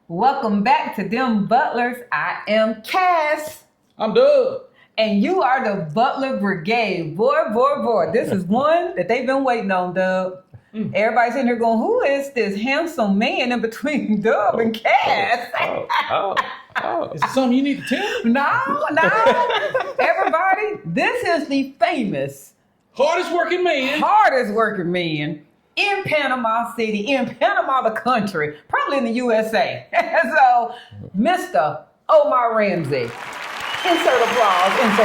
Welcome back to DemButlers. I am Cass. I'm Doug. And you are the Butler Brigade. Boy. This is one that they've been waiting on, Doug. Everybody's in here going, who is this handsome man in between Doug and Cass? Is it something you need to tell me? No. Everybody, this is the famous Hardest working man in Panama City, in Panama, the country, probably in the USA. So, Mr. Omar Ramsay. Insert applause. So,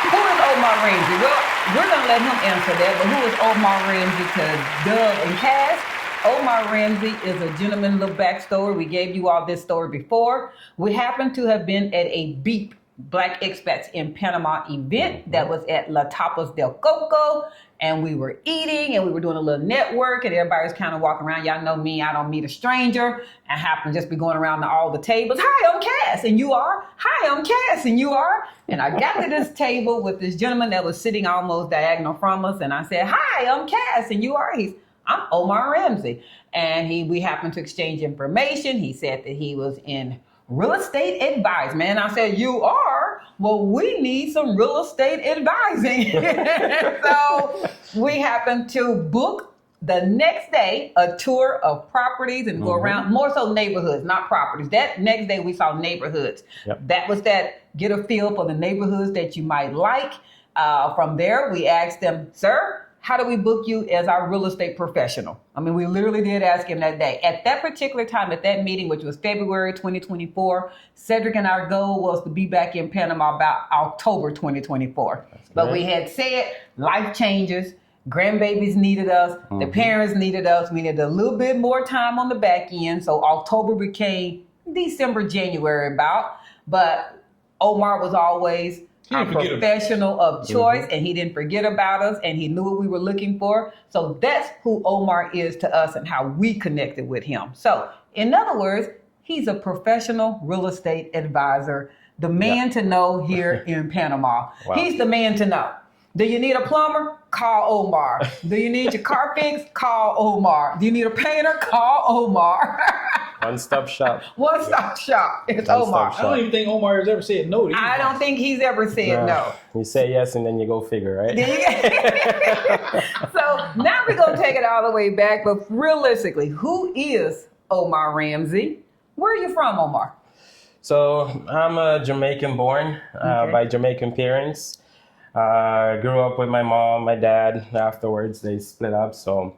who is Omar Ramsay? Well, we're going to let him answer that, but who is Omar Ramsay to Doug and Cass? Omar Ramsay is a gentleman, little backstory. We gave you all this story before. We happen to have been at a BEEP, Black Expats in Panama event that was at La Tapas del Coco. And we were eating and we were doing a little network and everybody was kind of walking around. Y'all know me, I don't meet a stranger. I happen to just be going around to all the tables. Hi, I'm Cass, and you are? Hi, I'm Cass, and you are? And I got to this table with this gentleman that was sitting almost diagonal from us. And I said, hi, I'm Cass, and you are? I'm Omar Ramsay. And we happened to exchange information. He said that he was in real estate advisement. And I said, you are? Well, we need some real estate advising. So we happened to book the next day a tour of properties and go around, more so neighborhoods, not properties. That next day we saw neighborhoods. Yep. That was get a feel for the neighborhoods that you might like. From there, we asked them, sir, how do we book you as our real estate professional? I mean, we literally did ask him that day. At that particular time, at that meeting, which was February 2024, Cedric and our goal was to be back in Panama about October 2024. But we had said life changes, grandbabies needed us, the parents needed us. We needed a little bit more time on the back end. So October became December, January about. But Omar was always our professional of choice, and he didn't forget about us, and he knew what we were looking for. So that's who Omar is to us and how we connected with him. So in other words, he's a professional real estate advisor, the man to know here in Panama. Wow. He's the man to know. Do you need a plumber? Call Omar. Do you need your car fixed? Call Omar. Do you need a painter? Call Omar. One-stop shop. One-stop shop. It's Omar. I don't even think Omar has ever said no to you. I don't think he's ever said no. You say yes and then you go figure, right? So now we're going to take it all the way back. But realistically, who is Omar Ramsay? Where are you from, Omar? So I'm a Jamaican born by Jamaican parents. Grew up with my mom, my dad. Afterwards, they split up. So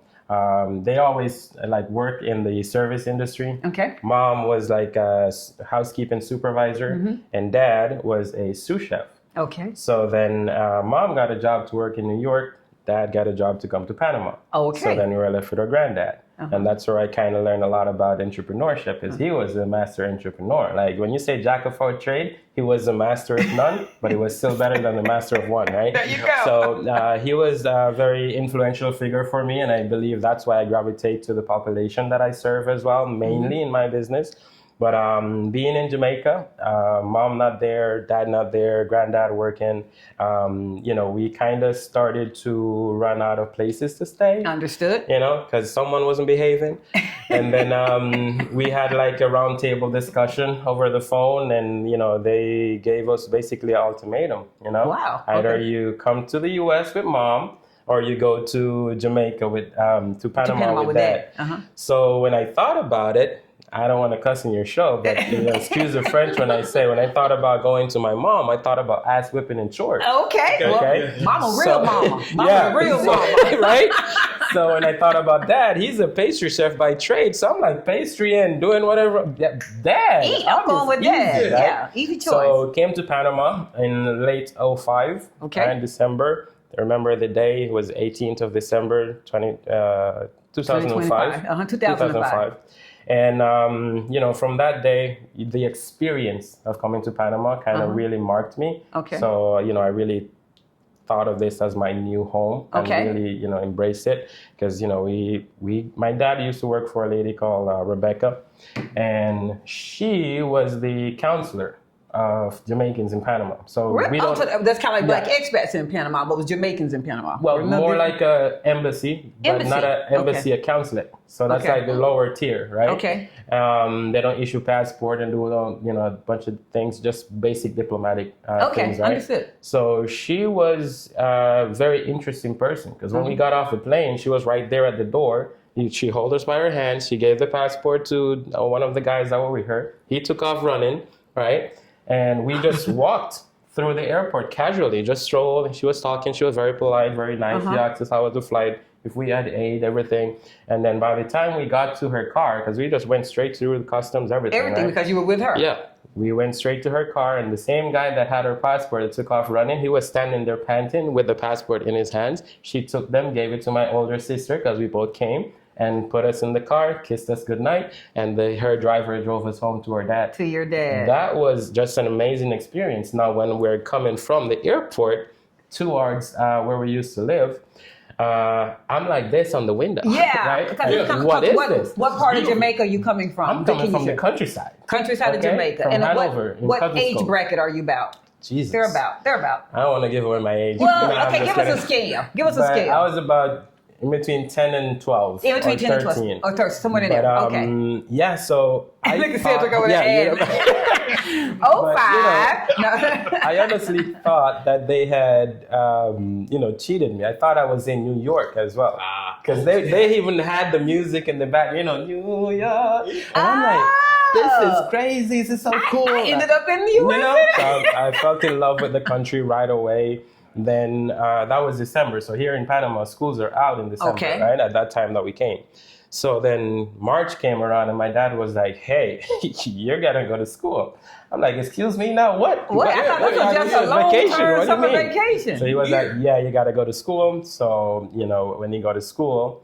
they always work in the service industry. Okay. Mom was like a housekeeping supervisor, and dad was a sous chef. Okay. So then mom got a job to work in New York. Dad got a job to come to Panama. Okay. So then we were left with our granddad. And that's where I kind of learned a lot about entrepreneurship, because he was a master entrepreneur. Like when you say jack of all trade, he was a master of none, but he was still better than the master of one, right? There you go. So he was a very influential figure for me, and I believe that's why I gravitate to the population that I serve as well, mainly in my business. But being in Jamaica, mom not there, dad not there, granddad working, we kind of started to run out of places to stay. Understood. Because someone wasn't behaving. And then we had like a round table discussion over the phone, and, they gave us basically an ultimatum, Wow. Either you come to the U.S. with mom, or you go to Jamaica to Panama with dad. So when I thought about it, I don't want to cuss in your show, but excuse the French when I thought about going to my mom, I thought about ass whipping and chores. Okay. Well, mama, real mama. Real mama. Right? So when I thought about dad, he's a pastry chef by trade. So I'm like, pastry and doing whatever. Dad. I'm going with dad. Easy, right? Yeah, easy choice. So came to Panama in late 2005. Okay. In December. I remember the day, it was 18th of December, 2005. 2005. And, from that day, the experience of coming to Panama kind of really marked me. Okay. So, I really thought of this as my new home and really, embraced it. Because, my dad used to work for a lady called Rebecca, and she was the counselor of Jamaicans in Panama. So Really? we don't. So that's kind of like Yeah. black expats in Panama, but was Jamaicans in Panama. Well, Or no more different? like a embassy, but Embassy. not an embassy, Okay. a consulate. So that's Okay. like the lower tier, right? Okay. They don't issue passport and do a bunch of things, just basic diplomatic Okay, things, right? understood. So she was a very interesting person because when we got off the plane, she was right there at the door. She held us by her hand. She gave the passport to one of the guys that were with her. He took off running, right? And we just walked through the airport casually, just strolled. She was talking. She was very polite, very nice. She asked us how was the flight, if we had aid, everything. And then by the time we got to her car, because we just went straight through the customs, everything. Everything right? because you were with her. Yeah. We went straight to her car, and the same guy that had her passport that took off running, he was standing there panting with the passport in his hands. She took them, gave it to my older sister, because we both came, and put us in the car, kissed us goodnight, and her driver drove us home to our dad. To your dad. That was just an amazing experience. Now, when we're coming from the airport towards where we used to live, I'm like this on the window. Yeah. Right? Because Like, what is this? What part of Jamaica are you coming from? I'm coming from the countryside. Countryside of Okay? Jamaica. From And Hanover, in what Coventry. age bracket are you about? Jesus. They're about. I don't want to give away my age. Well, No, I'm okay, just give us a kidding. scale. Give us a But scale. I was about in between 10 and 12. In between or 10 and 12. 13. Or 13, somewhere in But, there. Okay. Yeah, so I Look at thought- Cedric over there. yeah, Oh, But, five. No. I honestly thought that they had, cheated me. I thought I was in New York as well. Because they even had the music in the back, New York. And I'm like, this is crazy. This is so cool. I ended up in New York. So I felt in love with the country right away. Then that was December. So here in Panama, schools are out in December, Okay. right? At that time that we came. So then March came around and my dad was like, hey, you're going to go to school. I'm like, excuse me, now what? What? I thought this was just a long-term summer vacation. So he was like, yeah, you got to go to school. So, when you go to school,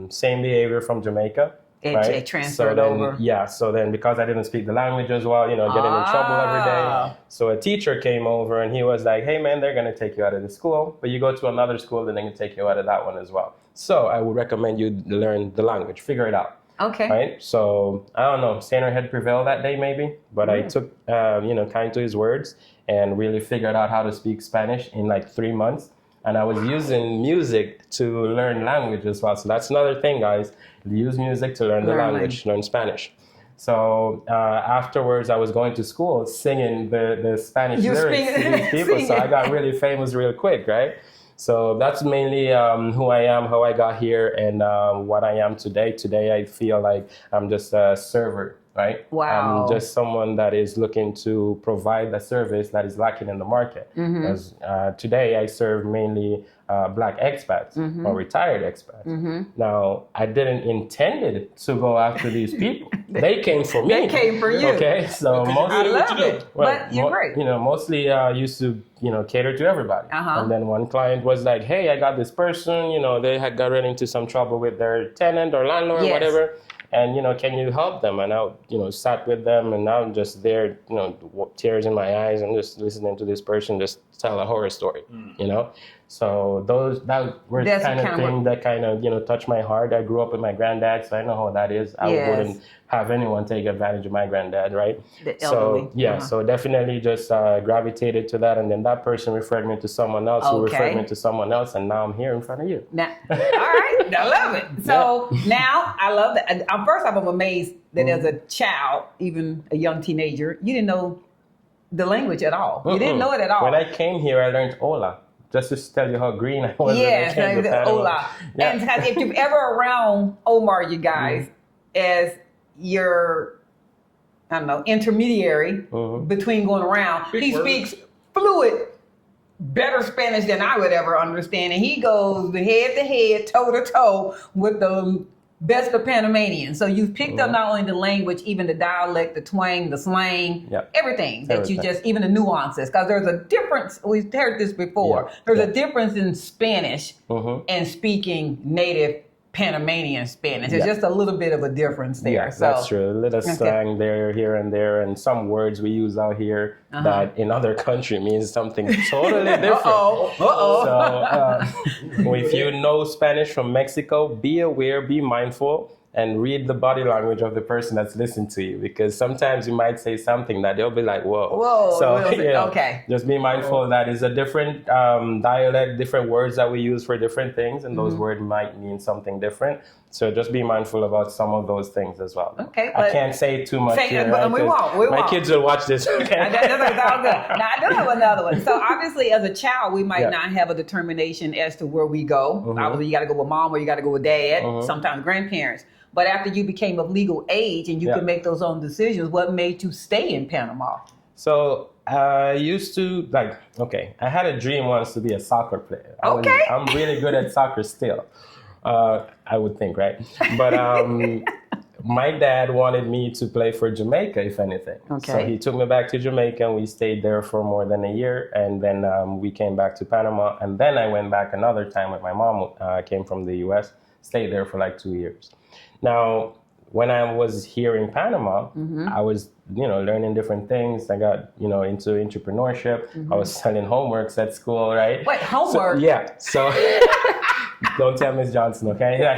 same behavior from Jamaica. Right? It transferred so then, over. Yeah, so then because I didn't speak the language as well, getting in trouble every day. So a teacher came over and he was like, hey man, they're going to take you out of the school, but you go to another school, then they can take you out of that one as well. So I would recommend you learn the language, figure it out. Okay. Right? So I don't know, saner head prevailed that day maybe, but I took, kind to his words and really figured out how to speak Spanish in like 3 months. And I was using music to learn language as well. So that's another thing, guys. Use music to learn the language, learn Spanish. So afterwards, I was going to school singing the Spanish lyrics to these people. So I got really famous real quick, right? So that's mainly who I am, how I got here, and what I am today. Today, I feel like I'm just a server, right? Wow. I'm just someone that is looking to provide a service that is lacking in the market. Because today, I serve mainly Black expats or retired expats. Now, I didn't intend it to go after these people. They came for me. They came for you. Okay, so I love it. But you're great. Mostly used to, cater to everybody. And then one client was like, hey, I got this person, they had got into some trouble with their tenant or landlord or whatever. And, can you help them? And I, sat with them and now I'm just there, tears in my eyes and just listening to this person just tell a horror story, So that were That's kind of kind of thing that kind of, touched my heart. I grew up with my granddad, so I know how that is. I wouldn't have anyone take advantage of my granddad, right? The elderly. So definitely just gravitated to that. And then that person referred me to someone else who referred me to someone else. And now I'm here in front of you. Now, all right, I love it. So now I love that. First off, I'm amazed that as a child, even a young teenager, you didn't know the language at all. You didn't know it at all. When I came here, I learned hola. Just to tell you how green I was. Yes, hola. Yeah. And because if you're ever around Omar, you guys, as your, intermediary between going around, he speaks fluid, better Spanish than I would ever understand. And he goes head to head, toe to toe with the best of Panamanians. So you've picked up not only the language, even the dialect, the twang, the slang, everything that you just, even the nuances. Because there's a difference, we've heard this before, there's a difference in Spanish and speaking native Panamanian Spanish. There's just a little bit of a difference there. Yeah, that's true. A little slang there, here and there, and some words we use out here that in other country means something totally different. So if you know Spanish from Mexico, be aware, be mindful, and read the body language of the person that's listening to you, because sometimes you might say something that they'll be like, whoa. So, okay. Just be mindful that it's a different dialect, different words that we use for different things, and those words might mean something different. So just be mindful about some of those things as well. Okay. I can't say too much here. But we won't. My kids will watch this. Okay? That's all good. Now, I do have another one. So obviously, as a child, we might not have a determination as to where we go. Obviously, you got to go with mom or you got to go with dad, sometimes grandparents. But after you became of legal age and you could make those own decisions, what made you stay in Panama? So I used to I had a dream once to be a soccer player. I'm really good at soccer still. I would think, right? But my dad wanted me to play for Jamaica, if anything. Okay. So he took me back to Jamaica, and we stayed there for more than a year. And then we came back to Panama. And then I went back another time with my mom. Came from the U.S., stayed there for like 2 years. Now, when I was here in Panama, I was, learning different things. I got, into entrepreneurship. I was selling homeworks at school, right? Wait, homework? So don't tell Miss Johnson, okay?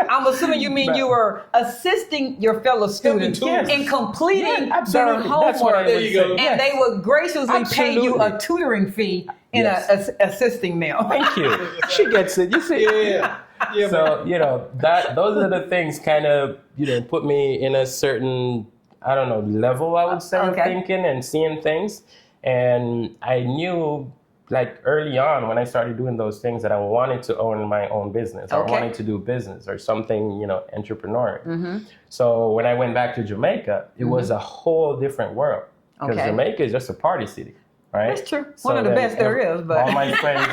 I'm assuming you mean you were assisting your fellow students in completing their homework. There you go. And they would graciously pay you a tutoring fee in assisting them. Thank you. She gets it. You see? Yeah. So, those are the things kind of, put me in a certain, level, I would say, of thinking and seeing things. And I knew, early on when I started doing those things, that I wanted to own my own business. I wanted to do business or something, entrepreneurial. So when I went back to Jamaica, it was a whole different world. Because Jamaica is just a party city. Right? That's true. One of the best there is. But all my friends,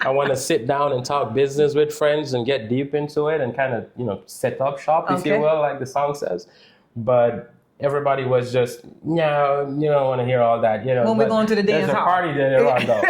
I want to sit down and talk business with friends and get deep into it and kind of, set up shop, if you will, like the song says. But everybody was just, you don't want to hear all that. When we're going to the dance hall. There's a party there on though.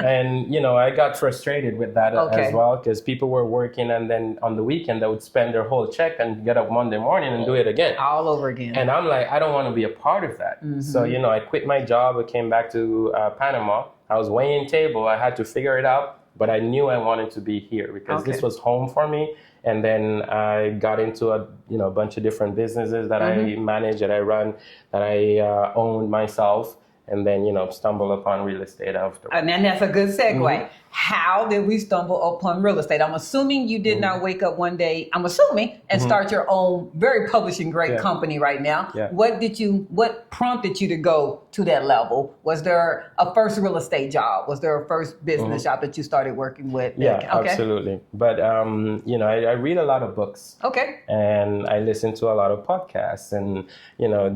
And, I got frustrated with that as well, because people were working, and then on the weekend they would spend their whole check and get up Monday morning and do it again. All over again. And I'm like, I don't want to be a part of that. So, I quit my job. I came back to Panama. I was weighing table. I had to figure it out, but I knew I wanted to be here because this was home for me. And then I got into a bunch of different businesses that I manage, that I run, that I own myself. And then, stumble upon real estate after. And then that's a good segue. How did we stumble upon real estate? I'm assuming you did not wake up one day, and start your own very publishing great company right now. Yeah. What prompted you to go to that level? Was there a first real estate job? Was there a first business job that you started working with? Yeah, absolutely. But, I read a lot of books. Okay. And I listen to a lot of podcasts and,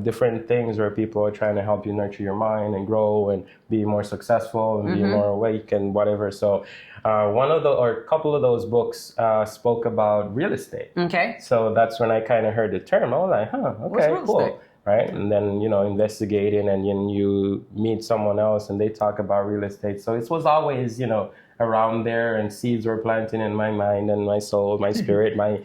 different things where people are trying to help you nurture your mind and grow and be more successful and be more awake and whatever. So a couple of those books spoke about real estate. Okay. So that's when I kind of heard the term. I was like, okay, cool. Estate? Right. And then, investigating, and you meet someone else and they talk about real estate. So it was always, around there, and seeds were planting in my mind and my soul, my spirit, my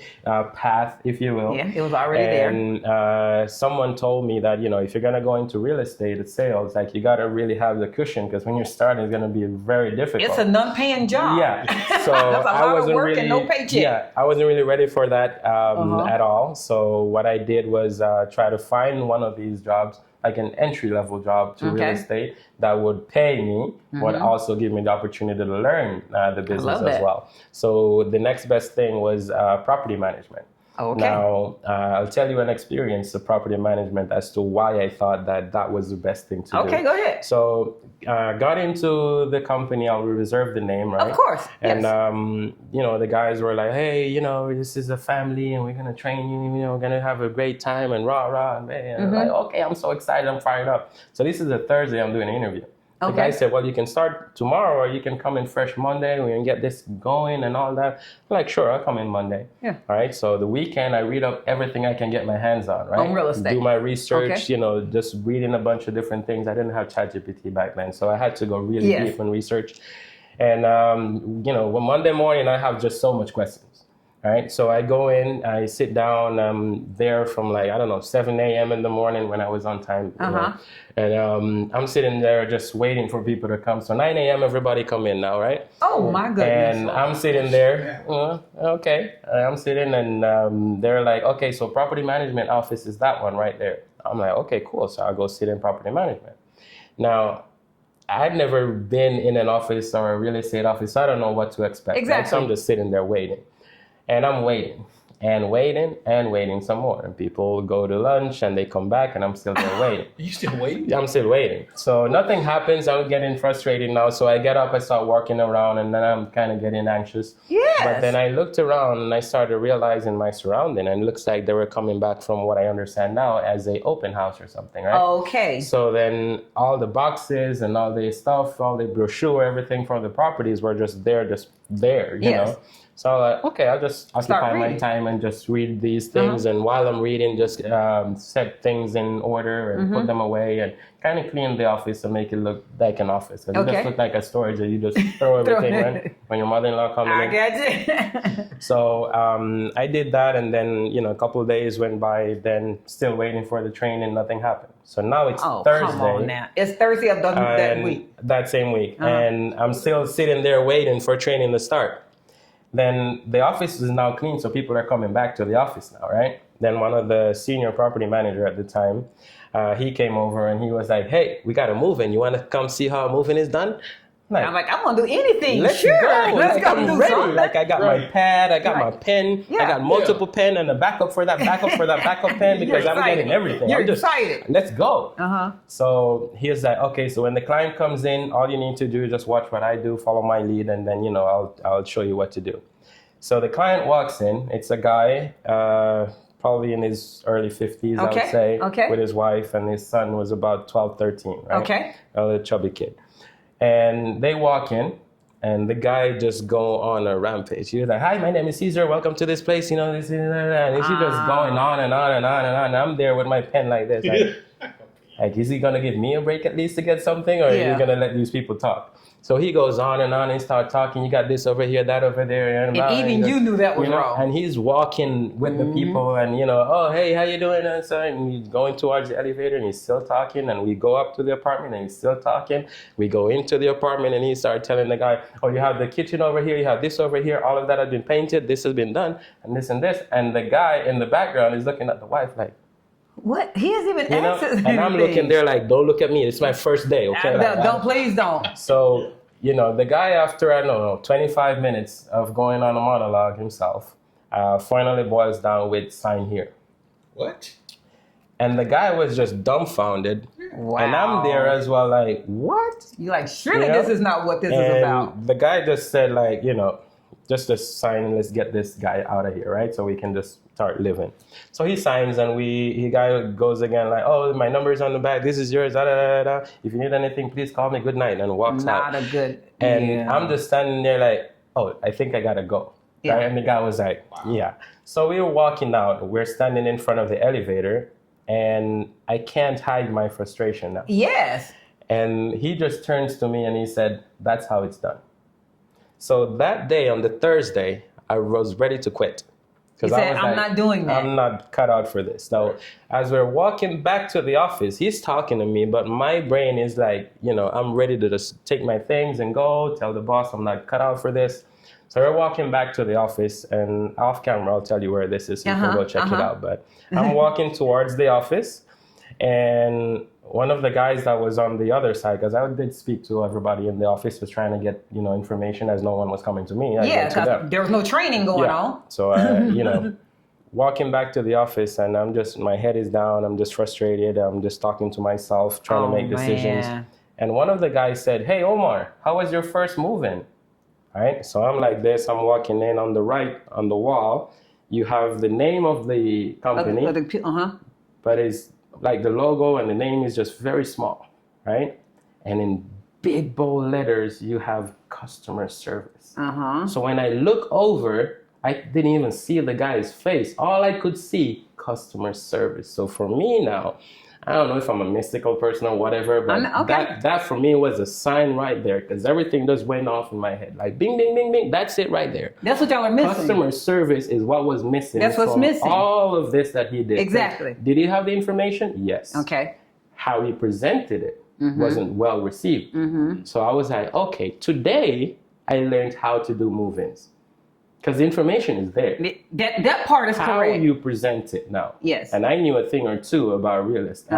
path, if you will. Yeah, it was already there. And someone told me that, if you're going to go into real estate, it's sales, you got to really have the cushion, because when you're starting, it's going to be very difficult. It's a non-paying job. Yeah. So that's a lot wasn't of work really, and no paycheck. Yeah, I wasn't really ready for that at all. So what I did was try to find one of these jobs, like an entry-level job to real estate, that would pay me, but also give me the opportunity to learn the business as well. So the next best thing was property management. Okay. Now, I'll tell you an experience of property management as to why I thought that was the best thing to do. Okay, go ahead. So, got into the company. I'll reserve the name, right? Of course. And, the guys were like, hey, this is a family and we're going to train you, we're going to have a great time and rah. And I'm like, okay, I'm so excited. I'm fired up. So this is a Thursday. I'm doing an interview. The guy said, well, you can start tomorrow or you can come in fresh Monday. We can get this going and all that. I'm like, sure, I'll come in Monday. Yeah. All right. So the weekend, I read up everything I can get my hands on, right? On real estate. Do my research, just reading a bunch of different things. I didn't have ChatGPT back then. So I had to go really deep in research. And, Monday morning, I have just so much questions. Right, so I go in, I sit down. I'm there from like, I don't know, 7 a.m. in the morning when I was on time. You know? And I'm sitting there just waiting for people to come. So 9 a.m. everybody come in now, right? Oh my goodness. And I'm sitting there, okay. I'm sitting and they're like, okay, so property management office is that one right there. I'm like, okay, cool. So I'll go sit in property management. Now, I've never been in an office or a real estate office, so I don't know what to expect. Exactly. Right? So I'm just sitting there waiting. And I'm waiting and waiting and waiting some more. And people go to lunch and they come back and I'm still there waiting. You still waiting? I'm still waiting. So nothing happens. I'm getting frustrated now. So I get up, I start walking around, and then I'm kind of getting anxious. Yes. But then I looked around and I started realizing my surrounding, and it looks like they were coming back from what I understand now as a open house or something, right? Okay. So then all the boxes and all the stuff, all the brochure, everything from the properties were just there, you know? So I'm like, okay, I'll just occupy my time and just read these things. And while I'm reading, just set things in order and put them away and kind of clean the office to make it look like an office. It just look like a storage that you just throw everything in when your mother-in-law comes in. I get you. So I did that, and then, you know, a couple of days went by, then still waiting for the training, nothing happened. So now it's Thursday. Come on now. It's Thursday of that week. That same week. And I'm still sitting there waiting for training to start. Then the office is now clean, so people are coming back to the office now, right? Then one of the senior property manager at the time, he came over and he was like, hey, we got to move in. You want to come see how moving is done? I'm like, I want to do anything. Let's sure. go. Let's go I'm do ready. something. Like I got my pad, I got my pen, I got multiple pen and a backup for that backup pen because I'm getting everything. You're I'm just excited. Let's go. So he was like, okay, so when the client comes in, all you need to do is just watch what I do, follow my lead, and then, you know, I'll show you what to do. So the client walks in. It's a guy, probably in his early 50s, I would say, with his wife, and his son was about 12, 13, right? Okay. A little chubby kid. And they walk in, and the guy just go on a rampage. He was like, hi, my name is Caesar. Welcome to this place. You know, this and that. And he's just going on and on and on and on. And I'm there with my pen like this. Like, is he going to give me a break at least to get something? Or is he going to let these people talk? So he goes on and start talking. You got this over here, that over there. And even you knew that was wrong. And he's walking with the people and, you know, oh, hey, how you doing? And he's going towards the elevator and he's still talking. And we go up to the apartment and he's still talking. We go into the apartment and he started telling the guy, oh, you have the kitchen over here. You have this over here. All of that has been painted. This has been done. And this and this. And the guy in the background is looking at the wife like, what? He hasn't even answered and I'm looking there like, don't look at me. It's my first day, okay? Please don't. So, you know, the guy, after, I don't know, 25 minutes of going on a monologue himself, finally boils down with sign here. What? And the guy was just dumbfounded. Wow. And I'm there as well, like, what? You're like, surely this is not what this is about. The guy just said, like, you know, just sign, let's get this guy out of here, right? So we can just start living. So he signs and he guy goes again like, oh, my number is on the back. This is yours. Da, da, da, da. If you need anything, please call me. Good night. And walks out. Not a good. And I'm just standing there like, oh, I think I got to go. Yeah. Right? And the guy was like, yeah. So we were walking out. We're standing in front of the elevator and I can't hide my frustration now. Yes. And he just turns to me and he said, that's how it's done. So that day, on the Thursday, I was ready to quit. He said, I'm not doing that. I'm not cut out for this. So as we're walking back to the office, he's talking to me, but my brain is like, you know, I'm ready to just take my things and go, tell the boss I'm not cut out for this. So we're walking back to the office, and off camera, I'll tell you where this is so you can go check it out. But I'm walking towards the office, and one of the guys that was on the other side, because I did speak to everybody in the office, was trying to get, you know, information as no one was coming to me. Because there was no training going on. So, you know, walking back to the office and my head is down. I'm just frustrated. I'm just talking to myself, trying to make decisions. And one of the guys said, hey, Omar, how was your first move-in? All right. So I'm like this. I'm walking in. On the right, on the wall, you have the name of the company. But it's like the logo and the name is just very small, right? And in big bold letters, you have customer service. So when I look over, I didn't even see the guy's face. All I could see, customer service. So for me now, I don't know if I'm a mystical person or whatever, but that for me was a sign right there, because everything just went off in my head. Like bing, bing, bing, bing. That's it right there. That's what y'all are missing. Customer service is what was missing. That's what's missing. All of this that he did. Exactly. Did he have the information? Yes. Okay. How he presented it wasn't well received. So I was like, okay, today I learned how to do move-ins. Because the information is there. That part is how correct. you present it now. Yes. And I knew a thing or two about real estate,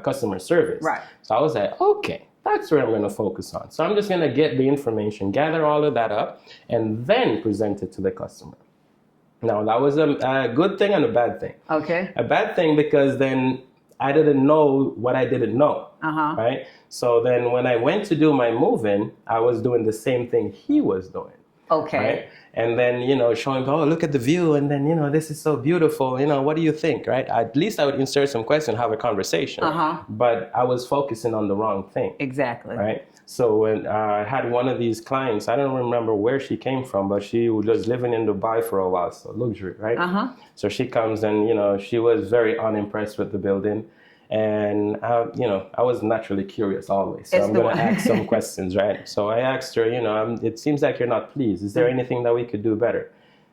customer service. Right. So I was like, okay, that's where I'm going to focus on. So I'm just going to get the information, gather all of that up, and then present it to the customer. Now, that was a good thing and a bad thing. Okay. A bad thing because then I didn't know what I didn't know. Right? So then when I went to do my move-in, I was doing the same thing he was doing. Okay. Right? And then, showing, oh, look at the view. And then, this is so beautiful. What do you think? Right? At least I would insert some question, have a conversation. But I was focusing on the wrong thing. Exactly. Right? So when I had one of these clients, I don't remember where she came from, but she was living in Dubai for a while. So luxury, right? So she comes and, she was very unimpressed with the building. And, I was naturally curious always. So I'm going to ask some questions, right? So I asked her, it seems like you're not pleased. Is there anything that we could do better?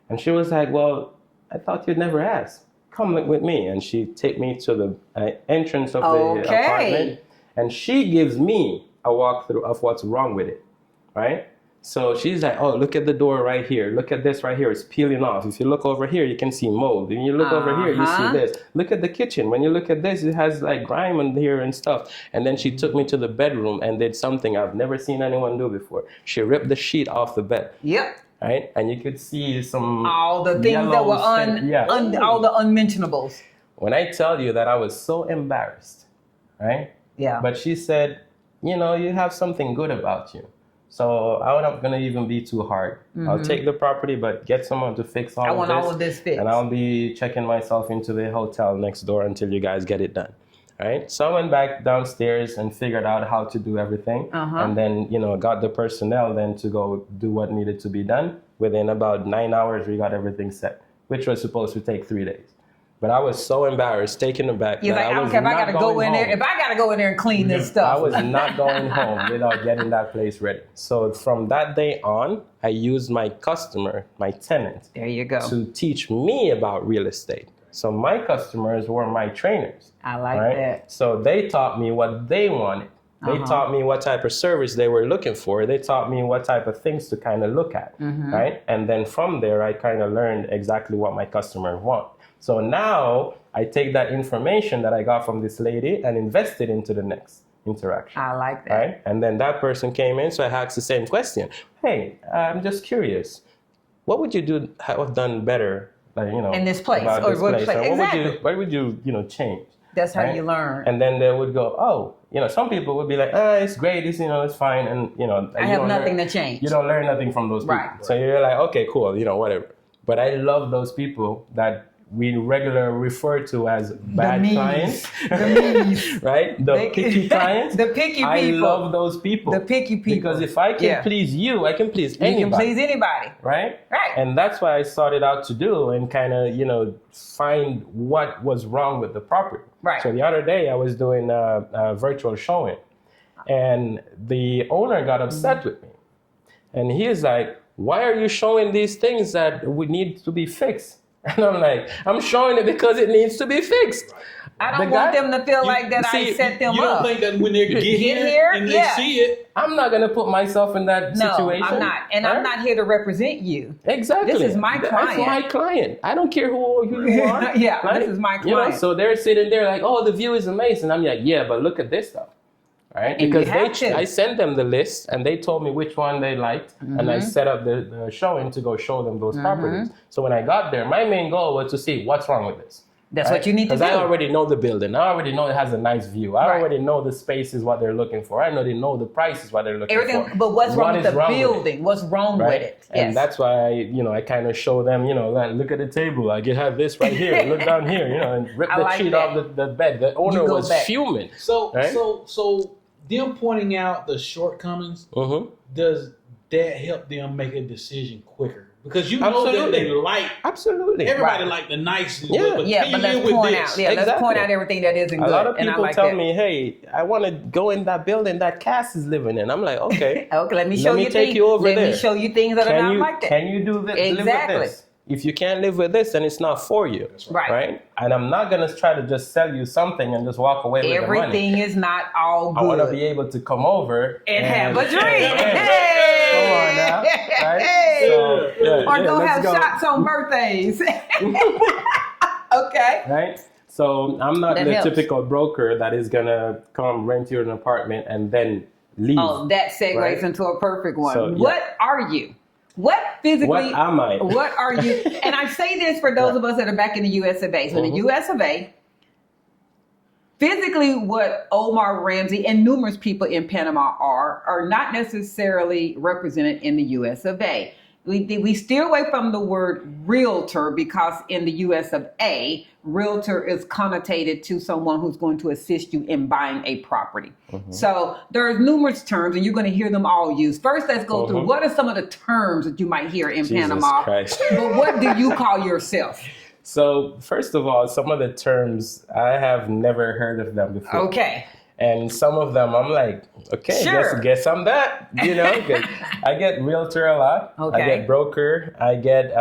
And she was like, well, I thought you'd never ask. Come with me. And she take me to the entrance of the apartment. And she gives me a walkthrough of what's wrong with it, right? So she's like, oh, look at the door right here. Look at this right here. It's peeling off. If you look over here, you can see mold. When you look over here, you see this. Look at the kitchen. When you look at this, it has like grime in here and stuff. And then she took me to the bedroom and did something I've never seen anyone do before. She ripped the sheet off the bed. Yep. Right? And you could see some all the things that were all the unmentionables. When I tell you that I was so embarrassed, right? Yeah. But she said, you have something good about you. So I'm not going to even be too hard. I'll take the property, but get someone to fix all of this. I want all of this fixed. And I'll be checking myself into the hotel next door until you guys get it done. Right? So I went back downstairs and figured out how to do everything. And then, got the personnel then to go do what needed to be done. Within about 9 hours, we got everything set, which was supposed to take 3 days. But I was so embarrassed, taken aback. You're like, I don't care if I got to go in there. If I got to go in there and clean this stuff. I was not going home without getting that place ready. So from that day on, I used my customer, my tenant, there you go, to teach me about real estate. So my customers were my trainers. I like that. So they taught me what they wanted. They taught me what type of service they were looking for. They taught me what type of things to kind of look at, right? And then from there, I kind of learned exactly what my customers want. So now I take that information that I got from this lady and invest it into the next interaction. I like that. Right? And then that person came in, so I asked the same question. Hey, I'm just curious. What would you have done better, in this place or what place? Exactly. What would you, change? That's how you learn. And then they would go, oh, some people would be like, it's great, it's fine, and I have nothing to change. You don't learn nothing from those people. Right. So you're like, okay, cool, whatever. But I love those people that we regularly refer to as bad clients. The me's. Right? The picky clients. The picky people. I love those people. The picky people. Because if I can please you, I can please anybody. You can please anybody. Right? Right. And that's what I started out to do and kind of, find what was wrong with the property. Right. So the other day I was doing a virtual showing and the owner got upset with me. And he is like, why are you showing these things that would need to be fixed? And I'm like, I'm showing it because it needs to be fixed. I don't want them to feel like that I set them up. You don't think that when they get here and they see it? I'm not going to put myself in that situation. No, I'm not. And I'm not here to represent you. Exactly. This is my client. That's my client. I don't care who you are. This is my client. So they're sitting there like, oh, the view is amazing. I'm like, yeah, but look at this stuff. Right? And because I sent them the list and they told me which one they liked and I set up the showing to go show them those properties. So when I got there, my main goal was to see what's wrong with this. That's what you need to do. Because I already know the building. I already know it has a nice view. I already know the space is what they're looking for. I already know the price is what they're looking for. But what's wrong with the building? What's wrong with it? Yes. And that's why I kind of show them, like, look at the table. Like, you have this right here. Look down here, and rip the sheet off the bed. The owner was fuming. So them pointing out the shortcomings, that help them make a decision quicker? Because you know that they like everybody like the nice, but let's point out. Yeah, let's point out everything that isn't good. A lot of people tell me, "Hey, I want to go in that building that Cass is living in." I'm like, "Okay, okay, let me show you things. Let me show you things that are not like that. Can you do this? Exactly. Live with this? If you can't live with this, then it's not for you, right? And I'm not gonna try to just sell you something and just walk away with the money. Everything is not all good. I want to be able to come over and have a drink. Hey! Come on now, right? Hey! Or go have shots on birthdays. Okay. Right. So I'm not the typical broker that is gonna come rent you an apartment and then leave. Oh, that segues into a perfect one. So, what are you? What physically? What am I? What are you? And I say this for those of us that are back in the U.S. of A. So in the U.S. of A, physically, what Omar Ramsay and numerous people in Panama are not necessarily represented in the U.S. of A. We steer away from the word realtor because in the U.S. of A, realtor is connotated to someone who's going to assist you in buying a property. So there's numerous terms, and you're going to hear them all used. First, let's go through what are some of the terms that you might hear in Panama. Christ. But what do you call yourself? So first of all, some of the terms I have never heard of them before. Okay. And some of them I'm like, okay, guess I'm that, you know, 'cause I get realtor a lot. Okay. I get broker. I get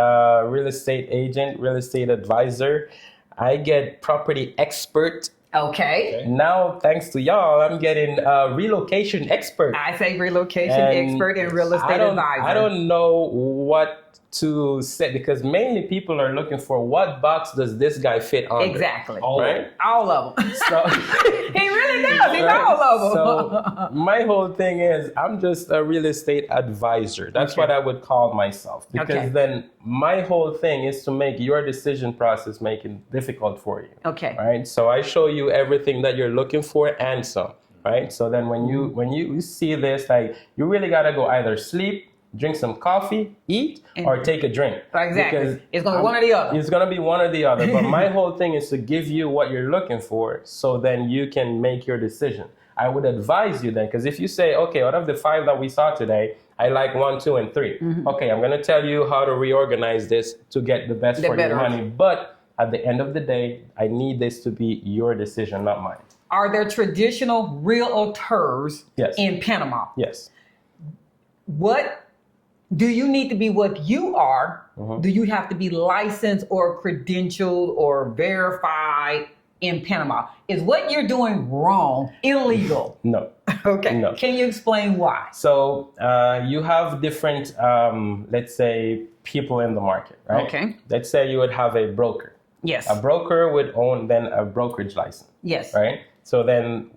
real estate agent, real estate advisor. I get property expert. Okay. Now, thanks to y'all, I'm getting relocation expert. I say relocation expert and real estate advisor. I don't know what to say because mainly people are looking for what box does this guy fit on. Exactly. All right. All of them. So he really does. He's all of them. So my whole thing is I'm just a real estate advisor. That's what I would call myself because then my whole thing is to make your decision process making difficult for you. Okay. Right. So I show you everything that you're looking for and some. Right. So then when you see this, like you really gotta go either sleep, drink some coffee, eat, or take a drink. Exactly. Because it's going to be one or the other. It's going to be one or the other. But my whole thing is to give you what you're looking for so then you can make your decision. I would advise you then, because if you say, okay, out of the 5 that we saw today, I like 1, 2, and 3. Okay, I'm going to tell you how to reorganize this to get the best for your money. But at the end of the day, I need this to be your decision, not mine. Are there traditional realtors in Panama? Yes. What do you need to be what you are? Do you have to be licensed or credentialed or verified in Panama? Is what you're doing wrong illegal? No. Okay. No. Can you explain why? So you have different, let's say, people in the market, right? Okay. Let's say you would have a broker. Yes. A broker would own then a brokerage license. Yes. Right? So then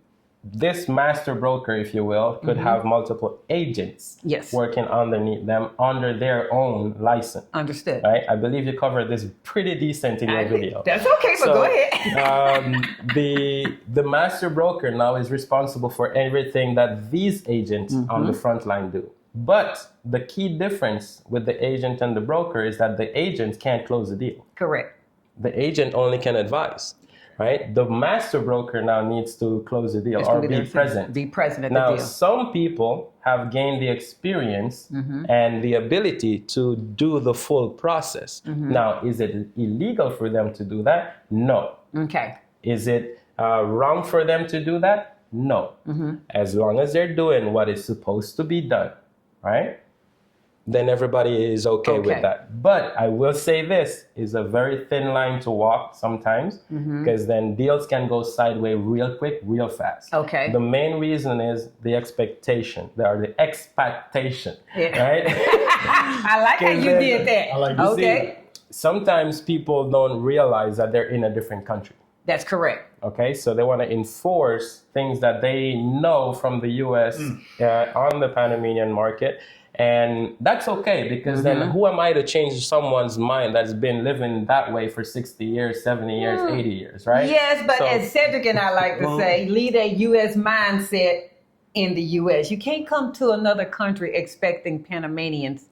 this master broker, if you will, could have multiple agents working underneath them under their own license. Understood. Right? I believe you covered this pretty decent in your video. That's okay, but go ahead. The master broker now is responsible for everything that these agents on the front line do. But the key difference with the agent and the broker is that the agent can't close the deal. Correct. The agent only can advise. Right? The master broker now needs to close the deal or be present. Be present at the deal. Now, some people have gained the experience and the ability to do the full process. Now, is it illegal for them to do that? No. Okay. Is it wrong for them to do that? No. As long as they're doing what is supposed to be done, right? Then everybody is okay with that. But I will say this is a very thin line to walk sometimes because then deals can go sideways real quick, real fast. Okay. The main reason is the expectation, or the expectation, right? I like how you did that. I like okay. Sometimes people don't realize that they're in a different country. That's correct. Okay, so they want to enforce things that they know from the U.S. On the Panamanian market. And that's okay, because then who am I to change someone's mind that's been living that way for 60 years, 70 years, 80 years, right? Yes, but as Cedric and I like to say, lead a U.S. mindset in the U.S. You can't come to another country expecting Panamanians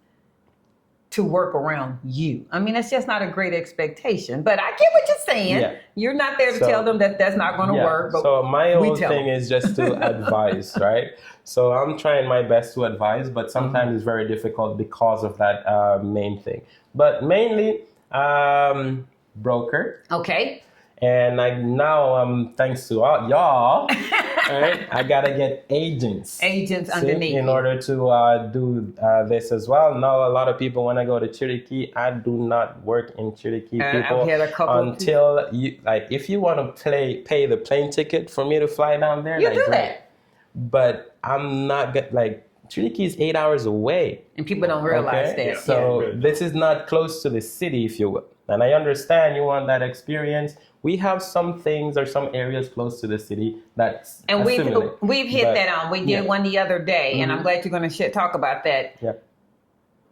to work around you. I mean, it's just not a great expectation, but I get what you're saying. Yeah. You're not there to tell them that that's not going to work. But so my whole thing is just to advise, right? So I'm trying my best to advise, but sometimes it's very difficult because of that main thing. But mainly, broker. Okay. And now, thanks to y'all, right, I got to get agents. Agents underneath. In order to do this as well. Now, a lot of people, when I go to Chiriquí, I do not work in Chiriquí, people. I've had a couple until you, like, if you want to pay the plane ticket for me to fly down there, you do that. But I'm not, Chiriquí is 8 hours away. And people don't realize that. So this is not close to the city, if you will. And I understand you want that experience. We have some things or some areas close to the city that's and we've hit that on. We did one the other day, and I'm glad you're going to talk about that. Yeah.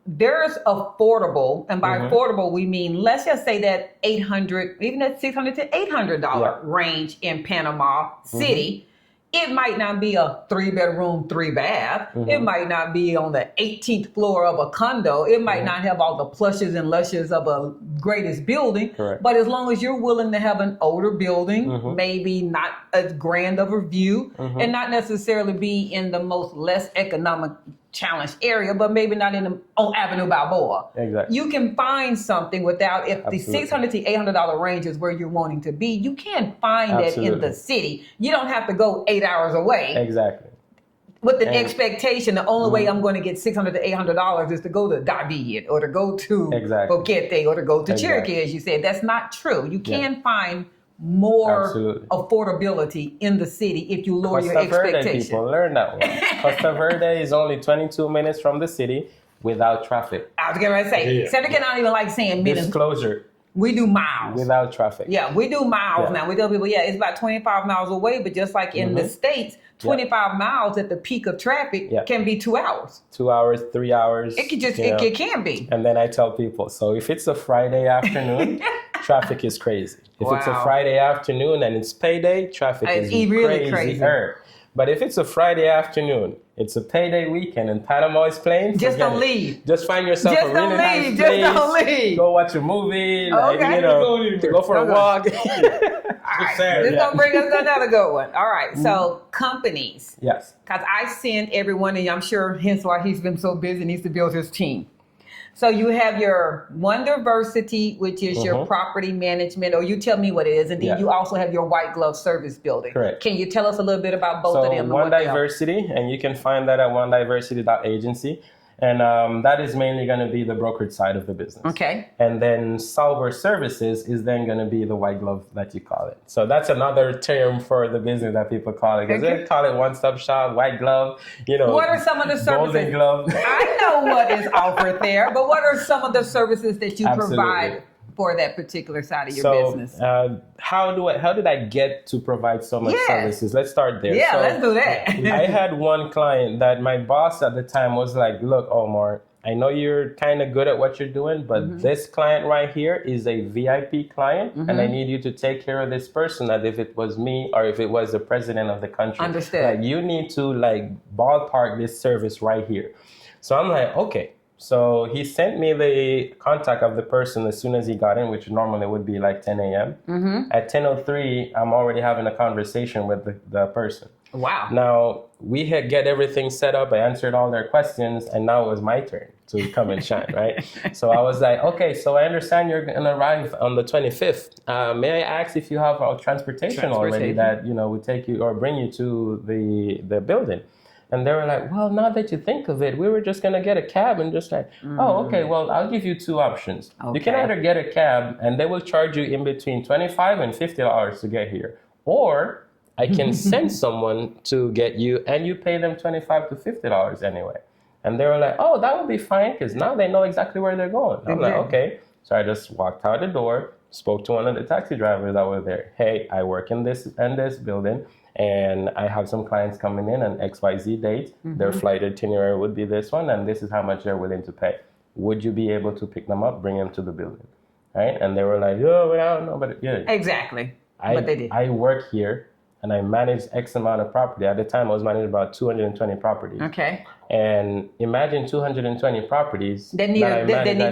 There's affordable, and by affordable we mean, let's just say that $800, even that $600 to $800 range in Panama City. It might not be a 3-bedroom, 3-bath. It might not be on the 18th floor of a condo. It might not have all the plushes and lushes of a greatest building. Correct. But as long as you're willing to have an older building, maybe not as grand of a view, and not necessarily be in the most less economic challenged area, but maybe not on Avenue Balboa. Exactly. You can find something without, if the $600 to $800 range is where you're wanting to be, you can find that in the city. You don't have to go 8 hours away. Exactly. With the expectation, the only way I'm going to get $600 to $800 is to go to David or to go to Boquete or to go to Chiriquí, as you said. That's not true. You can find more affordability in the city if you lower your expectation. Verde, people, learn that one. Costa Verde is only 22 minutes from the city without traffic. I was going to say, Cedric and I don't even like saying minutes. Disclosure. We do miles. Without traffic. Yeah, we do miles now. We tell people, it's about 25 miles away, but just like in the States, 25 miles at the peak of traffic can be 2 hours. 2 hours, 3 hours. It can it can be. And then I tell people, so if it's a Friday afternoon, traffic is crazy. If it's a Friday afternoon and it's payday, traffic is really crazy. But if it's a Friday afternoon, it's a payday weekend, and Panama is playing, just don't leave. Just find yourself a really nice place. Just don't leave. Go watch a movie. Go for a walk. All right. This is going to bring us another good one. All right. So companies. Yes. Because I send everyone, and I'm sure hence why he's been so busy, needs to build his team. So you have your OneDiversity, which is your property management, or you tell me what it is, and then you also have your white glove service building. Correct. Can you tell us a little bit about both of them? OneDiversity, and you can find that at OneDiversity.Agency. And that is mainly going to be the brokerage side of the business. Okay. And then Sauber Services is then going to be the white glove that you call it. So that's another term for the business that people call it. Because they call it one-stop shop, white glove, What are some of the services? Golden glove. I know what is offered there, but what are some of the services that you provide for that particular side of your business? How did I get to provide so much services? Let's start there. Yeah, let's do that. I had one client that my boss at the time was like, look, Omar, I know you're kind of good at what you're doing, but this client right here is a VIP client, and I need you to take care of this person as if it was me or if it was the president of the country. Understood. Like, you need to ballpark this service right here. So I'm like, okay. So he sent me the contact of the person as soon as he got in, which normally would be like 10 a.m. At 10:03, I'm already having a conversation with the person. Wow. Now, we get everything set up. I answered all their questions, and now it was my turn to come and shine, right? So I was like, okay, so I understand you're going to arrive on the 25th. May I ask if you have our transportation already that, would take you or bring you to the building? And they were like, well, now that you think of it, we were just going to get a cab and just like, oh, okay, well, I'll give you two options. Okay. You can either get a cab and they will charge you in between $25 and $50 to get here. Or I can send someone to get you and you pay them $25 to $50 anyway. And they were like, oh, that would be fine because now they know exactly where they're going. I'm like, okay. So I just walked out the door, spoke to one of the taxi drivers that were there. Hey, I work in this building. And I have some clients coming in on XYZ date. Their flight itinerary would be this one, and this is how much they're willing to pay. Would you be able to pick them up, bring them to the building? Right? And they were like, oh, well, I don't know, but yeah. Exactly. But they did. I work here. and I managed X amount of property. At the time, I was managing about 220 properties. Okay. And imagine 220 properties that need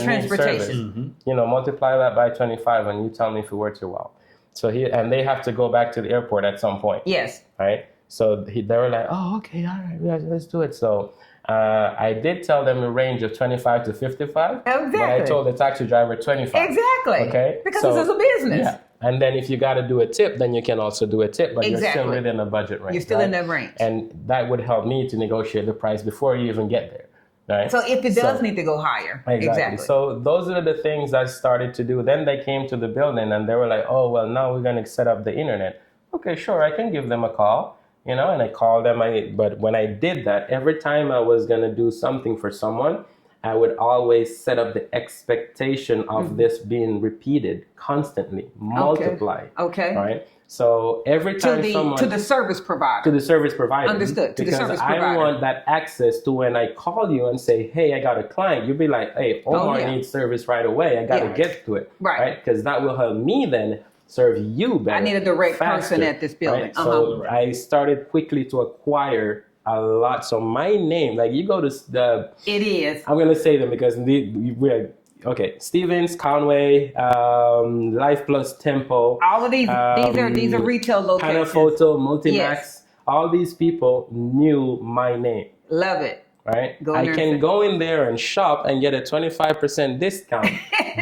transportation. Multiply that by 25 and you tell me if it works or well. So and they have to go back to the airport at some point. Yes. Right? So they were like, oh, okay, all right, let's do it. So I did tell them a range of 25 to 55. Exactly. But I told the taxi driver 25. Exactly. Okay. Because this is a business. Yeah. And then if you got to do a tip, then you can also do a tip, but you're still within a budget range. You're still in that range. And that would help me to negotiate the price before you even get there. Right? So if it does need to go higher. Exactly. So those are the things I started to do. Then they came to the building and they were like, oh, well, now we're going to set up the internet. Okay, sure, I can give them a call, and I called them. But when I did that, every time I was going to do something for someone, I would always set up the expectation of this being repeated constantly, multiplied. Okay. Right? So every time to the service provider. To the service provider. Understood. To the service provider. I want that access to when I call you and say, hey, I got a client. You'll be like, hey, Omar needs service right away. I got to get to it. Right? Because that will help me then serve you better. I need a direct person at this building. Right? So I started quickly to acquire a lot. So my name, like you go to the... It is. I'm going to say them because we're... Okay, Stevens, Conway, Life Plus Tempo. All of these are retail locations. Photo, Multimax. All these people knew my name. Love it. Right? I can go in there and shop and get a 25% discount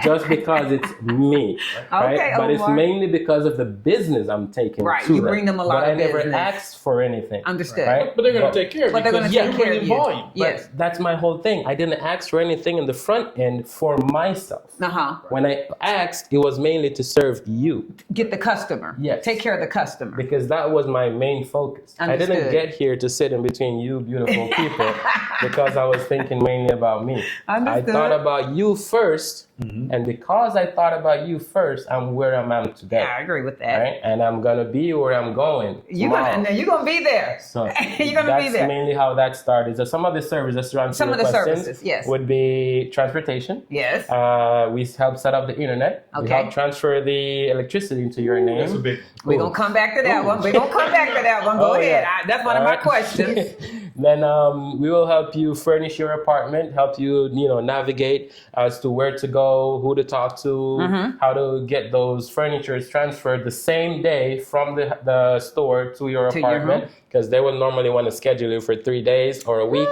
just because it's me. Right? Okay, but it's mainly because of the business I'm taking. Right, you bring them a lot of business. But I never asked for anything. Understood. Right? But they're going to take care of you. But they're going to take care of you. Volume. Yes. But that's my whole thing. I didn't ask for anything in the front end for myself. When I asked, it was mainly to serve you. Get the customer. Yes. Take care of the customer. Because that was my main focus. Understood. I didn't get here to sit in between you beautiful people because I was thinking mainly about me. Understood. I thought about you first. And because I thought about you first, I'm where I'm at today. Yeah, I agree with that. Right? And I'm going to be where I'm going. You're going to be there. So you're going to be there. That's mainly how that started. So some of the services to answer your questions yes, would be transportation. Yes. We help set up the internet. Okay. We help transfer the electricity into your name. That's a big We're going to come back to that one. We're going to come back to that one. Go ahead. That's one of my questions. Then we will help you furnish your apartment, help you, navigate as to where to go, who to talk to, how to get those furnitures transferred the same day from the store to your apartment, because they will normally want to schedule you for 3 days or a week.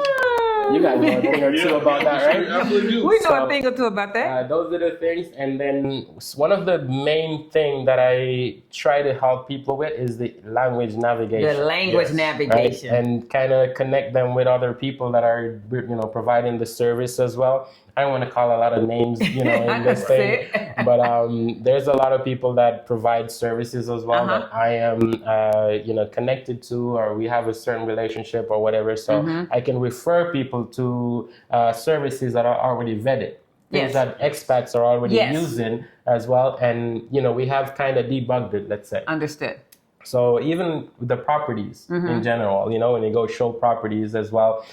You guys know a thing or two about that, right? We know a thing or two about that. Those are the things. And then one of the main things that I try to help people with is the language navigation. The language navigation. Right? And kind of connect them with other people that are, providing the service as well. I don't want to call a lot of names, in this thing, but there's a lot of people that provide services as well that I am, connected to, or we have a certain relationship or whatever. So I can refer people to services that are already vetted, things that expats are already using as well. And, we have kind of debugged it, let's say. Understood. So even the properties in general, when you go show properties as well,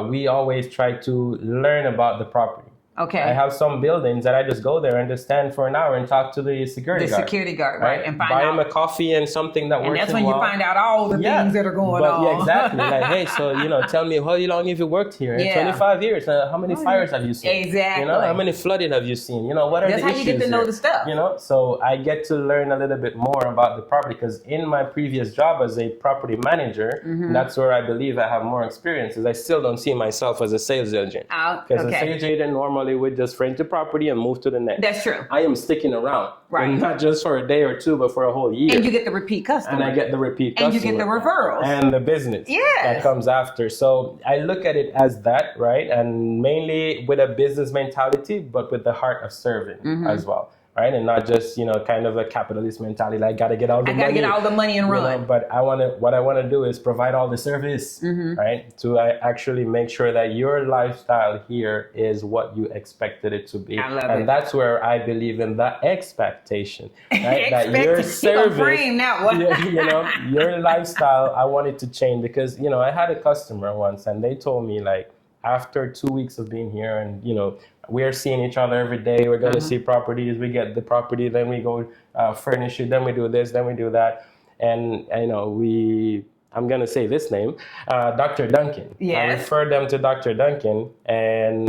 we always try to learn about the property. Okay. I have some buildings that I just go there and just stand for an hour and talk to the security guard. The security guard, right? And buy him a coffee and something that works. And that's when you find out all the things that are going on. Yeah, exactly. Like, hey, so, tell me, how long have you worked here? 25 years. How many fires have you seen? Exactly. How many flooding have you seen? What are the issues? That's how you get to know the stuff. So I get to learn a little bit more about the property, because in my previous job as a property manager, that's where I believe I have more experiences. I still don't see myself as a sales agent. Because a sales agent normally would just rent the property and move to the next. That's true. I am sticking around. Right. And not just for a day or two, but for a whole year. And you get the repeat customer. And I get the repeat customer. And you get the referrals. And the business that comes after. So I look at it as that, right? And mainly with a business mentality, but with the heart of serving as well. Right, and not just kind of a capitalist mentality, like gotta get all the money. I gotta get all the money and run. But what I want to do is provide all the service, right? To actually make sure that your lifestyle here is what you expected it to be. I love and it. That's where I believe in the expectation, right? That your service, your lifestyle, I want it to change, because I had a customer once, and they told me, like, after 2 weeks of being here, and we're seeing each other every day. We're going to see properties. We get the property, then we go furnish it. Then we do this. Then we do that. And I'm going to say this name, Dr. Duncan. Yes. I referred them to Dr. Duncan, and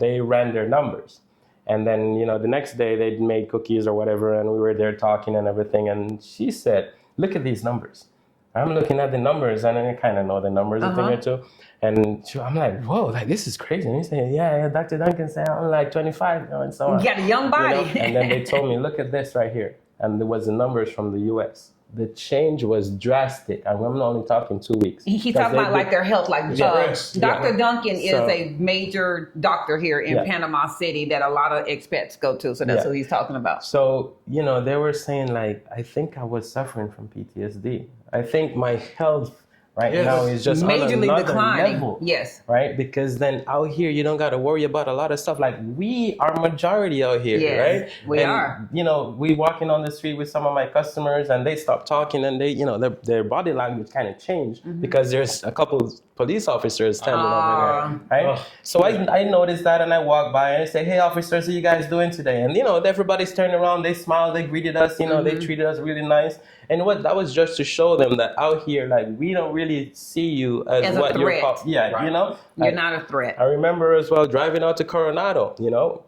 they ran their numbers. And then, the next day they'd made cookies or whatever, and we were there talking and everything. And she said, look at these numbers. I'm looking at the numbers, and I kind of know the numbers a thing or two. And I'm like, whoa, like this is crazy. And he said, yeah, Dr. Duncan said I'm like 25, and so on. You got a young body. And then they told me, look at this right here. And there was the numbers from the U.S. The change was drastic. And I'm only talking 2 weeks. He talking about like their health. Like Dr. Duncan is a major doctor here in Panama City that a lot of expats go to. So that's what he's talking about. So, they were saying like, I think I was suffering from PTSD. I think my health now is just majorly on another declining. level. Yes. Right? Because then out here, you don't got to worry about a lot of stuff. Like we are majority out here, right? We are. We walking on the street with some of my customers and they stop talking and they, their body language kind of changed because there's a couple police officers standing over there, right? So I noticed that and I walked by and I say, hey officers, how you guys doing today? And, everybody's turning around, they smiled, they greeted us, they treated us really nice. And that was just to show them that out here, like, we don't really see you as what you're called. Yeah, right. You're not a threat. I remember as well driving out to Coronado,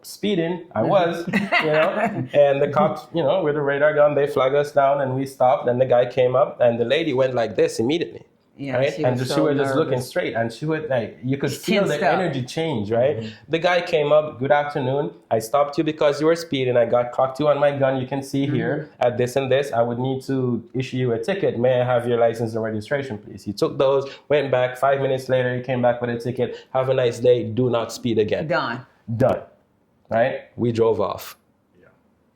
speeding. I was, and the cops, with a radar gun, they flagged us down and we stopped. And the guy came up and the lady went like this immediately. Yeah, right? she was just looking straight and she would you could feel the energy change, right? The guy came up, good afternoon. I stopped you because you were speeding. I got clocked you on my gun. You can see here at this and this. I would need to issue you a ticket. May I have your license and registration, please? He took those, went back. 5 minutes later, he came back with a ticket. Have a nice day. Do not speed again. Done. Right? We drove off.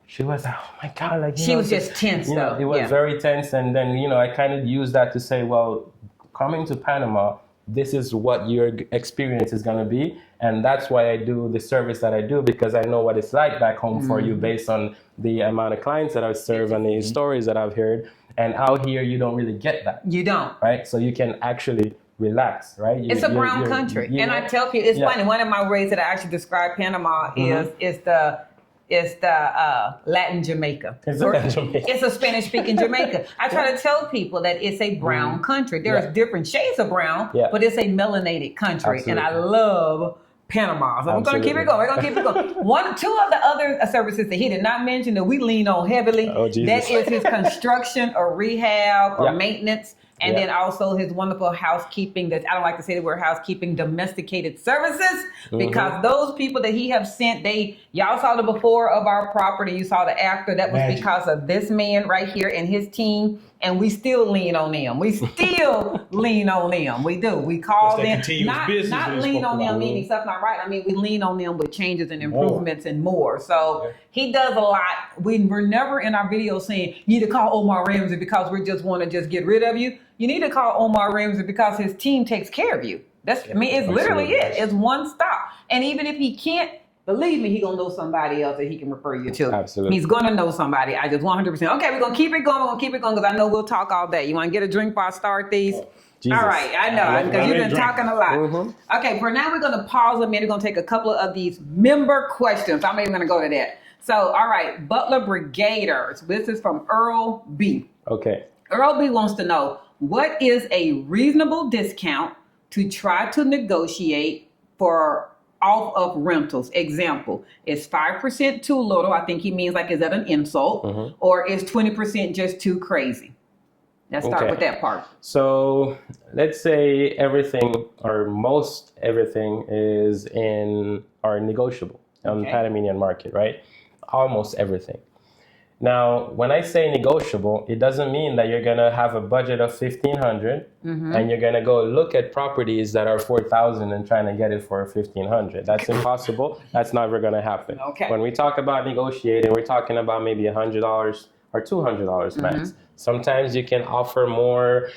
She was like, oh my God. Like, she was just tense, though. It was very tense. And then, I kind of used that to say, well, coming to Panama, this is what your experience is going to be. And that's why I do the service that I do, because I know what it's like back home for you based on the amount of clients that I've served and the stories that I've heard. And out here, you don't really get that. You don't. Right? So you can actually relax, right? It's a brown country. And I tell people, it's funny. One of my ways that I actually describe Panama is the Latin Jamaica. It's a Spanish-speaking Jamaica. I try to tell people that it's a brown country. There's different shades of brown, but it's a melanated country. Absolutely. And I love Panama. So we're going to keep it going. We're going to keep it going. Two of the other services that he did not mention that we lean on heavily, that is his construction or rehab or maintenance. And then also his wonderful housekeeping, I don't like to say the word housekeeping, domesticated services, because those people that he have sent, y'all saw the before of our property, you saw the after. That was because of this man right here and his team. And we still lean on them. We still lean on them. We do. We call them, not lean on them meaning stuff not right. I mean, we lean on them with changes and improvements and more. So he does a lot. We're never in our videos saying, you need to call Omar Ramsay because we just want to just get rid of you. You need to call Omar Ramsay because his team takes care of you. It's literally it. It's one stop. And even if he can't, believe me, he's going to know somebody else that he can refer you to. Absolutely. He's going to know somebody. I just 100%. Okay, we're going to keep it going. We're going to keep it going because I know we'll talk all day. You want to get a drink before I start these? Jesus. All right, I know, because you've been talking a lot. Okay, for now, we're going to pause a minute. We're going to take a couple of these member questions. I'm even going to go to that. So, all right, Butler Brigaders. This is from Earl B. Okay. Earl B wants to know, what is a reasonable discount to try to negotiate for off of rentals? Example, is 5% too little? I think he means like, is that an insult? Or is 20% just too crazy? Let's start with that part. So let's say everything or most everything is negotiable on the Panamanian market, right? Almost everything. Now, when I say negotiable, it doesn't mean that you're going to have a budget of $1,500 and you're going to go look at properties that are $4,000 and trying to get it for $1,500. That's impossible. That's never going to happen. Okay. When we talk about negotiating, we're talking about maybe $100 or $200 max. Sometimes you can offer more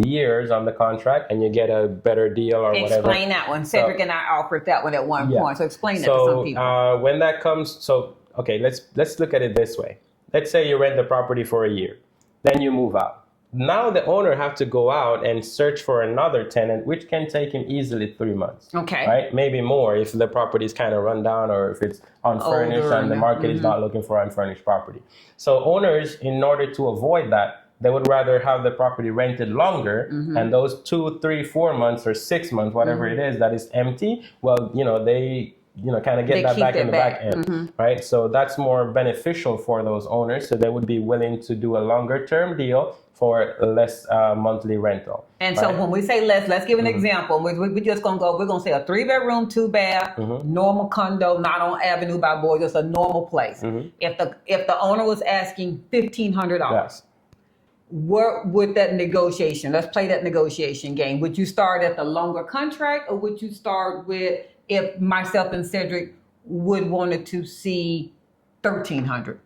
years on the contract and you get a better deal or whatever. Explain that one. Cedric and I offered that one at one point. So explain that to some people. When that comes, okay, let's look at it this way. Let's say you rent the property for a year, then you move out. Now the owner have to go out and search for another tenant, which can take him easily 3 months. Okay. Right? Maybe more if the property is kind of run down or if it's unfurnished and the market is not looking for unfurnished property. So owners, in order to avoid that, they would rather have the property rented longer, and those 2, 3, 4 months or 6 months, whatever it is that is empty, well, they kind of get that back in the back end, right? So that's more beneficial for those owners. So they would be willing to do a longer term deal for less monthly rental. And so when we say less, let's give an example. We're just going to go, we're going to say a 3-bedroom, 2-bath, normal condo, not on Avenue by Boy, just a normal place. If the owner was asking $1,500, yes. What would that negotiation, let's play that negotiation game. Would you start at the longer contract, or would you start with, if myself and Cedric would wanted to see $1,300?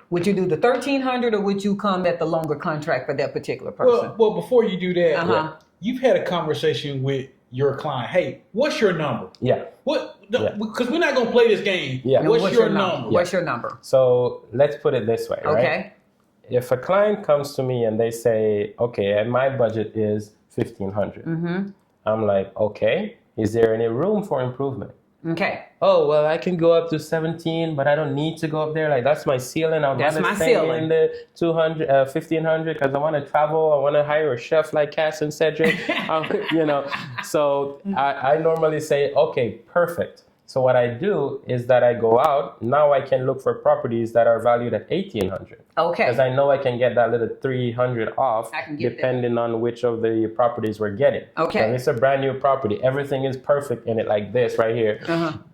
Would you do the $1,300, or would you come at the longer contract for that particular person? Well, before you do that, you've had a conversation with your client. Hey, what's your number? Yeah. Because we're not going to play this game. Yeah. What's your number? What's your number? So let's put it this way, right? Okay. If a client comes to me and they say, okay, and my budget is $1,500, I'm like, okay, is there any room for improvement? Okay. Oh, well, I can go up to 17, but I don't need to go up there. Like, that's my ceiling. That's my ceiling. In the 1,500 because I want to travel. I want to hire a chef like Cass and Cedric. So I normally say, okay, perfect. So what I do is that I go out. Now I can look for properties that are valued at $1,800. Okay. Because I know I can get that little $300 off depending on which of the properties we're getting. Okay. So it's a brand new property. Everything is perfect in it, like this right here.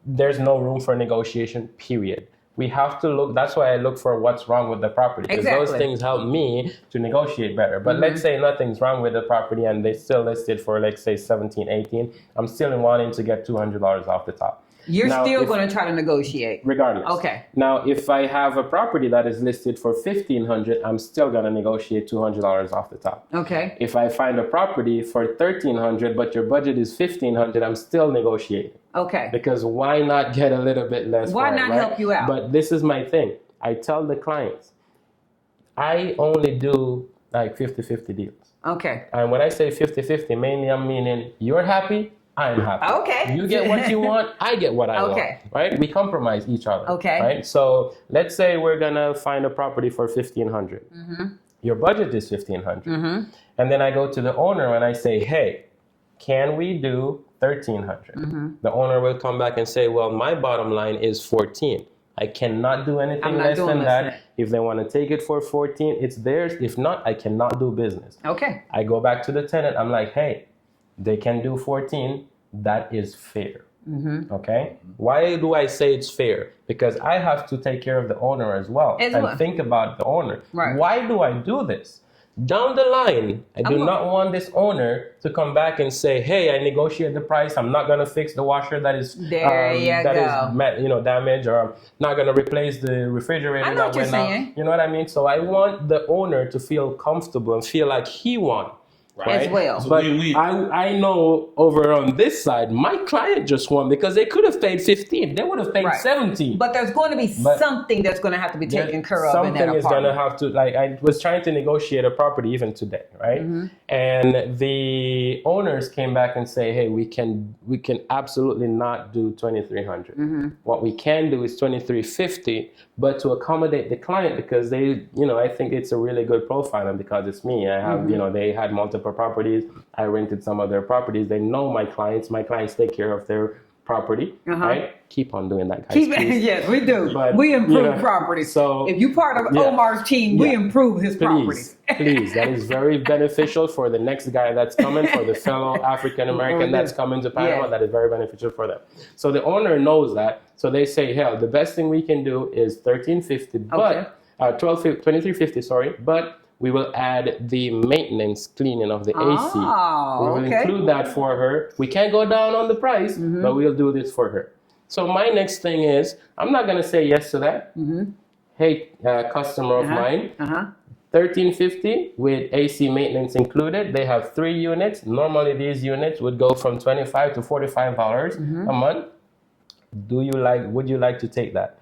There's no room for negotiation, period. We have to look, that's why I look for what's wrong with the property. Because those things help me to negotiate better. But let's say nothing's wrong with the property and they still listed for, let's say, 17, 18. I'm still wanting to get $200 off the top. You're still going to try to negotiate. Regardless. Okay. Now, if I have a property that is listed for $1,500, I'm still going to negotiate $200 off the top. Okay. If I find a property for $1,300, but your budget is $1,500, I'm still negotiating. Okay. Because why not get a little bit less? Why not help you out? But this is my thing. I tell the clients, I only do like 50-50 deals. Okay. And when I say 50-50, mainly I'm meaning you're happy, I'm happy. Okay. You get what you want, I get what I want. Right? We compromise each other. Okay. Right? So let's say we're gonna find a property for $1,500. Your budget is $1,500. And then I go to the owner and I say, hey, can we do $1,300? The owner will come back and say, well, my bottom line is $14. I cannot do anything less than that. If they want to take it for $14, it's theirs. If not, I cannot do business. Okay. I go back to the tenant. I'm like, hey, they can do 14. That is fair. Okay. Why do I say it's fair? Because I have to take care of the owner as well and think about the owner. Right. Why do I do this? Down the line, I do not want this owner to come back and say, hey, I negotiated the price. I'm not going to fix the washer that is damaged, or I'm not going to replace the refrigerator. I know what you're saying. You know what I mean? So I want the owner to feel comfortable and feel like he won. Right? As well. But I know over on this side, my client just won because they could have paid 15. They would have paid 17. But there's going to be something that's going to have to be taken care of in that apartment. Something is going to have to, like, I was trying to negotiate a property even today, right? And the owners came back and say, hey, we can absolutely not do $2,300. What we can do is $2,350, but to accommodate the client, because they, I think it's a really good profile, and because it's me, I have, they had multiple properties. I rented some of their properties. They know my clients. My clients take care of their property, right? Keep on doing that, guys. Yes, we do. But, we improve properties. So if you're part of Omar's team, we improve his properties. Please, that is very beneficial for the next guy that's coming, for the fellow African American that's coming to Panama. That is very beneficial for them. So the owner knows that. So they say, hell, the best thing we can do is $1,350, but $2,350, sorry, but we will add the maintenance cleaning of the AC. We will include that for her. We can't go down on the price, but we'll do this for her. So my next thing is, I'm not going to say yes to that. Hey, customer of mine, $1,350 with AC maintenance included. They have 3 units. Normally these units would go from $25 to $45 a month. Would you like to take that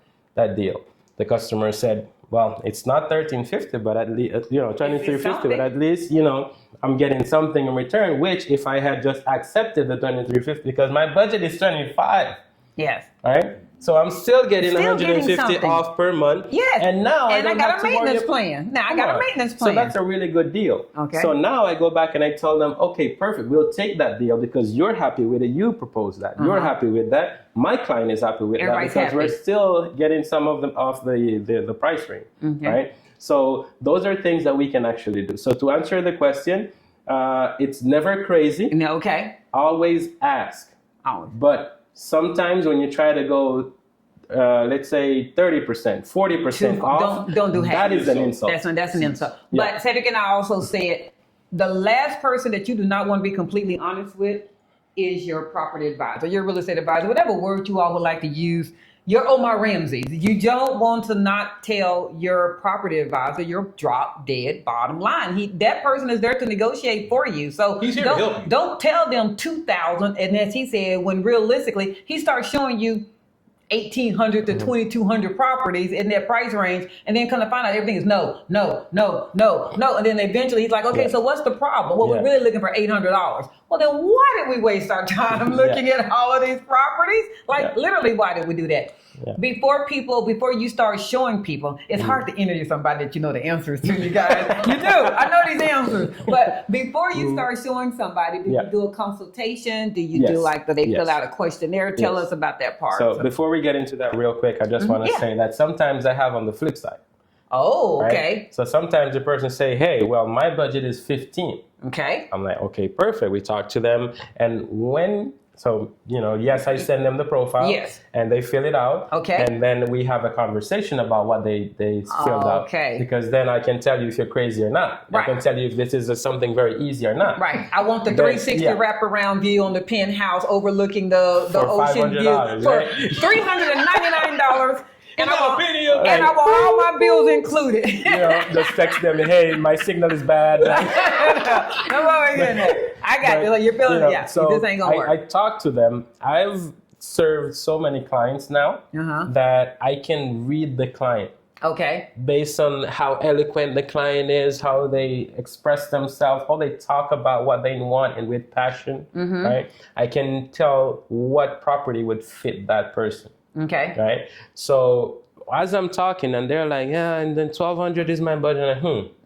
deal? The customer said, well, it's not $1,350, but at least, $2,350, but at least, I'm getting something in return, which if I had just accepted the $2,350, because my budget is $25. Yes. All right. So I'm still getting 150 off per month. Yes. And now I got a maintenance plan. Now I got a maintenance plan. So that's a really good deal. Okay. So now I go back and I tell them, okay, perfect. We'll take that deal because you're happy with it. You proposed that. You're happy with that. My client is happy with that because we're still getting some of them off the price range. Right. So those are things that we can actually do. So to answer the question, it's never crazy. Okay. Always ask. But sometimes when you try to go, let's say 30%, 40% off, don't do half. That is an insult. That's an insult. Yeah. But Cedric and I also said the last person that you do not want to be completely honest with is your property advisor, your real estate advisor, whatever word you all would like to use. Your Omar Ramsay. You don't want to not tell your property advisor your drop dead bottom line. That person is there to negotiate for you. So he's here to help you. Don't tell them 2,000, and as he said, when realistically he starts showing you 1,800 to 2,200 properties in that price range, and then kind of find out everything is no, and then eventually he's like, okay, so what's the problem? Well, we're really looking for $800. Well, then why did we waste our time looking at all of these properties? Like literally, why did we do that? Yeah. Before you start showing people, it's hard to interview somebody that you know the answers to, you guys. You do. I know these answers. But before you start showing somebody, do you do a consultation? Do you do do they fill out a questionnaire? Tell us about that part. So before we get into that real quick, I just want to say that sometimes I have on the flip side. Oh, okay. Right? So sometimes the person say, hey, well, my budget is 15. Okay. I'm like, okay, perfect. We talk to them. And yes, I send them the profile. Yes. And they fill it out. Okay. And then we have a conversation about what they filled out. Okay. Because then I can tell you if you're crazy or not. Right. I can tell you if this is something very easy or not. Right. I want the 360 wraparound view on the penthouse overlooking the ocean view for $399. And I want all my bills included. Just text them, hey, my signal is bad. I got you. You're feeling so this ain't gonna work. I talk to them. I've served so many clients now that I can read the client. Okay. Based on how eloquent the client is, how they express themselves, how they talk about what they want and with passion, right? I can tell what property would fit that person. Okay. Right. So as I'm talking, and they're like, yeah, and then 1,200 is my budget.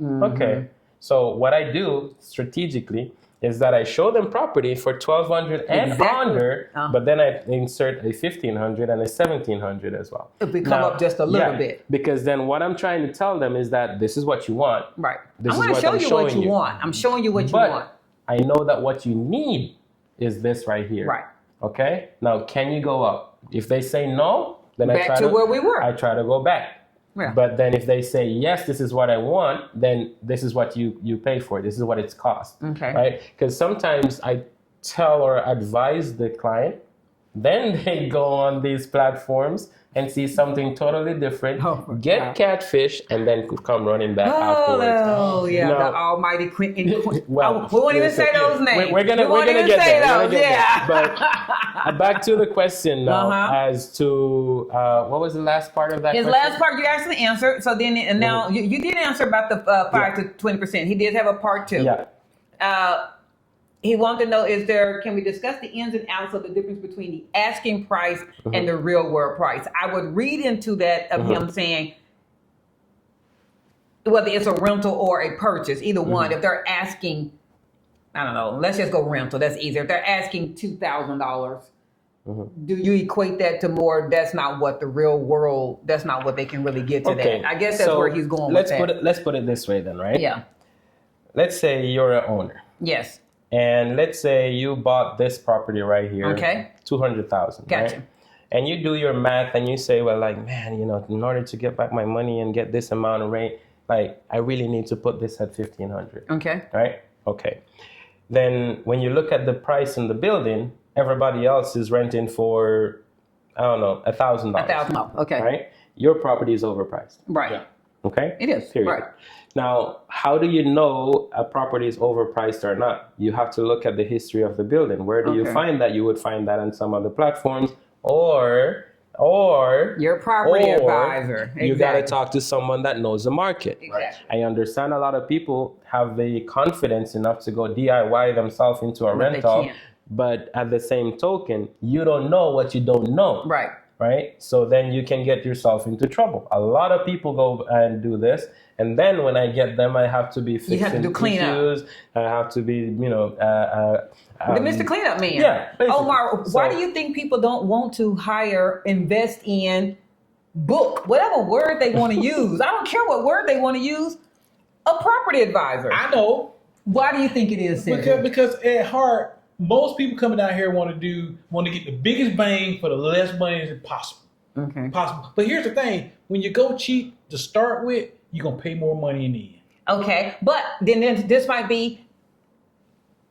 Okay. So what I do strategically is that I show them property for 1,200 and under, but then I insert a 1,500 and a 1,700 as well. If we come up just a little bit. Because then what I'm trying to tell them is that this is what you want. Right. This I'm going to show you what you want. I'm showing you what you want. I know that what you need is this right here. Right. Okay. Now, can you go up? If they say no, then I try to where we were. I try to go back. Yeah. But then if they say yes, this is what I want, then this is what you pay for. This is what it's cost. Okay. Right? Because sometimes I tell or advise the client, then they go on these platforms and see something totally different, catfish, and then come running back afterwards. Oh, yeah, the almighty well, we won't even say those names. We're gonna get there. But back to the question now as to, what was the last part of that question? Last part you actually answered. So then, and now you did answer about the 5 to 20%. He did have a part 2. Yeah. He wanted to know, can we discuss the ins and outs of the difference between the asking price and the real world price? I would read into that of him saying, whether it's a rental or a purchase, either one, if they're asking, I don't know, let's just go rental, that's easier. If they're asking $2,000, do you equate that to more? That's not what the real world, that's not what they can really get to that. I guess that's where he's going with that. Let's put it this way then, right? Yeah. Let's say you're an owner. Yes. And let's say you bought this property right here. Okay. $200,000. Gotcha. Right? And you do your math and you say, well, like, man, in order to get back my money and get this amount of rate, like, I really need to put this at $1,500. Okay. Right? Okay. Then when you look at the price in the building, everybody else is renting for, I don't know, $1,000. $1,000. Okay. Right? Your property is overpriced. Right. Yeah. Okay? It is. Period. Right. Now, how do you know a property is overpriced or not? You have to look at the history of the building. Where do you find that? You would find that on some other platforms, or your property advisor. Exactly. You got to talk to someone that knows the market. Exactly. I understand a lot of people have the confidence enough to go DIY themselves into a rental, but at the same token, you don't know what you don't know. Right. Right? So then you can get yourself into trouble. A lot of people go and do this. And then when I get them, I have to be fixing you have to do cleanup. I have to be, the Mr. Cleanup Man. Yeah, basically. Omar, why do you think people don't want to invest in, book, whatever word they want to use? I don't care what word they want to use. A property advisor. I know. Why do you think it is, Cedric? Because at heart, most people coming down here want to get the biggest bang for the less money as possible. Okay. Possible. But here's the thing: when you go cheap to start with, you're gonna pay more money in the end. Okay, but then this might be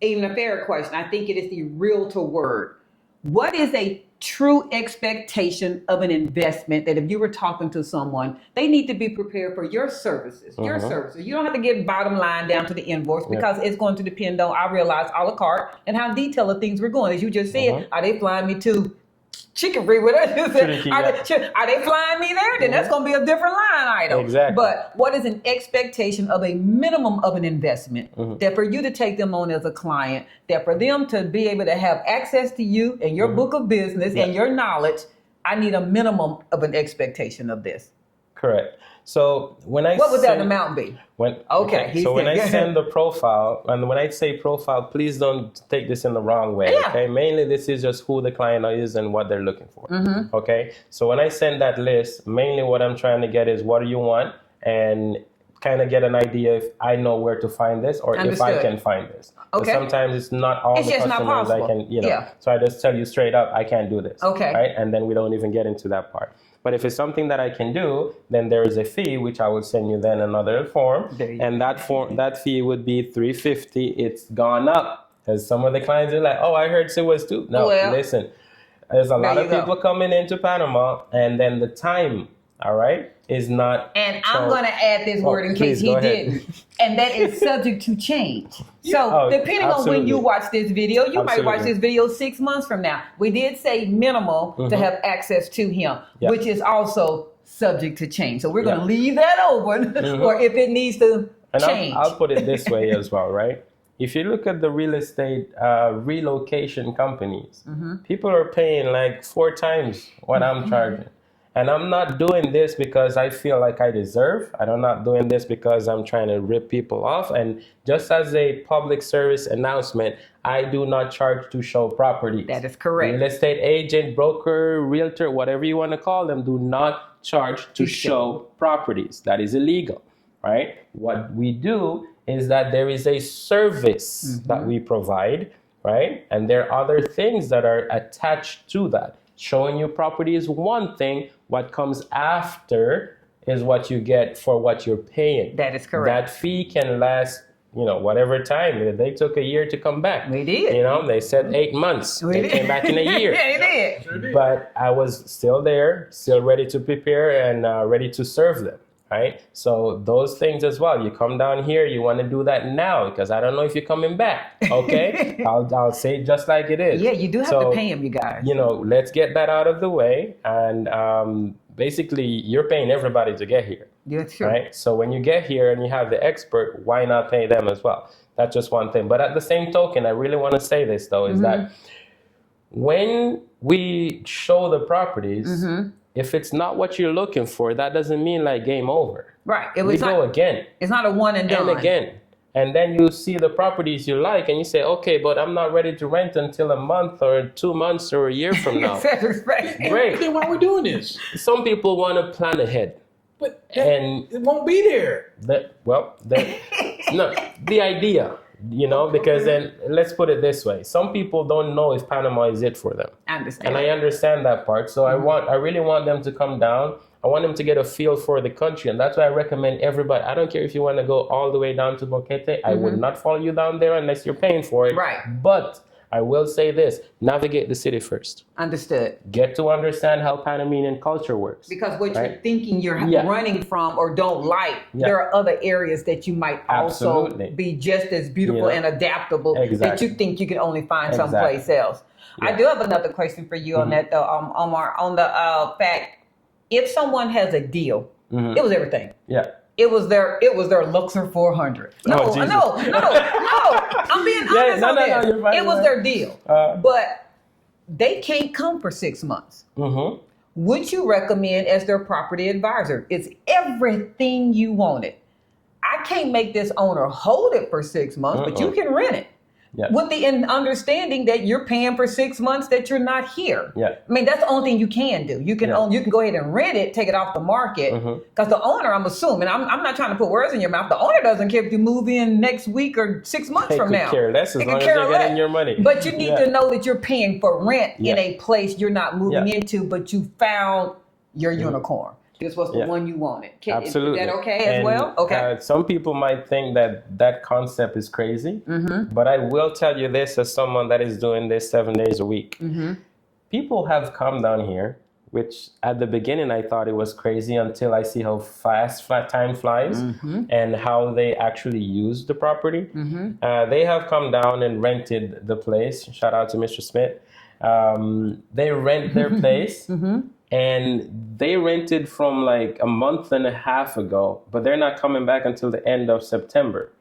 even a fair question. I think it is the realtor word. What is a true expectation of an investment that if you were talking to someone, they need to be prepared for your services, your services. You don't have to get bottom line down to the invoice because it's going to depend on, I realize, a la carte and how detailed the things we're going. As you just said, are they flying me to Chicken Free? Whatever you said, are they flying me there? Then that's going to be a different line item. Exactly. But what is an expectation of a minimum of an investment that for you to take them on as a client, that for them to be able to have access to you and your book of business and your knowledge, I need a minimum of an expectation of this. Correct. So when I what would that amount be? So when I send the profile, and when I say profile, please don't take this in the wrong way. Yeah. Okay, mainly this is just who the client is and what they're looking for. Okay, so when I send that list, mainly what I'm trying to get is what do you want, and kind of get an idea if I know where to find this or if I can find this. Okay. Sometimes it's not all the customers I can, so I just tell you straight up, I can't do this. Okay. Right, and then we don't even get into that part. But if it's something that I can do, then there is a fee, which I will send you then another form. And that fee would be $350. It's gone up. Because some of the clients are like, oh, I heard it was too. No, listen. There's a lot of people coming into Panama, and then the time, all right, is not. And I'm going to add this word in case he didn't. And that is subject to change. So depending on when you watch this video, you might watch this video 6 months from now. We did say minimal to have access to him, which is also subject to change. So we're going to leave that open or if it needs to change. I'll put it this way as well, right? If you look at the real estate relocation companies, people are paying like 4 times what I'm charging. And I'm not doing this because I feel like I deserve. I'm not doing this because I'm trying to rip people off. And just as a public service announcement, I do not charge to show properties. That is correct. Real estate agent, broker, realtor, whatever you want to call them, do not charge to show properties. That is illegal, right? What we do is that there is a service that we provide, right? And there are other things that are attached to that. Showing you property is one thing. What comes after is what you get for what you're paying. That is correct. That fee can last, whatever time. They took a year to come back. We did. They said 8 months. They came back in a year. Yeah, they did. But I was still there, still ready to prepare and ready to serve them. Right? So those things as well. You come down here, you want to do that now because I don't know if you're coming back. Okay? I'll say it just like it is. Yeah, you do have to pay him, you guys. Let's get that out of the way. And basically, you're paying everybody to get here. Yeah, sure. Right? So when you get here and you have the expert, why not pay them as well? That's just one thing. But at the same token, I really want to say this, though, is that when we show the properties, if it's not what you're looking for, that doesn't mean like game over. Right. We go again. It's not a one and done. And again. And then you see the properties you like and you say, okay, but I'm not ready to rent until a month or 2 months or a year from now. Great. Then why are we doing this? Some people want to plan ahead. But it won't be there. The idea. Because then let's put it this way. Some people don't know if Panama is it for them. I understand. And I understand that part. So I really want them to come down. I want them to get a feel for the country. And that's why I recommend everybody. I don't care if you want to go all the way down to Boquete. I would not follow you down there unless you're paying for it. Right. But I will say this, navigate the city first. Understood. Get to understand how Panamanian culture works. Because what you're thinking you're running from or don't like, there are other areas that you might also be just as beautiful and adaptable that you think you can only find someplace else. Yeah. I do have another question for you on that, though, Omar, on the fact, if someone has a deal, it was everything. Yeah. It was their Luxor 400. No. I'm being honest on this. It was their deal. But they can't come for 6 months. Mm-hmm. Would you recommend as their property advisor? It's everything you wanted. I can't make this owner hold it for 6 months, but you can rent it. Yeah. With the understanding that you're paying for 6 months that you're not here. Yeah. I mean, that's the only thing you can do. You can you can go ahead and rent it, take it off the market. Because the owner, I'm assuming, I'm not trying to put words in your mouth, the owner doesn't care if you move in next week or 6 months from now. Care less as long as they're getting your money. But you need to know that you're paying for rent in a place you're not moving into, but you found your unicorn. This was the one you wanted. Absolutely. Is that okay as well? Okay. Some people might think that concept is crazy, but I will tell you this as someone that is doing this 7 days a week. People have come down here, which at the beginning I thought it was crazy until I see how fast time flies and how they actually use the property. They have come down and rented the place. Shout out to Mr. Smith. They rent their place. And they rented from like a month and a half ago, but they're not coming back until the end of September,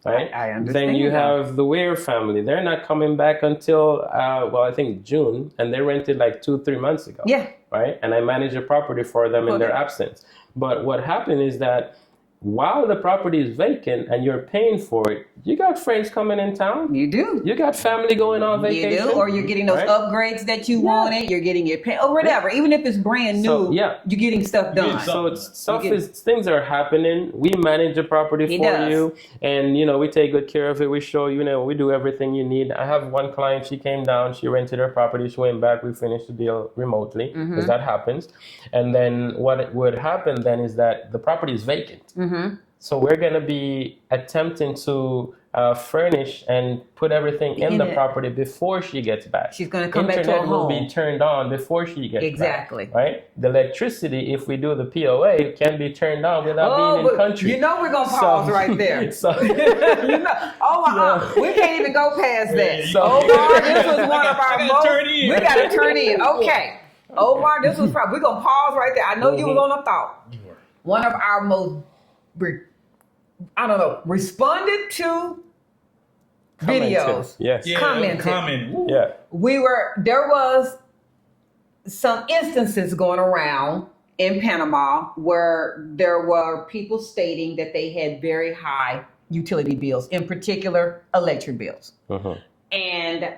right? I understand. Then you have the Weir family. They're not coming back until, I think June, and they rented like 2-3 months ago. Yeah. Right? And I manage a property for them in their absence. But what happened is that while the property is vacant and you're paying for it, you got friends coming in town. You do. You got family going on vacation. You do, or you're getting those upgrades that you wanted. You're getting your pay or whatever. Even if it's brand new, you're getting stuff done. Things are happening. We manage the property for you, and we take good care of it. We show you, we do everything you need. I have one client. She came down. She rented her property. She went back. We finished the deal remotely because that happens. And then what would happen then is that the property is vacant. So we're going to be attempting to furnish and put everything in the property before she gets back. She's going to come back to her home. Internet will be turned on before she gets back. Exactly. Right? The electricity, if we do the POA, can be turned on without being in country. We're going to pause right there. We can't even go past that. Omar, this was one of our we got to turn in. Okay. Omar, this was probably, we're going to pause right there. I know you was on a thought. One of our most, responded to videos. Yes. Commented. Yeah. There was some instances going around in Panama where there were people stating that they had very high utility bills, in particular electric bills. And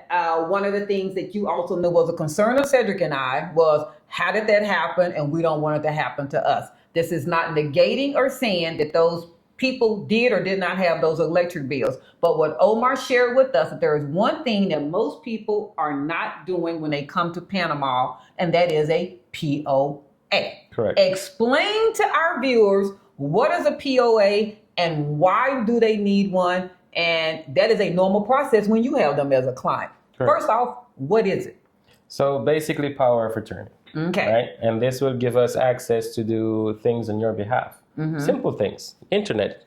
one of the things that you also knew was a concern of Cedric and I was, how did that happen? And we don't want it to happen to us. This is not negating or saying that those people did or did not have those electric bills. But what Omar shared with us, that there is one thing that most people are not doing when they come to Panama, and that is a POA. Correct. Explain to our viewers, what is a POA and why do they need one? And that is a normal process when you have them as a client. Correct. First off, what is it? So basically power of attorney. Okay. Right? And this will give us access to do things on your behalf. Simple things, internet,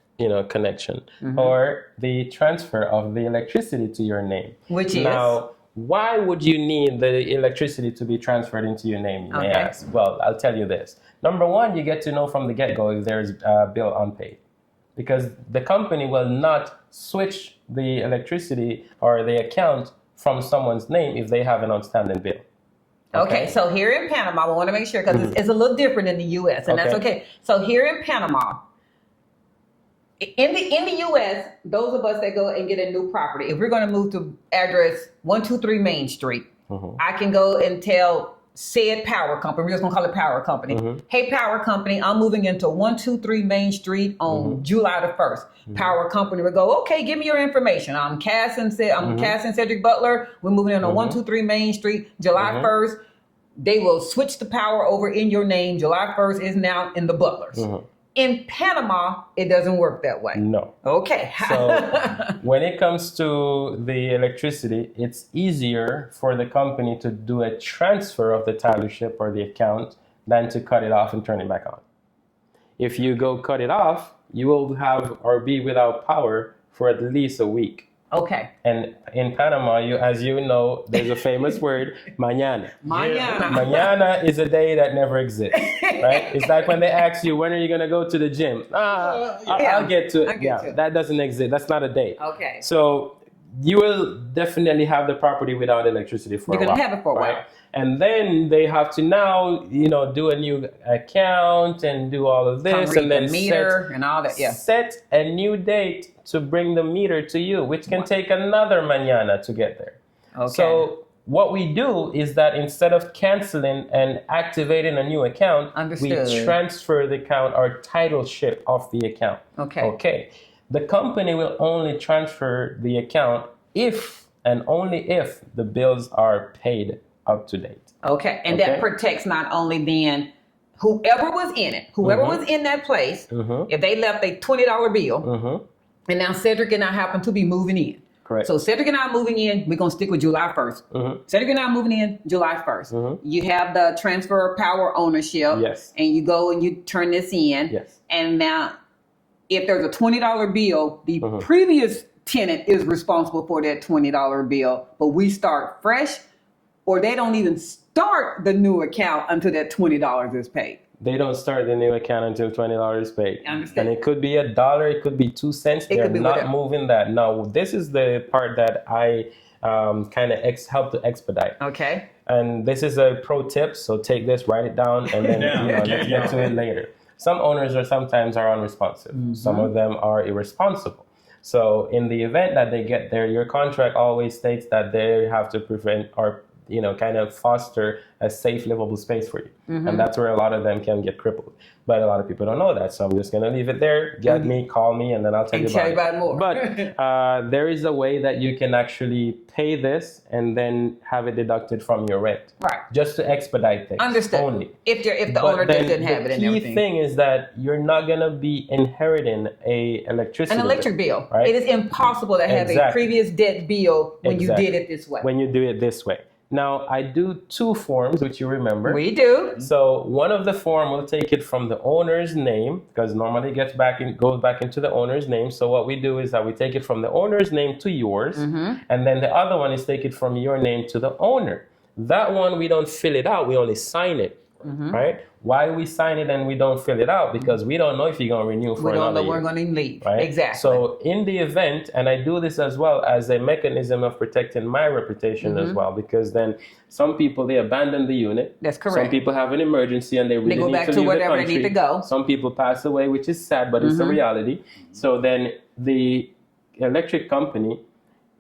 connection, or the transfer of the electricity to your name. Which is? Now, why would you need the electricity to be transferred into your name, you may ask? Well, I'll tell you this. Number one, you get to know from the get-go if there's a bill unpaid. Because the company will not switch the electricity or the account from someone's name if they have an outstanding bill. Okay, so here in Panama, I want to make sure, because it's a little different in the U.S., and that's okay. So here in Panama, in the U.S., those of us that go and get a new property, if we're going to move to address 123 Main Street, I can go and tell said power company, we're just going to call it power company, hey, power company, I'm moving into 123 Main Street on July the 1st. Power company will go, okay, give me your information. I'm Cass and Cedric Butler. We're moving in on 123 Main Street, July 1st. They will switch the power over in your name. July 1st is now in the Butlers. In Panama, it doesn't work that way. No. Okay. So when it comes to the electricity, it's easier for the company to do a transfer of the titlership or the account than to cut it off and turn it back on. If you go cut it off, you will have or be without power for at least a week. Okay. And in Panama, as you know, there's a famous word, mañana. Mañana. Mañana is a day that never exists, right? It's like when they ask you, when are you going to go to the gym? I'll get to it. That doesn't exist. That's not a day. Okay. So you will definitely have the property without electricity for a while. You're going to have it for a while. Right? And then they have to now, do a new account and do all of this, and then the meter and all that. Yeah. Set a new date to bring the meter to you, which can take another mañana to get there. Okay. So what we do is that instead of canceling and activating a new account, we transfer the account or titleship of the account. Okay. The company will only transfer the account if and only if the bills are paid up to date. Okay. And that protects not only then whoever was in it, was in that place, if they left a $20 bill, and now Cedric and I happen to be moving in. Correct. So Cedric and I moving in, we're going to stick with July 1st. Cedric and I moving in July 1st. You have the transfer of power ownership. Yes. And you go and you turn this in. Yes. And now if there's a $20 bill, the previous tenant is responsible for that $20 bill, but we start fresh, or they don't even start the new account until that $20 is paid. They don't start the new account until $20 is paid. I understand. And it could be $1, it could be 2 cents. They're not moving that. Now, this is the part that I kind of help to expedite. Okay. And this is a pro tip, so take this, write it down, and then let's get to it later. Some owners sometimes are unresponsive. Some of them are irresponsible. So in the event that they get there, your contract always states that they have to prevent or kind of foster a safe, livable space for you. And that's where a lot of them can get crippled. But a lot of people don't know that. So I'm just going to leave it there. Get me, call me, and then I'll tell you about it. More. But there is a way that you can actually pay this and then have it deducted from your rent. Right. Just to expedite things. Understood. Only. If the owner doesn't have it and everything. The key thing is that you're not going to be inheriting an electric bill. Right? It is impossible to have a previous debt bill when you did it this way. When you do it this way. Now, I do 2 forms, which you remember. We do. So one of the form will take it from the owner's name, because normally it goes back into the owner's name. So what we do is that we take it from the owner's name to yours, and then the other one is take it from your name to the owner. That one, we don't fill it out. We only sign it, right? Why we sign it and we don't fill it out? Because we don't know if you're going to renew for another year. We don't know we're going to leave. Right? Exactly. So in the event, and I do this as well as a mechanism of protecting my reputation as well, because then some people, they abandon the unit. That's correct. Some people have an emergency and they really go need back to to leave wherever the country. they need to go. Some people pass away, which is sad, but it's a reality. So then the electric company,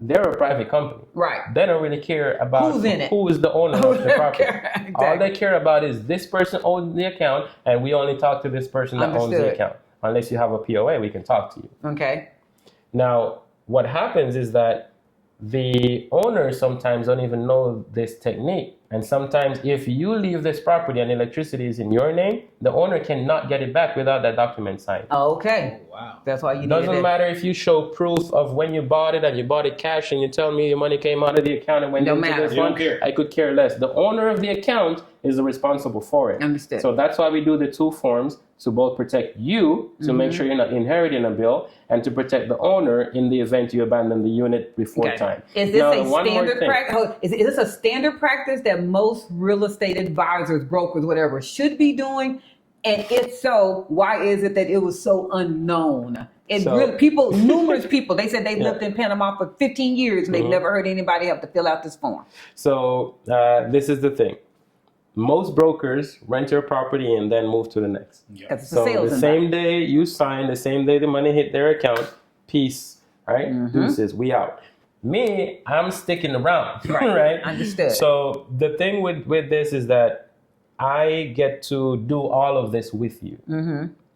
they're a private company. Right. They don't really care about who's in it. Who is the owner of the property. Exactly. All they care about is this person owns the account, and we only talk to this person that owns the account. Unless you have a POA, we can talk to you. Okay. Now, what happens is that the owners sometimes don't even know this technique. And sometimes if you leave this property and electricity is in your name, the owner cannot get it back without that document signed. Okay. Oh, wow. That's why you Doesn't matter if you show proof of when you bought it and you bought it cash and you tell me your money came out of the account and went into this one. I could care less. The owner of the account is responsible for it. Understood. So that's why we do the 2 forms, to both protect you, to make sure you're not inheriting a bill, and to protect the owner in the event you abandon the unit before time. Is this a standard practice? Is this a standard practice that most real estate advisors, brokers, whatever, should be doing? And if so, why is it that it was so unknown? Numerous people, they said they've lived in Panama for 15 years and they've never heard anybody have to fill out this form. So this is the thing. Most brokers rent your property and then move to the next. Yeah. So the same day you sign, the same day the money hit their account, peace, right? Deuces, we out. Me, I'm sticking around, right? Understood. So the thing with this is that I get to do all of this with you.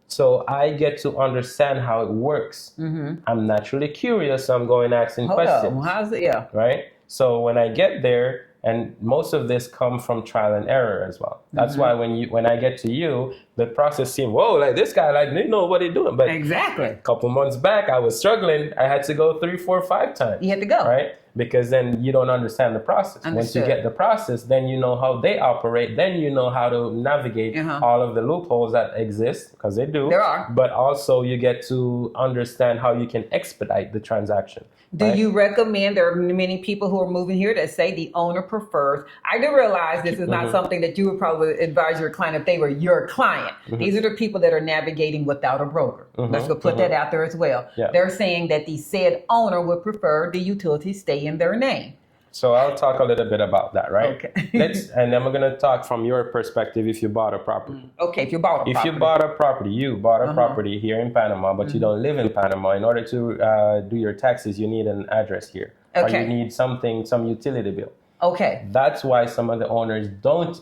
So I get to understand how it works. I'm naturally curious, so I'm going asking questions. How's it? Yeah. Right? So when I get there, and most of this come from trial and error as well. That's why when I get to you, the process seems, whoa, like this guy, like they know what they're doing. But exactly. A couple months back, I was struggling. I had to go 3, 4, 5 times. You had to go. Right? because then you don't understand the process. Understood. Once you get the process, then you know how they operate. Then you know how to navigate all of the loopholes that exist, because they do. There are. But also you get to understand how you can expedite the transaction. Do you recommend, there are many people who are moving here that say the owner prefers, I do realize this is not something that you would probably advise your client if they were your client. These are the people that are navigating without a broker. Let's go put that out there as well. Yeah. They're saying that the said owner would prefer the utility stay in their name. So I'll talk a little bit about that, right? Okay. And then we're going to talk from your perspective if you bought a property. Okay, if you bought a property. If you bought a property here in Panama, but you don't live in Panama, in order to do your taxes, you need an address here. Okay. Or you need some utility bill. Okay. That's why some of the owners don't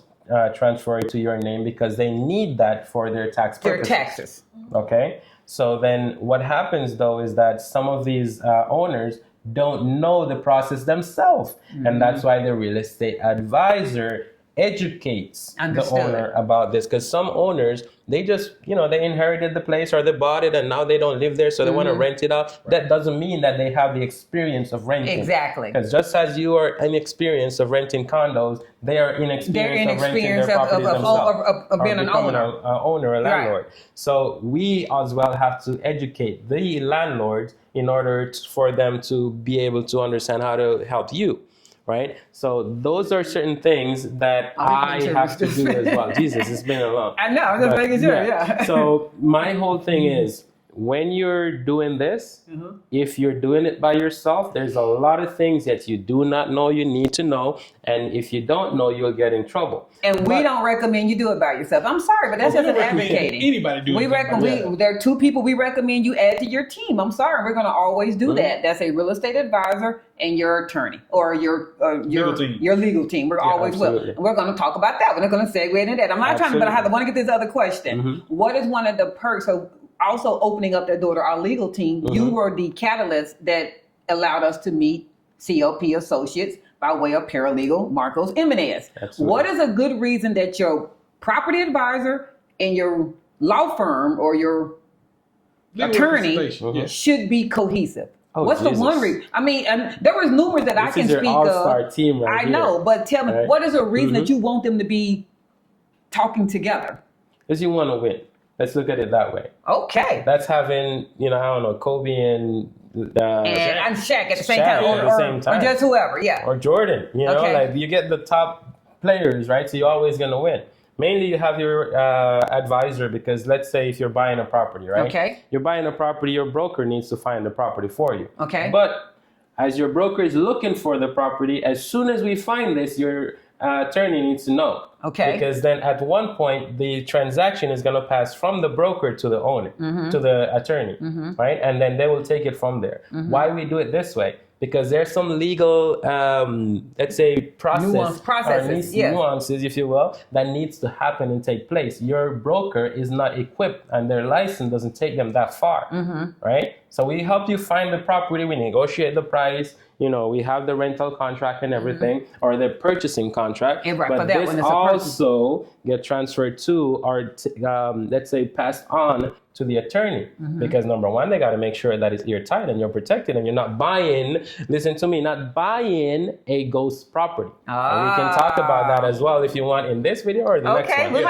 transfer it to your name, because they need that for their tax purposes. Their taxes. Okay. So then what happens though is that some of these owners don't know the process themselves. And that's why the real estate advisor educates the owner about this. Because some owners, they just, they inherited the place or they bought it and now they don't live there, so they want to rent it out. Right. That doesn't mean that they have the experience of renting. Exactly. Because just as you are inexperienced of renting condos, they are inexperienced of renting their properties themselves. Of being an owner. Owner or landlord. Right. So we as well have to educate the landlords in order for them to be able to understand how to help you. Right? So those are certain things that I have to do as well. Jesus, it's been a long. I know, I'm just making sure, yeah. So my whole thing is, when you're doing this, if you're doing it by yourself, there's a lot of things that you do not know you need to know. And if you don't know, you'll get in trouble. And we don't recommend you do it by yourself. I'm sorry, but that's just an advocating. Anybody do it. There are two people we recommend you add to your team. I'm sorry, we're going to always do that. That's a real estate advisor and your attorney or your legal team. We're always will. And we're going to talk about that. We're not going to segue into that. I'm not trying to, but I want to get this other question. What is one of the perks of also opening up that door to our legal team? You were the catalyst that allowed us to meet CLP Associates by way of paralegal Marcos Jimenez. What is a good reason that your property advisor and your law firm or your attorney should be cohesive? What's the one reason? I mean, there was numerous that I can speak of. All-star team right here. I know, but tell me, what is a reason that you want them to be talking together? Because you want to win. Let's look at it that way. Okay. That's having, Kobe and Shaq at the same time. Or just whoever, Or Jordan, like you get the top players, right? So you're always going to win. Mainly you have your advisor, because let's say if you're buying a property, right? Okay. You're buying a property, your broker needs to find the property for you. Okay. But as your broker is looking for the property, as soon as we find this, your attorney needs to know. Okay. Because then at one point, the transaction is going to pass from the broker to the owner, to the attorney, right? And then they will take it from there. Why we do it this way? Because there's some legal, let's say, processes, nuances, if you will, that needs to happen and take place. Your broker is not equipped and their license doesn't take them that far, right? So we help you find the property, we negotiate the price, we have the rental contract and everything, or the purchasing contract. But this also get transferred to, or let's say passed on to the attorney. Because number one, they got to make sure that you're tight and you're protected and you're not buying, listen to me, not buying a ghost property. And we can talk about that as well if you want in this video or the next one. Okay, we'll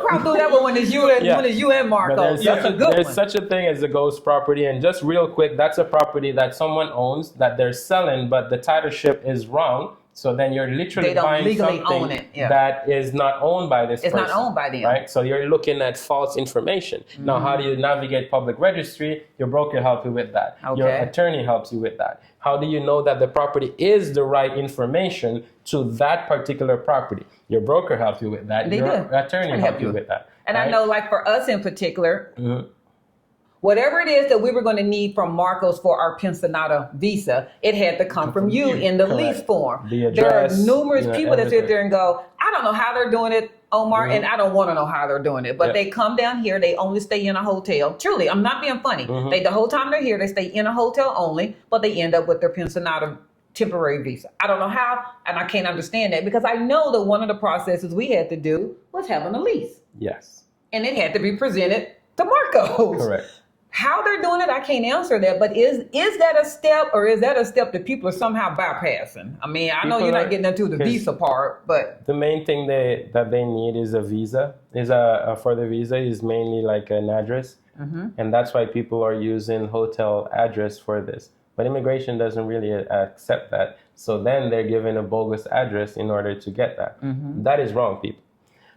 probably do that one when it's you and Marco. There's such a thing as a ghost property. And just real quick, that's a property that someone owns that they're selling, but the titleship is wrong. So then you're literally buying something that is not owned by this person. It's not owned by them. Right? So you're looking at false information. Now, how do you navigate public registry? Your broker helps you with that. Your attorney helps you with that. How do you know that the property is the right information to that particular property? Your broker helps you with that. Your attorney helps you with that. And I know, like for us in particular, whatever it is that we were going to need from Marcos for our Pensionado visa, it had to come from you in the lease form. The address, there are numerous people that sit there and go, I don't know how they're doing it, Omar, and I don't want to know how they're doing it. But they come down here, they only stay in a hotel. Truly, I'm not being funny. The whole time they're here, they stay in a hotel only, but they end up with their Pensionado temporary visa. I don't know how, and I can't understand that, because I know that one of the processes we had to do was having a lease. Yes. And it had to be presented to Marcos. Correct. How they're doing it, I can't answer that. But is that a step, or is that a step that people are somehow bypassing? I mean, I know you're not getting into the visa part, but the main thing that they need is a visa. For the visa is mainly like an address, and that's why people are using hotel address for this. But immigration doesn't really accept that, so then they're given a bogus address in order to get that. That is wrong, people.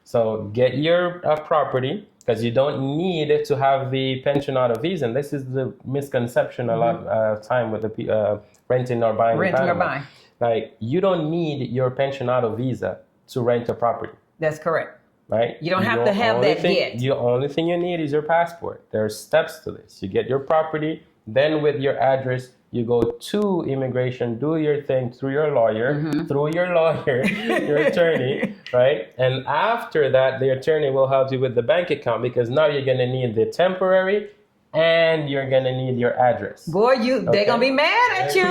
So get your property. Because you don't need to have the pensionado visa. And this is the misconception a lot of time with the renting or buying. Like, you don't need your pensionado visa to rent a property. That's correct. Right? You don't have to have that yet. The only thing you need is your passport. There are steps to this. You get your property, then with your address, you go to immigration, do your thing through your lawyer, your attorney, right? And after that, the attorney will help you with the bank account, because now you're going to need the temporary and you're going to need your address. Boy, they're going to be mad at you.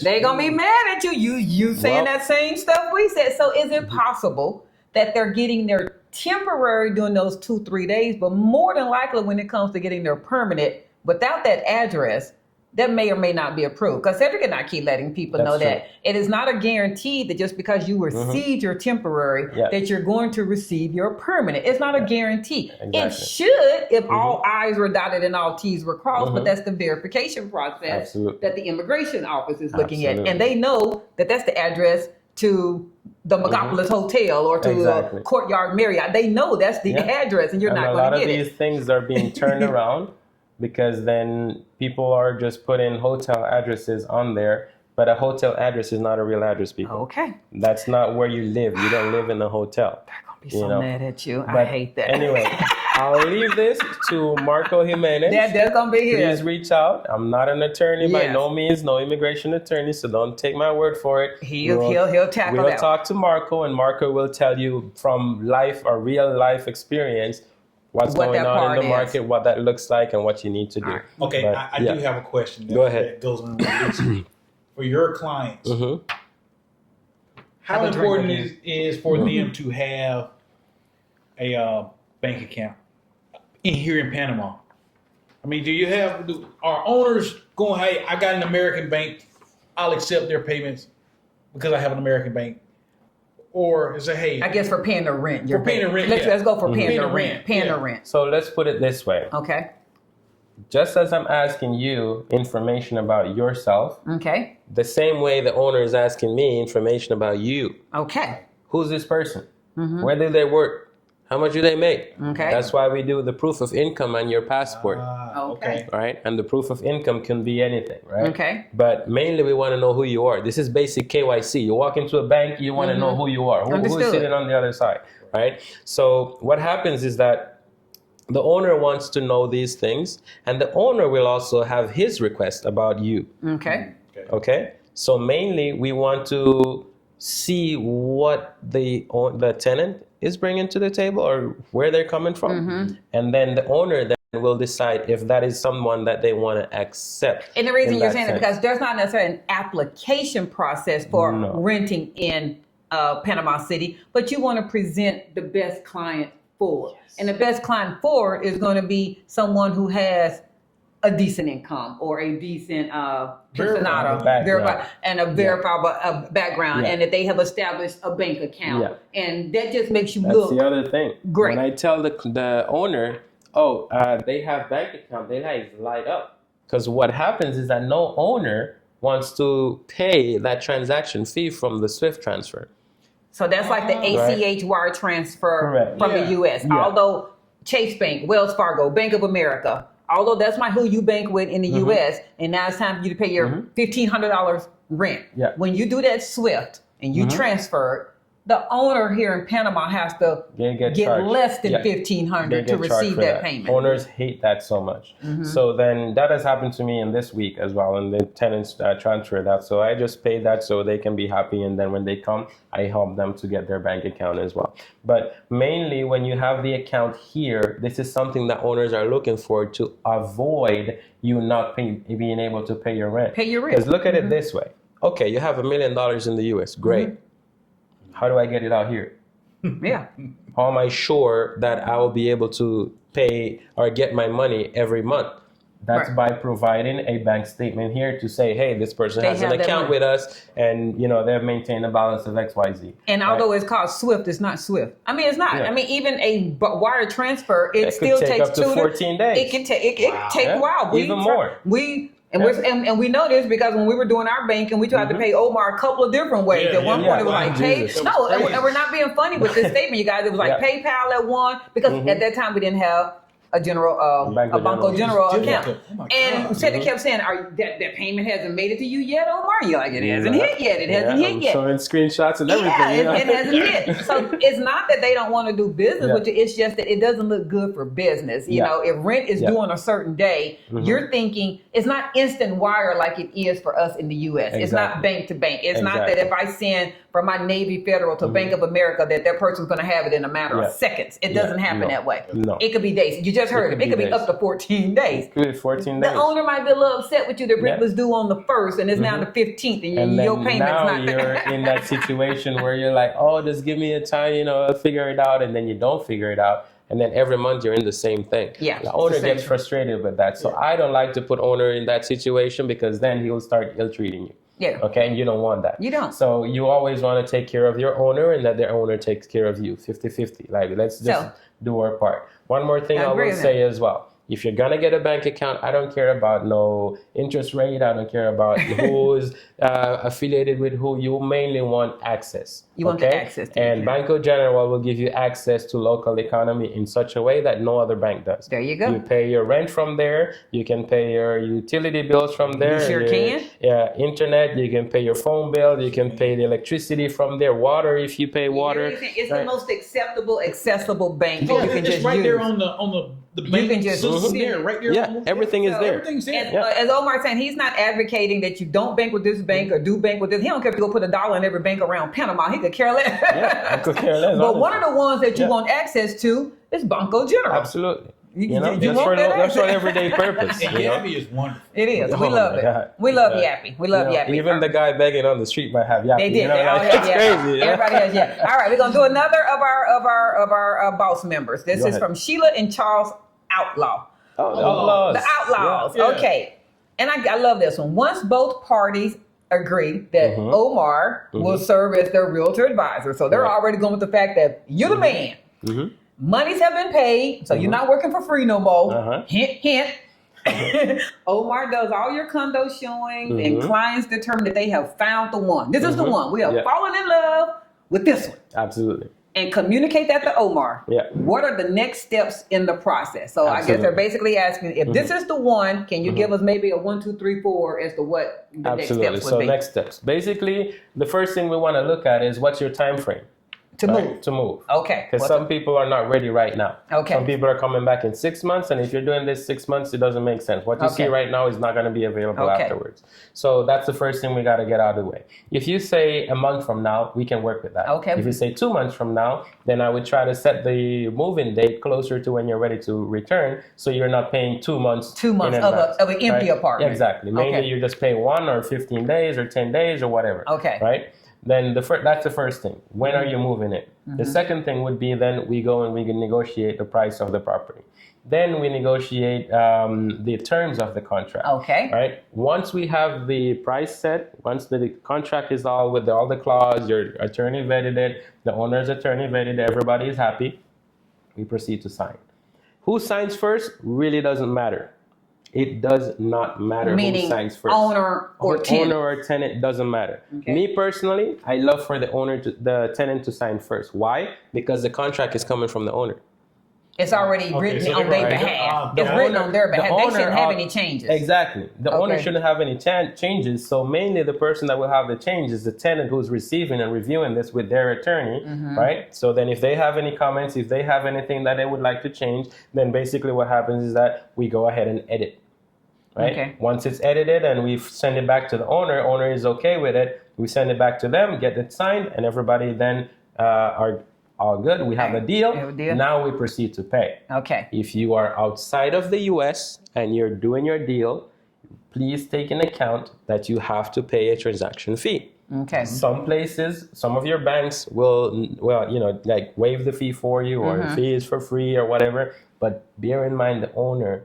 They're going to be mad at you. You saying that same stuff we said. So is it possible that they're getting their temporary during those 2-3 days, but more than likely when it comes to getting their permanent without that address, that may or may not be approved? Because Cedric and I keep letting people know that it is not a guarantee that just because you received your temporary that you're going to receive your permanent. It's not a guarantee. Exactly. It should if all I's were dotted and all T's were crossed, but that's the verification process that the immigration office is looking at. And they know that that's the address to the Megapolis Hotel or to Courtyard Marriott. They know that's the address, and you're not going to get it. A lot of these things are being turned around, because then people are just putting hotel addresses on there. But a hotel address is not a real address, people. Okay. That's not where you live. You don't live in a hotel. They're going to be so mad at you. But I hate that. Anyway, I'll leave this to Marco Jimenez. That's going to be here. Please reach out. I'm not an attorney by no means, no immigration attorney, so don't take my word for it. He'll tackle that. We'll talk to Marco, and Marco will tell you from life or real life experience what's going on in the market, what that looks like, and what you need to do. Right. Okay, but, I do have a question. Go ahead. That goes on with this. For your clients, how important is for them to have a bank account here in Panama? I mean, are owners going, hey, I got an American bank, I'll accept their payments because I have an American bank? Or is it, hey, I guess for paying the rent. Let's go for paying the rent. Paying the rent. So let's put it this way. Okay. Just as I'm asking you information about yourself, okay, the same way the owner is asking me information about you. Okay. Who's this person? Where do they work? How much do they make? Okay. That's why we do the proof of income on your passport. Okay. Right? And the proof of income can be anything, right? Okay. But mainly we want to know who you are. This is basic KYC. You walk into a bank, you want to know who you are. Who's sitting on the other side, right? So what happens is that the owner wants to know these things, and the owner will also have his request about you. Okay? So mainly we want to see what the tenant is bringing to the table or where they're coming from. And then the owner then will decide if that is someone that they want to accept. And the reason you're saying that because there's not necessarily an application process for renting in Panama City, but you want to present the best client forward. Yes. And the best client forward is going to be someone who has a decent income or a decent verifiable background, and that they have established a bank account, and that just makes you look. That's the other thing. Great. When I tell the owner, they have bank account, they light up, because what happens is that no owner wants to pay that transaction fee from the SWIFT transfer. So that's like the ACH wire transfer from the U.S. Although Chase Bank, Wells Fargo, Bank of America, although that's not who you bank with in the U.S., and now it's time for you to pay your $1,500 rent. Yeah. When you do that SWIFT and you transfer, the owner here in Panama has to get less than $1,500 to receive that payment. Owners hate that so much. So then that has happened to me in this week as well, and the tenants transfer that. So I just pay that so they can be happy, and then when they come, I help them to get their bank account as well. But mainly when you have the account here, this is something that owners are looking for to avoid you not being able to pay your rent. Because look at it this way. Okay, you have $1 million in the US. Great. How do I get it out here? How am I sure that I will be able to pay or get my money every month? That's Right. by providing a bank statement here to say, hey, this person They has an have that account money. with us, and they've maintained a balance of XYZ. And although it's called SWIFT, it's not SWIFT. I mean, it's not. Yeah. I mean, even a wire transfer, it It could still take takes up to 14 days. It can take. It Wow. take a while. Even more. And we know this because when we were doing our banking, we tried to pay Omar a couple of different ways. Yeah, At one yeah, point, it was yeah. like pay. Jesus. No, That was and we're not being funny with this statement, you guys. It was like Yeah. PayPal at one because at that time we didn't have a general Banco General General. account. Oh my And God. Teddy kept saying, that payment hasn't made it to you yet, Omar? You're like, it hasn't Yeah. hit yet. It hasn't Yeah, hit I'm yet. showing screenshots and everything. Yeah, it hasn't hit. So it's not that they don't want to do business Yeah. with you. It's just that it doesn't look good for business. You Yeah. know, if rent is Yeah. due on a certain day, you're thinking it's not instant wire like it is for us in the U.S. It's not Exactly. bank to bank. It's not that Exactly. if I send from my Navy Federal to Bank of America that person's going to have it in a matter Yeah. of seconds. It Yeah. doesn't happen No. that way. No. It could be days. You just heard It it. could It could be be days. up to 14 days. Good, 14 days. The owner might be a little upset with you that rent Yeah. was due on the 1st and it's now the 15th and, And your then payment's now not you're in that situation where you're like, oh, just give me a time, I'll figure it out. And then you don't figure it out. And then every month you're in the same thing. Yeah, The it's owner the same gets frustrated with that. So I don't like to put owner in that situation because then he'll start ill-treating you. Yeah. Okay. And you don't want that. You don't. So you always want to take care of your owner and that their owner takes care of you 50-50. Like, let's just do our part. One more thing I I agree will with say as well. If you're gonna get a bank account, I don't care about no interest rate. I don't care about who's affiliated with who. You mainly want access. You want the access to And it. Banco General will give you access to local economy in such a way that no other bank does. There you go. You pay your rent from there. You can pay your utility bills from there. sure your, can. Yeah, internet. You can pay your phone bill. You can pay the electricity from there. Water if you pay water. It's the most acceptable, accessible bank Oh, that you can it's just right use. there on the bank can just system see there, it. right there. Yeah, on the- everything is there. Everything's there. As Omar saying, he's not advocating that you don't bank with this bank or do bank with this. He don't care if you go put $1 in every bank around Panama. He could care less. Yeah, I could care less, But one of honestly. the ones that you Yeah. want access to is Banco General. Absolutely. You That's want for that that's for access? everyday purpose. And Yappy is wonderful. It is. Oh We love my it. God. We love Yeah. Yappy. We love Yappy. Even the guy begging on the street might have Yappy. They did. They all like, have that's Yappy. crazy. Yeah? Everybody has Yappy. All right, we're gonna do another of our boss members. This Go is ahead. from Sheila and Charles Outlaw. Oh, the outlaws. The Outlaws. Yeah. Okay. And I love this one. Once both parties agree that Omar will serve as their realtor advisor. So they're Right. already going with the fact that you're the man. Mhm. Monies have been paid, so you're not working for free no more. Uh-huh. Hint, hint. Omar does all your condo showings, and clients determine that they have found the one. This is the one. We have Yeah. fallen in love with this one. Absolutely. And communicate that to Omar. Yeah. What are the next steps in the process? So I guess Absolutely. they're basically asking if this is the one, can you give us maybe a 1, 2, 3, 4 as to what the Absolutely. next steps So would be next steps. Basically, the first thing we want to look at is what's your time frame to move? to move. Okay. Because some people are not ready right now. Okay. Some people are coming back in 6 months, and if you're doing this 6 months, it doesn't make sense. What you see Okay. right now is not going to be available Okay. afterwards. So that's the first thing we got to get out of the way. If you say a month from now, we can work with that. Okay. If you say 2 months from now, then I would try to set the move-in date closer to when you're ready to return, so you're not paying 2 months. 2 months in of advance, an empty right? apartment. Exactly. Mainly Okay. you just pay 1 or 15 days or 10 days or whatever. Okay. Right? Then that's the first thing. When are you moving it? The second thing would be then we go and we can negotiate the price of the property. Then we negotiate the terms of the contract. Okay. Right. Once we have the price set, once the contract is all with all the clause, your attorney vetted it, the owner's attorney vetted it, everybody is happy, we proceed to sign. Who signs first really doesn't matter. It does not matter Meaning who signs first. owner or tenant. Owner or tenant doesn't matter. Okay. Me personally, I love for the tenant to sign first. Why? Because the contract is coming from the owner. It's already written so on their they're- behalf. the It's written owner- on their the behalf. They owner shouldn't have of- any changes. Exactly. The owner Okay. shouldn't have any changes. So mainly the person that will have the change is the tenant who's receiving and reviewing this with their attorney, right? So then if they have any comments, if they have anything that they would like to change, then basically what happens is that we go ahead and edit. Right? Okay. Once it's edited and we send it back to the owner is okay with it, we send it back to them, get it signed, and everybody then are all good. We have a deal. We have a deal. Now we proceed to pay. Okay. If you are outside of the US and you're doing your deal, please take into account that you have to pay a transaction fee. Okay. Some places, some of your banks will, like waive the fee for you or the fee is for free or whatever. But bear in mind the owner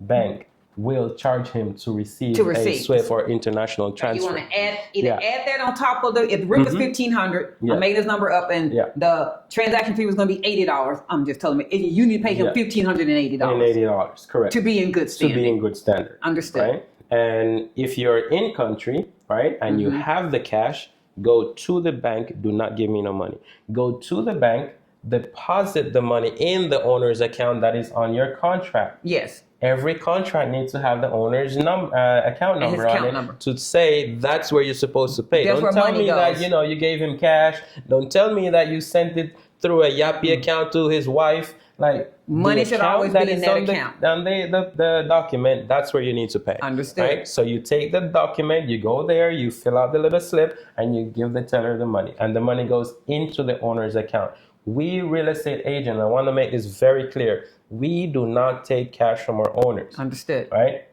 bank will charge him to receive To a receive. SWIFT or international transfer. You want to add that on top of the, if the rent was $1,500, I made this number up, and the transaction fee was going to be $80. I'm just telling you, you need to pay him $1,580. $80, correct. To be in good standing. To be in good standard. Understood. Right? And if you're in country, right, and you have the cash, go to the bank. Do not give me no money. Go to the bank, deposit the money in the owner's account that is on your contract. Yes. Every contract needs to have the owner's account number on it to say that's where you're supposed to pay. That's Don't tell me goes. that you gave him cash. Don't tell me that you sent it through a Yappy account to his wife. Like, money should always be in that account. On the document, that's where you need to pay. Understood. Right? So you take the document, you go there, you fill out the little slip, and you give the teller the money. And the money goes into the owner's account. We real estate agents, I want to make this very clear. We do not take cash from our owners. Understood. Right?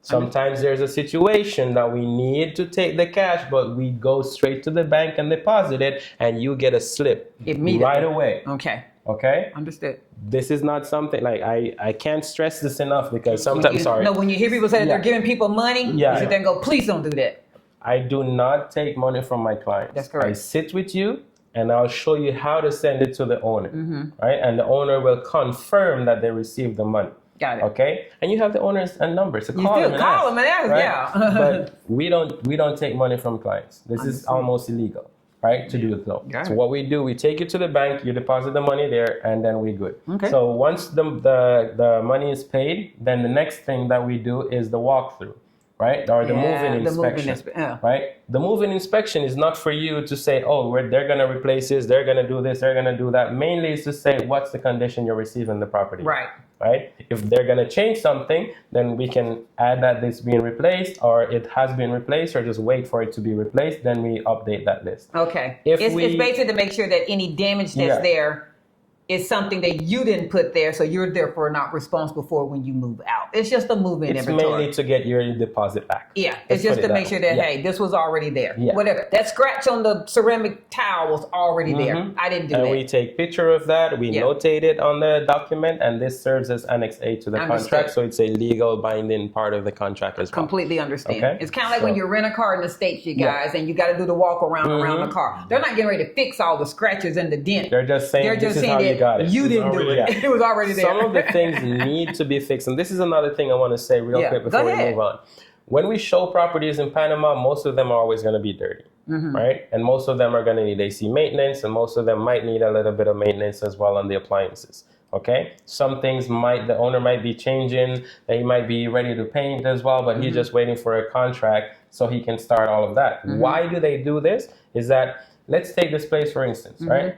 Sometimes there's a situation that we need to take the cash, but we go straight to the bank and deposit it, and you get a slip right away. Okay? Understood. This is not something like I can't stress this enough, because sometimes, when you hear people say that they're giving people money, you sit there and go, please don't do that. I do not take money from my clients. That's correct. I sit with you, and I'll show you how to send it to the owner, right? And the owner will confirm that they received the money. Got it. Okay, and you have the owner's number, so call them and ask, right? yeah. But we don't take money from clients. This is almost illegal, right? To do it though. So what we do, we take it to the bank, you deposit the money there, and then we're good. Okay. So once the money is paid, then the next thing that we do is the walkthrough. Right? Or the move-in inspection. Right? The move-in inspection is not for you to say, oh, they're going to replace this, they're going to do this, they're going to do that. Mainly is to say, what's the condition you're receiving the property? Right? If they're going to change something, then we can add that it's being replaced, or it has been replaced, or just wait for it to be replaced. Then we update that list. Okay. It's basically to make sure that any damage that's there is something that you didn't put there, so you're therefore not responsible for when you move out. It's just a move-in inventory. It's mainly to get your deposit back. Yeah, it's just to make sure that, hey, this was already there. Yeah. Whatever. That scratch on the ceramic tile was already there. I didn't do that. And we take picture of that, we notate it on the document, and this serves as Annex A to the contract, so it's a legal binding part of the contract as well. Completely understand. Okay? It's kind of like when you rent a car in the States, you guys, and you got to do the walk around the car. They're not getting ready to fix all the scratches and the dent. They're just saying this is how you got it. You didn't do it. It was already there. Some of the things need to be fixed. And this is another thing I want to say real quick before we move on. When we show properties in Panama, most of them are always going to be dirty, right? And most of them are going to need AC maintenance, and most of them might need a little bit of maintenance as well on the appliances. Okay? Some things the owner might be changing, they might be ready to paint as well, but he's just waiting for a contract so he can start all of that. Why do they do this? Is that, let's take this place for instance, right?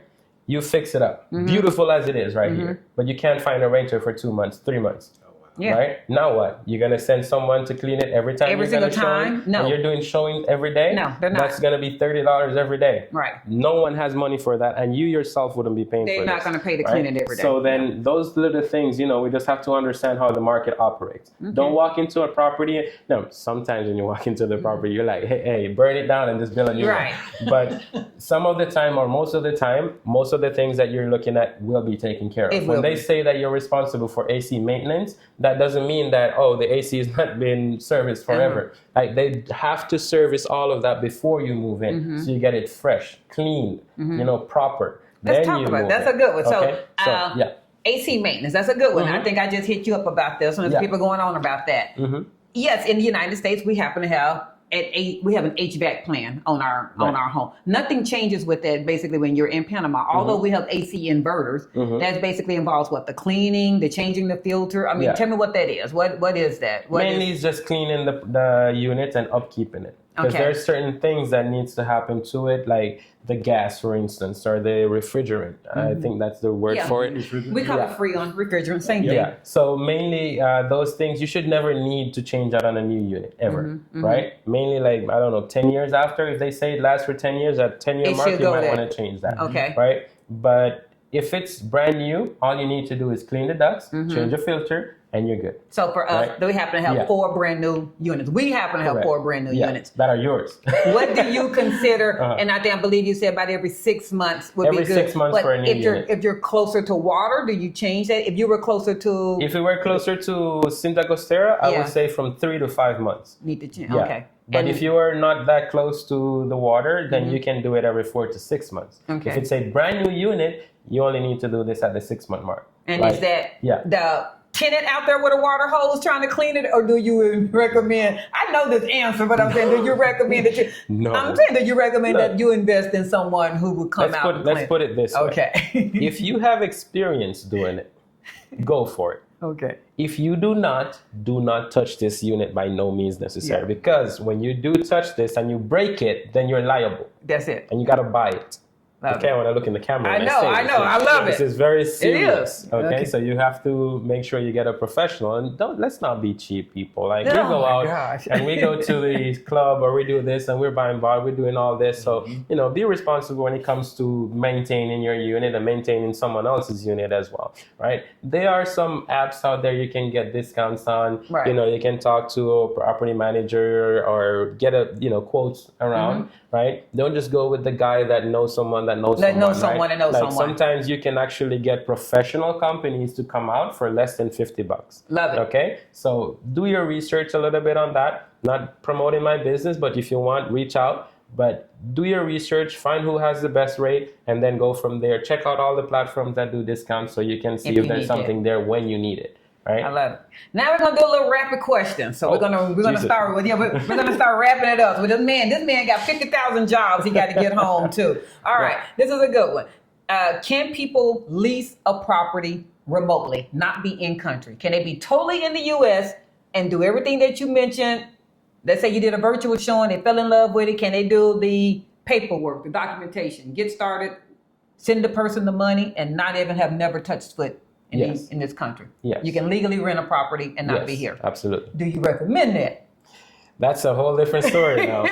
You fix it up, beautiful as it is right here, but you can't find a renter for 2 months, 3 months. Right? Now what? You're going to send someone to clean it every time every you're going to show time? No. And you're doing showings every day? No, they're not. That's going to be $30 every day. Right. No one has money for that, and you yourself wouldn't be paying for it. They're not going to pay to clean it every day. So then those little things, we just have to understand how the market operates. Don't walk into a property. No, sometimes when you walk into the property, you're like, hey, burn it down and just build a new one. But some of the time, or most of the time, most of the things that you're looking at will be taken care of. When they say that you're responsible for AC maintenance, that doesn't mean that, the AC has not been serviced forever. Like, they have to service all of that before you move in. So you get it fresh, clean, proper. Let's talk about it. That's a good one. Okay? So AC maintenance, that's a good one. I think I just hit you up about this. There's people going on about that. Yes, in the United States, we happen to have we have an HVAC plan on our home. Nothing changes with that basically when you're in Panama. Although we have AC inverters, that basically involves what? The cleaning, the changing the filter. I mean, tell me what that is. What is that? Mainly it's just cleaning the unit and upkeeping it. Because there are certain things that needs to happen to it, like the gas, for instance, or the refrigerant. I think that's the word for it. We call it Freon refrigerant, same thing. Yeah. So mainly those things, you should never need to change that on a new unit, ever, right? Mainly 10 years after, if they say it lasts for 10 years, at 10-year mark, you might want to change that, right? But if it's brand new, all you need to do is clean the ducts, change the filter, and you're good. So for us, we happen to have 4 brand new units. We happen to have 4 brand new units. That are yours. What do you consider? And I believe you said about every 6 months would be good. Every 6 months but for a new unit. If you're closer to water, do you change that? If you were closer to... If we were closer to Cinta Costera, I would say from 3 to 5 months. Need to change. Yeah. Okay. But if you are not that close to the water, then you can do it every 4 to 6 months. Okay. If it's a brand new unit, you only need to do this at the 6 month mark. And is that the tenant out there with a water hose trying to clean it, or do you recommend? I know this answer, but I'm saying, do you recommend that you? No. I'm saying that you recommend that you invest in someone who would come out. Let's put it this way. Okay. If you have experience doing it, go for it. Okay. If you do not touch this unit by no means necessary. Yeah. Because when you do touch this and you break it, then you're liable. That's it. And you got to buy it. Okay, when I look in the camera. I know. I love it. This is very serious. It is. Okay, so you have to make sure you get a professional, and let's not be cheap people. Like we go out and we go to the club or we do this and we're buying bar, we're doing all this. So be responsible when it comes to maintaining your unit and maintaining someone else's unit as well, right? There are some apps out there you can get discounts on. Right. You can talk to a property manager or get a quotes around. Right? Don't just go with the guy that knows someone that knows someone. Sometimes you can actually get professional companies to come out for less than $50. Love it. Okay? So do your research a little bit on that. Not promoting my business, but if you want, reach out. But do your research, find who has the best rate, and then go from there. Check out all the platforms that do discounts so you can see if there's something there when you need it. Right? I love it. Now we're gonna do a little rapid question. So we're gonna start with we're gonna start wrapping it up. So this man got 50,000 jobs he got to get home to. All right, this is a good one. Can people lease a property remotely, not be in country? Can they be totally in the U.S. and do everything that you mentioned? Let's say you did a virtual showing, they fell in love with it. Can they do the paperwork, the documentation, get started, send the person the money, and not even have never touched foot in this country? Yes. You can legally rent a property and not be here. Absolutely. Do you recommend that? That's a whole different story now.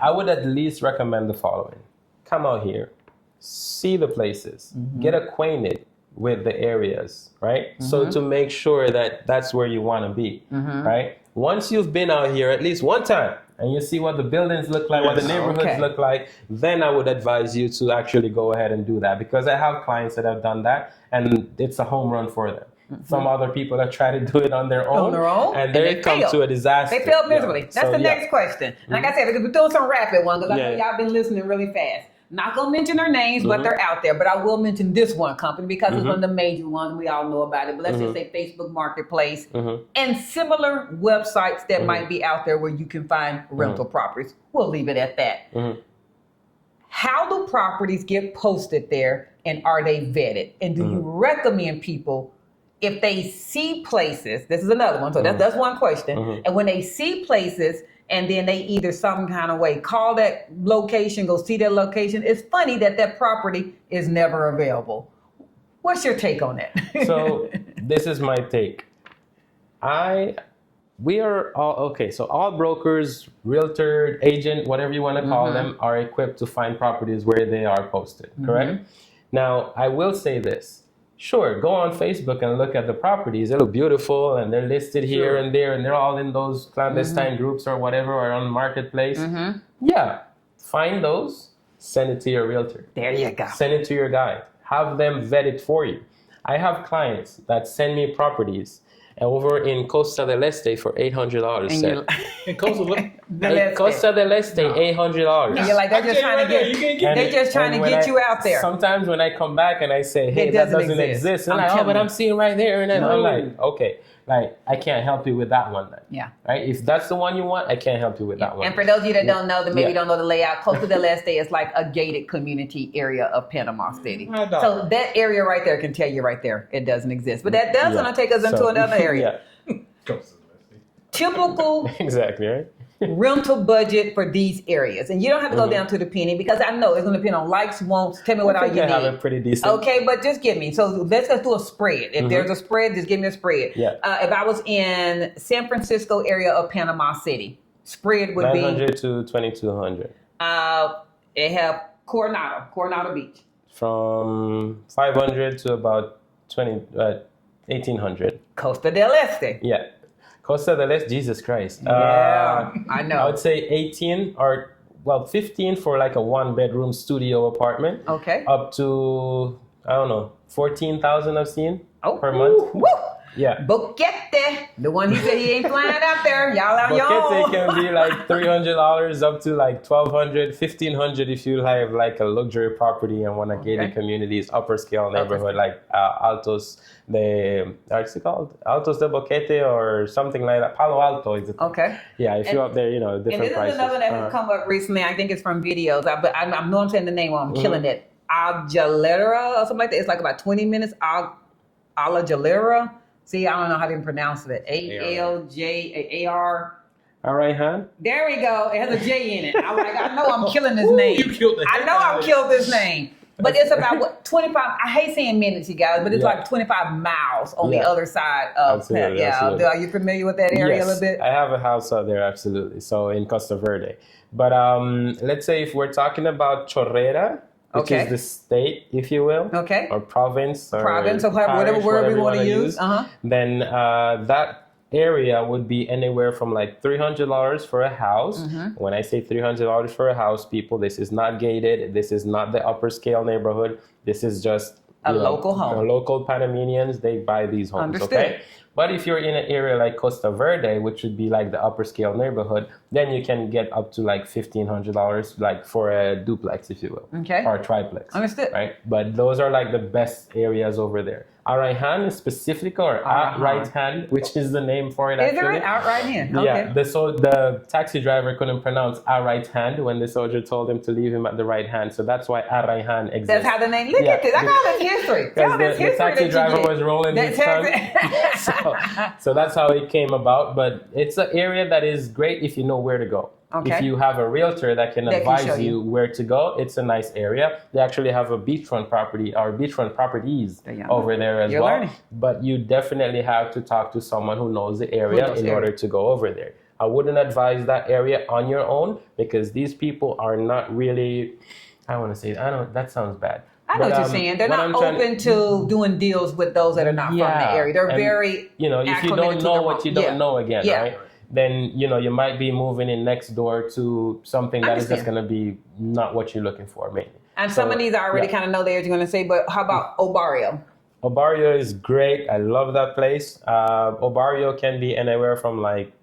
I would at least recommend the following. Come out here, see the places, get acquainted with the areas, right? So to make sure that that's where you want to be, right? Once you've been out here at least one time and you see what the buildings look like, what the neighborhoods look like, then I would advise you to actually go ahead and do that, because I have clients that have done that and it's a home run for them. Some other people that try to do it on their own, and they come to a disaster. They failed miserably. That's the next question. Like I said, because we're doing some rapid ones, because I know y'all been listening really fast. Not gonna mention their names, but they're out there. But I will mention this one company because it's one of the major ones. We all know about it. But let's just say Facebook Marketplace and similar websites that might be out there where you can find rental properties. We'll leave it at that. How do properties get posted there, and are they vetted? And do you recommend people, if they see places, this is another one, so that's one question, and when they see places and then they either some kind of way call that location, go see that location, it's funny that property is never available. What's your take on that? So this is my take. We are all, okay, so all brokers, realtor, agent, whatever you want to call them, are equipped to find properties where they are posted, correct? Now, I will say this. Sure, go on Facebook and look at the properties. They look beautiful and they're listed here and there, and they're all in those clandestine groups or whatever, or on the marketplace. Yeah, find those, send it to your realtor. There you go. Send it to your guy. Have them vet it for you. I have clients that send me properties over in Costa del Este for $800. In Costa del Este, $800. And you're like, they're just trying to get you out there. Sometimes when I come back and I say, hey, that doesn't exist. And I'm like, but I'm seeing right there. And then I'm like, okay, like I can't help you with that one then. Yeah. Right? If that's the one you want, I can't help you with that one. And for those of you that don't know, that maybe don't know the layout, Costa del Este is like a gated community area of Panama City. So that area right there can tell you right there it doesn't exist. But that does want to take us into another area. Typical exactly, right? rental budget for these areas. And you don't have to go down to the penny, because I know it's going to depend on likes, wants. Tell me what all you need. I have it pretty decent. Okay, but just give me. So let's do a spread. If there's a spread, just give me a spread. Yeah. If I was in San Francisco area of Panama City, spread would be 900 to 2200. They have Coronado Beach. from 500 to about 1800. Costa del Este. Yeah. Costa del Este, Jesus Christ. Yeah, I know. I would say 18 or, 15 for like a 1-bedroom studio apartment. Okay. Up to, I don't know, 14,000 I've seen per Woo, month. woo. Yeah. Boquete. The one he said he ain't flying out there. Y'all out your Boquete own. can be like $300 up to like $1,200, $1,500 if you have like a luxury property and one of gated communities, upper scale neighborhood like Altos what's it called? Altos de Boquete or something like that. Palo Alto is it? Okay. Yeah, if you're up there, different And this prices. is another that has come up recently. I think it's from videos. I know I'm saying the name while I'm killing it. Aljalera or something like that. It's like about 20 minutes. Aljalera. See, I don't know how to even pronounce it. Aljar. All right, huh? There we go. It has a J in it. I'm like, I know I'm killing this name. You killed it. I know I'm killed this name. But it's about 25. I hate saying minutes, you guys, but it's like 25 miles on the other side of Absolutely, absolutely. Are you familiar with that area a little bit? I have a house out there, absolutely. So in Costa Verde. But let's say if we're talking about Chorrera, which is the state, if you will, or province, or province, or whatever word we want to use, then that area would be anywhere from like $300 for a house. When I say $300 for a house, people, this is not gated. This is not the upper scale neighborhood. This is just a local home. Local Panamanians, they buy these homes. Understood. Okay. But if you're in an area like Costa Verde, which would be like the upper scale neighborhood, then you can get up to like $1,500 like for a duplex, if you will. Okay. Or a triplex. Understood. Right? But those are like the best areas over there. Araihan is specific, or right hand, which is the name for it actually. Is there an outright hand? Okay. Yeah, the taxi driver couldn't pronounce right hand when the soldier told him to leave him at the right hand, so that's why Araihan exists. That's how the name. Look at this. I got this history. Because the taxi driver was rolling his tongue. So that's how it came about. But it's an area that is great if you know where to go. Okay. If you have a realtor that can advise you where to go, it's a nice area. They actually have a beachfront property or beachfront properties over there as well. Learning. But you definitely have to talk to someone who knows the area in order to go over there. I wouldn't advise that area on your own because these people are not really, that sounds bad. I know what you're saying. They're not open to doing deals with those that are not from the area. They're very if you don't know what you don't know again, right? Then you might be moving in next door to something that is just going to be not what you're looking for, maybe. And some of these I already kind of know the area you're going to say, but how about Obarrio? Obarrio is great. I love that place. Obarrio can be anywhere from like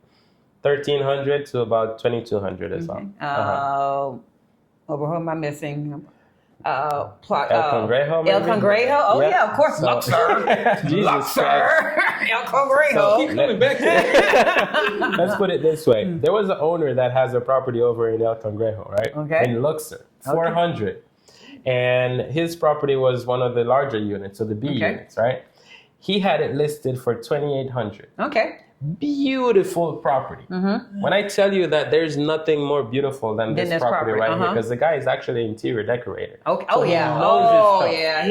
1,300 to about 2,200 as well. Who am I missing? El Congrejo, maybe? El Congrejo? Oh, yeah, of course. Luxor. Luxor. El Congrejo. Keep coming back to that. Let's put it this way. There was an owner that has a property over in El Congrejo, right? Okay. In Luxor, 400. And his property was one of the larger units, so the B units, right? He had it listed for 2,800. Okay. Beautiful property. When I tell you that there's nothing more beautiful than this property right here, because the guy is actually an interior decorator. Okay. So he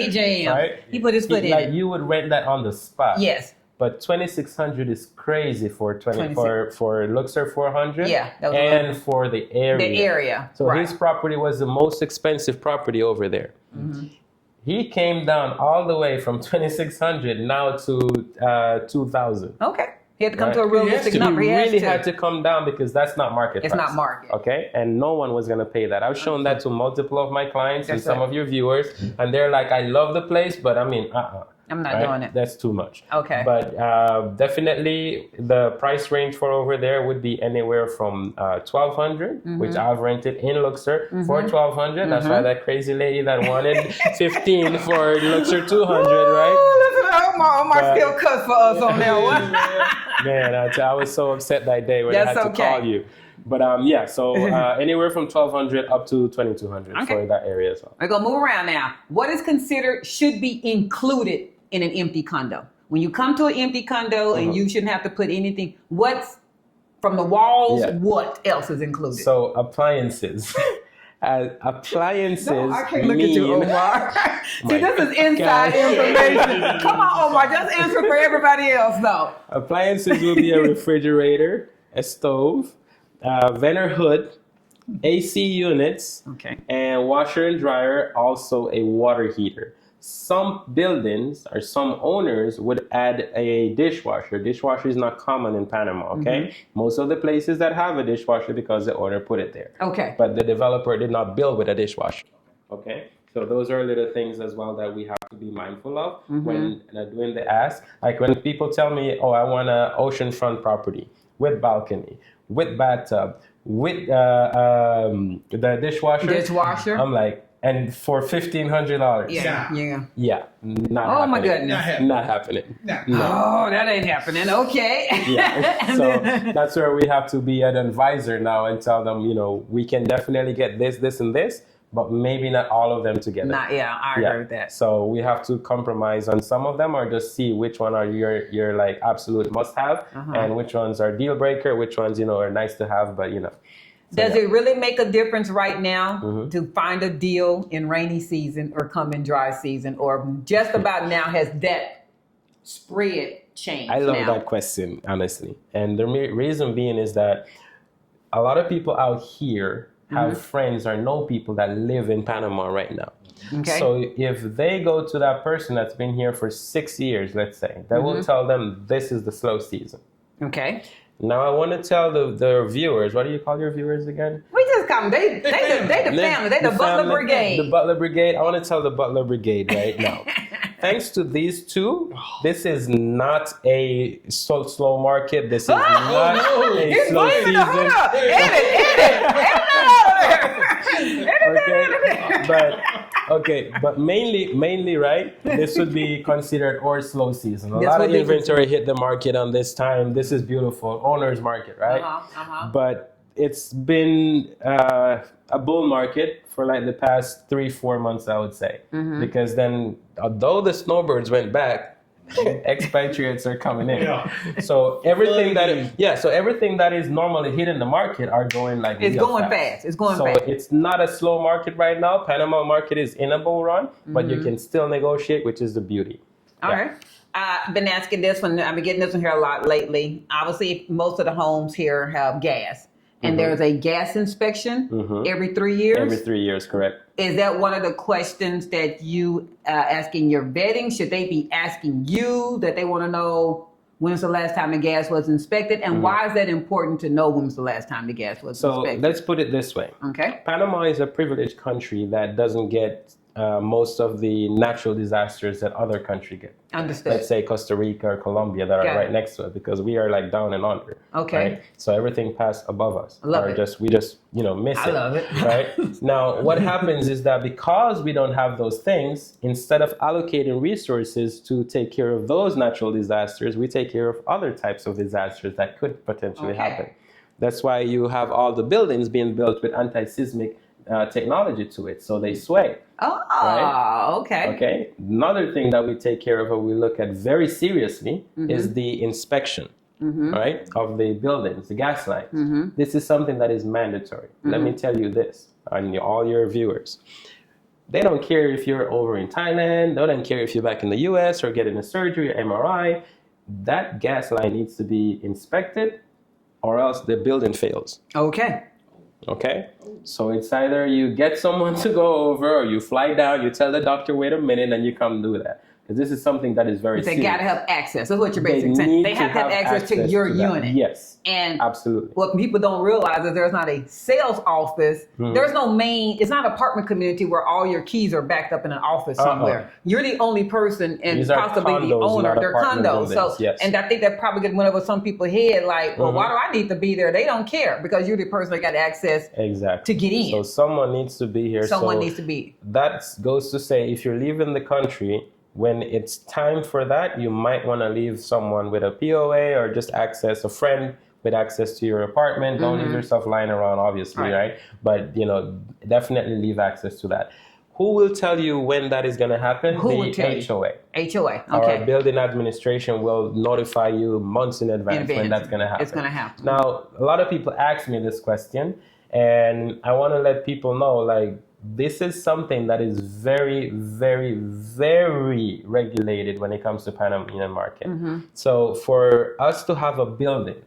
jammed. Right? He put his foot in it. You would rent that on the spot. Yes. But 2,600 is crazy for Luxor 400. Yeah. And for the area. The area. So his property was the most expensive property over there. He came down all the way from 2,600 now to 2,000. Okay. He had to come to a realistic number. He really had to come down because that's not market price. It's not market. Okay? And no one was going to pay that. I've shown that to multiple of my clients and some of your viewers. And they're like, I love the place, but I mean, I'm not doing it. That's too much. Okay. But definitely the price range for over there would be anywhere from 1,200, which I've rented in Luxor for 1,200. That's why that crazy lady that wanted 15 for Luxor 200, right? Omar still cuss for us on that one. Man, I was so upset that day when I had to call you. But so anywhere from 1,200 up to 2,200 for that area as well. We're going to move around now. What is considered should be included in an empty condo? When you come to an empty condo and you shouldn't have to put anything, what's from the walls, what else is included? So appliances. Appliances. No, I can't look at you, Omar. See, this is inside information. Come on, Omar. Just answer for everybody else, though. Appliances will be a refrigerator, a stove, venter hood, AC units, Okay. and washer and dryer, also a water heater. Some buildings or some owners would add a dishwasher. Dishwasher is not common in Panama, okay? Most of the places that have a dishwasher because the owner put it there. Okay. But the developer did not build with a dishwasher, okay? So those are little things as well that we have to be mindful of when doing the ask. Like when people tell me, oh, I want an oceanfront property with balcony, with bathtub, with the dishwasher. Dishwasher. I'm like, and for $1,500. Yeah. Yeah. Yeah, not Oh my happening. goodness. Not happening. Nah. No. Oh, that ain't happening. Okay. Yeah. So that's where we have to be an advisor now and tell them, you know, we can definitely get this, this, and this, but maybe not all of them together. I heard that. So we have to compromise on some of them, or just see which one are your like absolute must have, and which ones are deal breaker, which ones, you know, are nice to have, but you know. So, Does it really make a difference right now to find a deal in rainy season or come in dry season, or just about now has that spread changed? I love now? that question, honestly. And the reason being is that a lot of people out here have friends or know people that live in Panama right now. Okay. So if they go to that person that's been here for 6 years, let's say, they will tell them this is the slow season. Okay. Now I want to tell the viewers, what do you call your viewers again? We just come. They the family. They the Butler family, Brigade. The Butler Brigade. I want to tell the Butler Brigade right now. Thanks to these two, this is not a slow market. This is not a He's slow blaming season. the hold up. Okay, but mainly, right? This would be considered our slow season. A This lot would of be inventory hit the market on this time. This is beautiful, owner's market, right? But it's been a bull market for like the past 3-4 months, I would say, because then although the snowbirds went back, expatriates are coming in. Yeah. So everything that is normally hitting the market are going like It's real going fast. It's going so fast. it's not a slow market right now. Panama market is in a bull run, but you can still negotiate, which is the beauty. All right. I've been asking this one. I've been getting this one here a lot lately. Obviously, most of the homes here have gas. And there's a gas inspection every 3 years. Every 3 years, correct. Is that one of the questions that you ask in your vetting? Should they be asking you that they want to know when's the last time the gas was inspected? And why is that important to know when's the last time the gas was inspected? So let's put it this way. Okay. Panama is a privileged country that doesn't get most of the natural disasters that other countries get. Understood. Let's say Costa Rica or Colombia that are right next to it, because we are like down and under. Okay. Right? So everything passed above us. I love it. We just miss it. I love it. Right? Now, what happens is that because we don't have those things, instead of allocating resources to take care of those natural disasters, we take care of other types of disasters that could potentially happen. That's why you have all the buildings being built with anti-seismic technology to it, so they sway. Oh, right? Okay. Okay. Another thing that we take care of, or we look at very seriously, is the inspection, right, of the buildings, the gas lines. This is something that is mandatory. Let me tell you this, and all your viewers. They don't care if you're over in Thailand. They don't care if you're back in the U.S. or getting a surgery or MRI. That gas line needs to be inspected, or else the building fails. Okay. Okay, so it's either you get someone to go over, or you fly down, you tell the doctor, wait a minute, and you come do that. Because this is something that is very serious. They got to have access. That's what you're basically saying. They have to have access to your unit. Yes. And absolutely. What people don't realize is there's not a sales office. There's no main, it's not an apartment community where all your keys are backed up in an office somewhere. You're the only person and These are possibly condos, the owner. not They're apartment condos. buildings. So, yes. and I think that probably went over some people's head like, well, why do I need to be there? They don't care because you're the person that got access exactly to get in. So someone needs to be here. Someone needs to be. That goes to say, if you're leaving the country, when it's time for that, you might want to leave someone with a POA or just access a friend with access to your apartment. Don't leave yourself lying around, obviously, right? But, definitely leave access to that. Who will tell you when that is going to happen? Who will tell you? HOA. HOA, okay. Our building administration will notify you months in advance when that's going to happen. It's going to happen. Now, a lot of people ask me this question, and I want to let people know, like, this is something that is very, very, very regulated when it comes to Panamanian market. So for us to have a building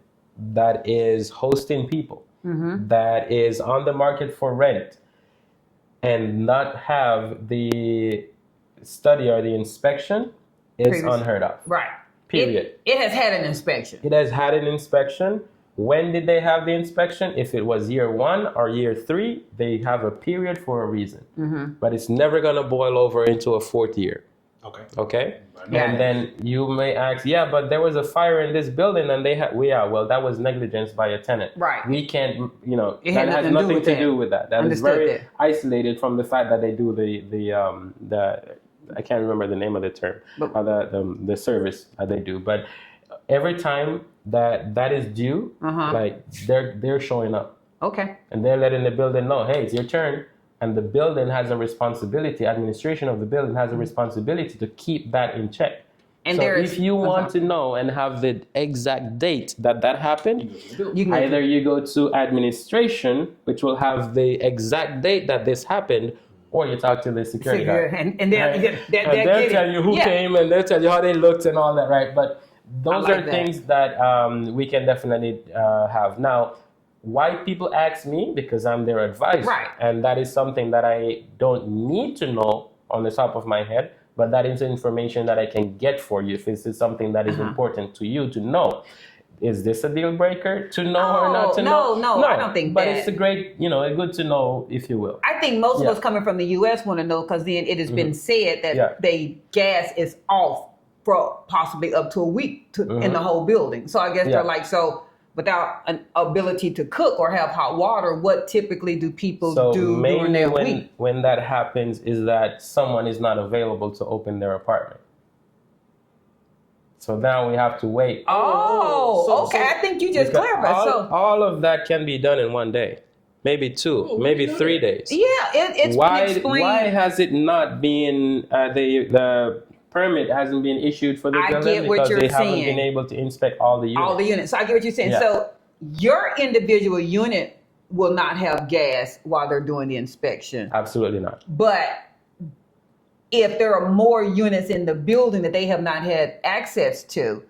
that is hosting people, that is on the market for rent and not have the study or the inspection is unheard of. Right. Period. It has had an inspection. It has had an inspection. When did they have the inspection? If it was year 1 or year 3, they have a period for a reason. But it's never going to boil over into a 4th year. Okay? And then you may ask, yeah, but there was a fire in this building and they had, well, that was negligence by a tenant. Right. We can't, It that has nothing to do with that. That is very that. isolated from the fact that they do the I can't remember the name of the term, the service that they do. But every time that is due, like they're showing up. Okay. And they're letting the building know, hey, it's your turn. And the building has a responsibility, administration of the building has a responsibility to keep that in check. And so if you want to know and have the exact date that happened, either you go to administration, which will have the exact date that this happened, or you talk to the security guard. And they'll tell you who came and they'll tell you how they looked and all that, right? But those are things that we can definitely have. Now, why people ask me? Because I'm their advisor. Right. And that is something that I don't need to know on the top of my head, but that is information that I can get for you if this is something that is important to you to know. Is this a deal breaker to know or not to know? No, I don't think but that. It's a great, good to know, if you will. I think most of us coming from the U.S. want to know because then it has been said that the gas is off for possibly up to a week in the whole building. So I guess they're like, so without an ability to cook or have hot water, what typically do people do during their week? When that happens is that someone is not available to open their apartment. So now we have to wait. Okay. I think you just clarified. All of that can be done in one day. Maybe 2, maybe 3 days. Yeah, it's been explained. Why has it not been, the permit hasn't been issued for the building? Because they haven't been able to inspect all the units. So I get what you're saying. Yeah. So your individual unit will not have gas while they're doing the inspection. Absolutely not. But if there are more units in the building that they have not had access to,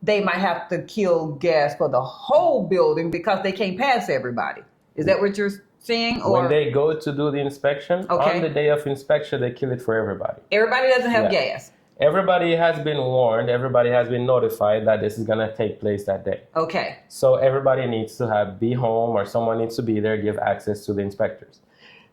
they might have to kill gas for the whole building because they can't pass everybody. Is that what you're saying? Or when they go to do the inspection, on the day of inspection, they kill it for everybody. Everybody doesn't have gas. Everybody has been warned. Everybody has been notified that this is going to take place that day. Okay. So everybody needs to be home or someone needs to be there, give access to the inspectors.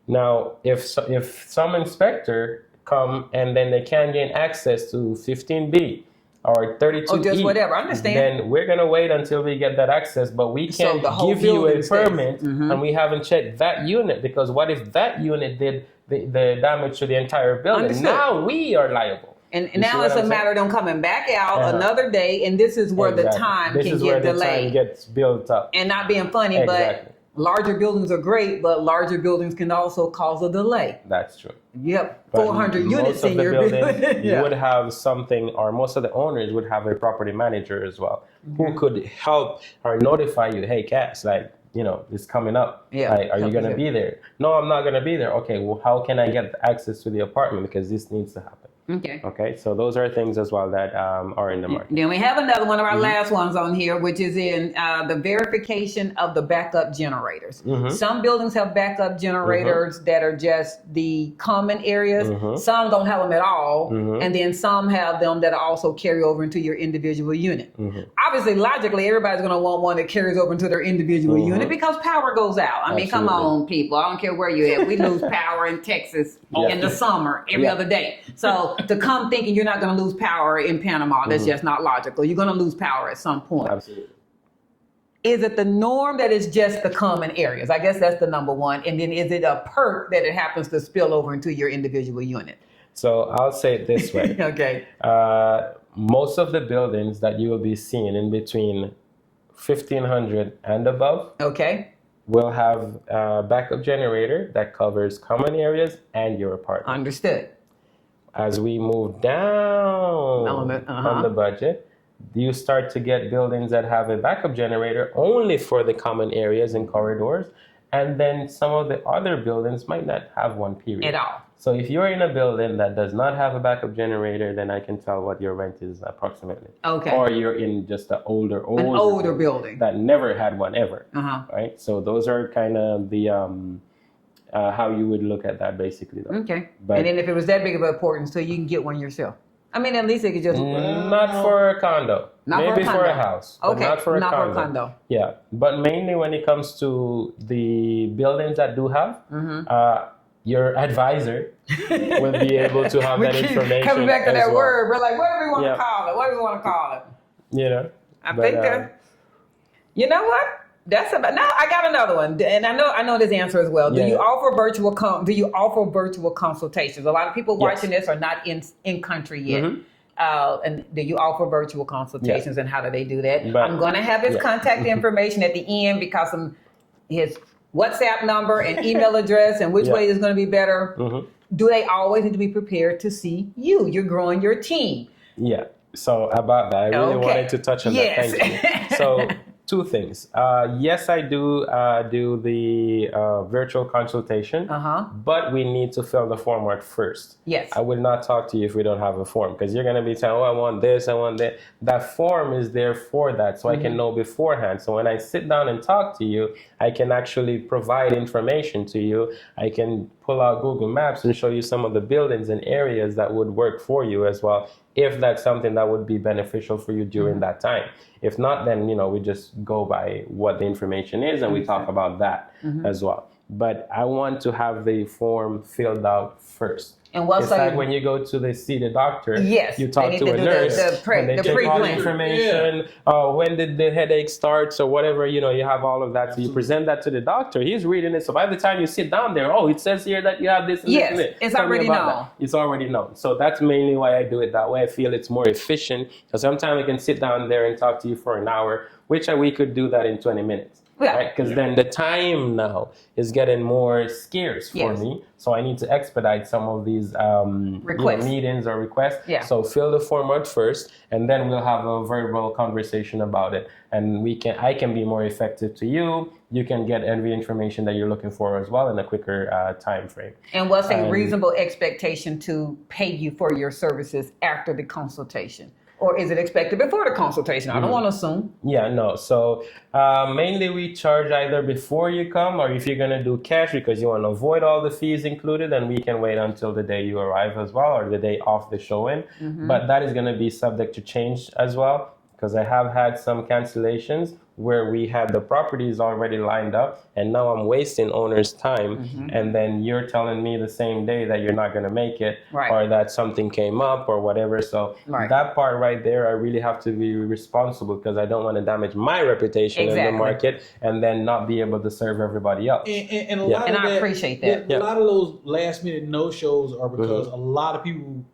Now, if some inspector come and then they can't gain access to 15B or 32E, or just whatever, I understand. Then we're going to wait until we get that access, but we can't give you a permit and we haven't checked that unit, because what if that unit did the damage to the entire building? Understood. Now we are liable. And now it's a matter of them coming back out another day, and this is where the time can get delayed. This is where the time gets built up. And not being funny, but larger buildings are great, but larger buildings can also cause a delay. That's true. Yep, 400 units in your building. You would have something, or most of the owners would have a property manager as well, who could help or notify you, hey, Cass, it's coming up. Yeah. Are you going to be there? No, I'm not going to be there. Okay, well, how can I get access to the apartment? Because this needs to happen. Okay, so those are things as well that are in the market. Then we have another one of our last ones on here, which is in the verification of the backup generators. Some buildings have backup generators that are just the common areas. Some don't have them at all. And then some have them that also carry over into your individual unit. Obviously, logically, everybody's going to want one that carries over into their individual unit because power goes out. I mean, come on, people. I don't care where you're at. We lose power in Texas in the summer every other day. So to come thinking you're not going to lose power in Panama, that's just not logical. You're going to lose power at some point. Absolutely. Is it the norm that it's just the common areas? I guess that's the number one. And then is it a perk that it happens to spill over into your individual unit? So I'll say it this way. Okay. Most of the buildings that you will be seeing in between 1,500 and above will have a backup generator that covers common areas and your apartment. Understood. As we move down on the budget, you start to get buildings that have a backup generator only for the common areas and corridors. And then some of the other buildings might not have one, period. At all. So if you're in a building that does not have a backup generator, then I can tell what your rent is approximately. Okay. Or you're in just an older building that never had one ever. Uh-huh. Right. So those are kind of the how you would look at that basically. Though. Okay. But, and then if it was that big of an importance, so you can get one yourself. I mean, at least it could just not for a condo. Maybe for a house. Okay. Not for a condo. For a condo. Yeah. But mainly when it comes to the buildings that do have, your advisor will be able to have that information. Coming back to that well. word, we're like, whatever we want to call it. What do we want to call it? You know. I think that. You know what? That's about. Now I got another one, and I know this answer as well. Do you offer virtual consultations? A lot of people watching this are not in country yet. And do you offer virtual consultations, and how do they do that? But, I'm going to have his contact information at the end because his WhatsApp number and email address and which way is going to be better. Do they always need to be prepared to see you? You're growing your team. Yeah. So about that, I really wanted to touch on that. Thank you. So 2 things. Yes, I do the virtual consultation, but we need to fill the form out first. Yes. I will not talk to you if we don't have a form because you're going to be saying, oh, I want this, I want that. That form is there for that, so I can know beforehand. So when I sit down and talk to you, I can actually provide information to you. I can pull out Google Maps and show you some of the buildings and areas that would work for you as well, if that's something that would be beneficial for you during that time. If not, then, we just go by what the information is and we talk about that as well. But I want to have the form filled out first. And what's like when you go to see the doctor, yes, you talk to a nurse, and they check all the information. When did the headache start? So whatever, you have all of that. So you present that to the doctor. He's reading it. So by the time you sit down there, it says here that you have this and this and this. It's already known. It's already known. So that's mainly why I do it that way. I feel it's more efficient. Because sometimes I can sit down there and talk to you for an hour, which we could do that in 20 minutes. Right? Because then the time now is getting more scarce for me. So I need to expedite some of these meetings or requests. So fill the form out first, and then we'll have a verbal conversation about it. And I can be more effective to you. You can get every information that you're looking for as well in a quicker time frame. And what's a reasonable expectation to pay you for your services after the consultation? Or is it expected before the consultation? I don't want to assume. Yeah, no. So mainly we charge either before you come or if you're going to do cash because you want to avoid all the fees included, then we can wait until the day you arrive as well or the day of the showing. But that is going to be subject to change as well because I have had some cancellations where we had the properties already lined up and now I'm wasting owners' time and then you're telling me the same day that you're not going to make it or that something came up or whatever. So that part right there, I really have to be responsible because I don't want to damage my reputation in the market and then not be able to serve everybody else. And a lot of I appreciate that. A lot of those last minute no-shows are because a lot of people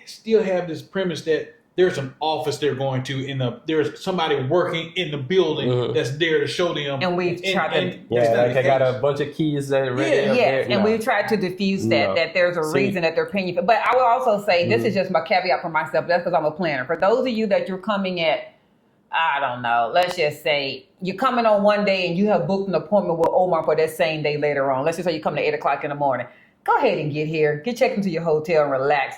still have this premise that there's an office they're going to there's somebody working in the building that's there to show them. And we've tried to I got a bunch of keys ready up there. And we've tried to diffuse that there's a reason that they're paying you for. But I will also say this is just my caveat for myself. That's because I'm a planner. For those of you that you're coming at, I don't know, let's just say you're coming on one day and you have booked an appointment with Omar for that same day later on. Let's just say you come at 8 o'clock in the morning. Go ahead and get here. Get checked into your hotel and relax.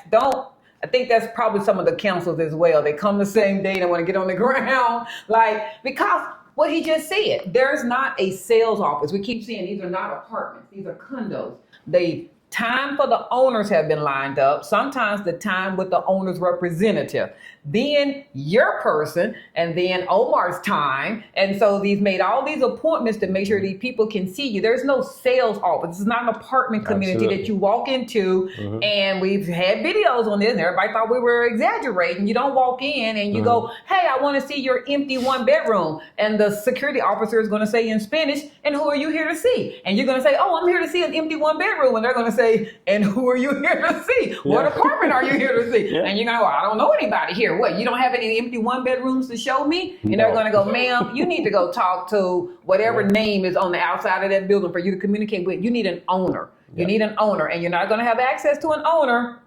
I think that's probably some of the councils as well. They come the same day, they want to get on the ground. Because what he just said, there's not a sales office. We keep seeing these are not apartments, these are condos. The time for the owners have been lined up, sometimes the time with the owner's representative, then your person, and then Omar's time. And so they've made all these appointments to make sure these people can see you. There's no sales office. This is not an apartment community that you walk into. And we've had videos on this and everybody thought we were exaggerating. You don't walk in and you go, hey, I want to see your empty 1-bedroom. And the security officer is going to say in Spanish, and who are you here to see? And you're going to say, oh, I'm here to see an empty 1-bedroom. And they're going to say, and who are you here to see? What apartment are you here to see? And you're going to go, I don't know anybody here. What, you don't have any empty 1-bedrooms to show me? And they're going to go, ma'am, you need to go talk to whatever name is on the outside of that building for you to communicate with. You need an owner. You need an owner, and you're not going to have access to an owner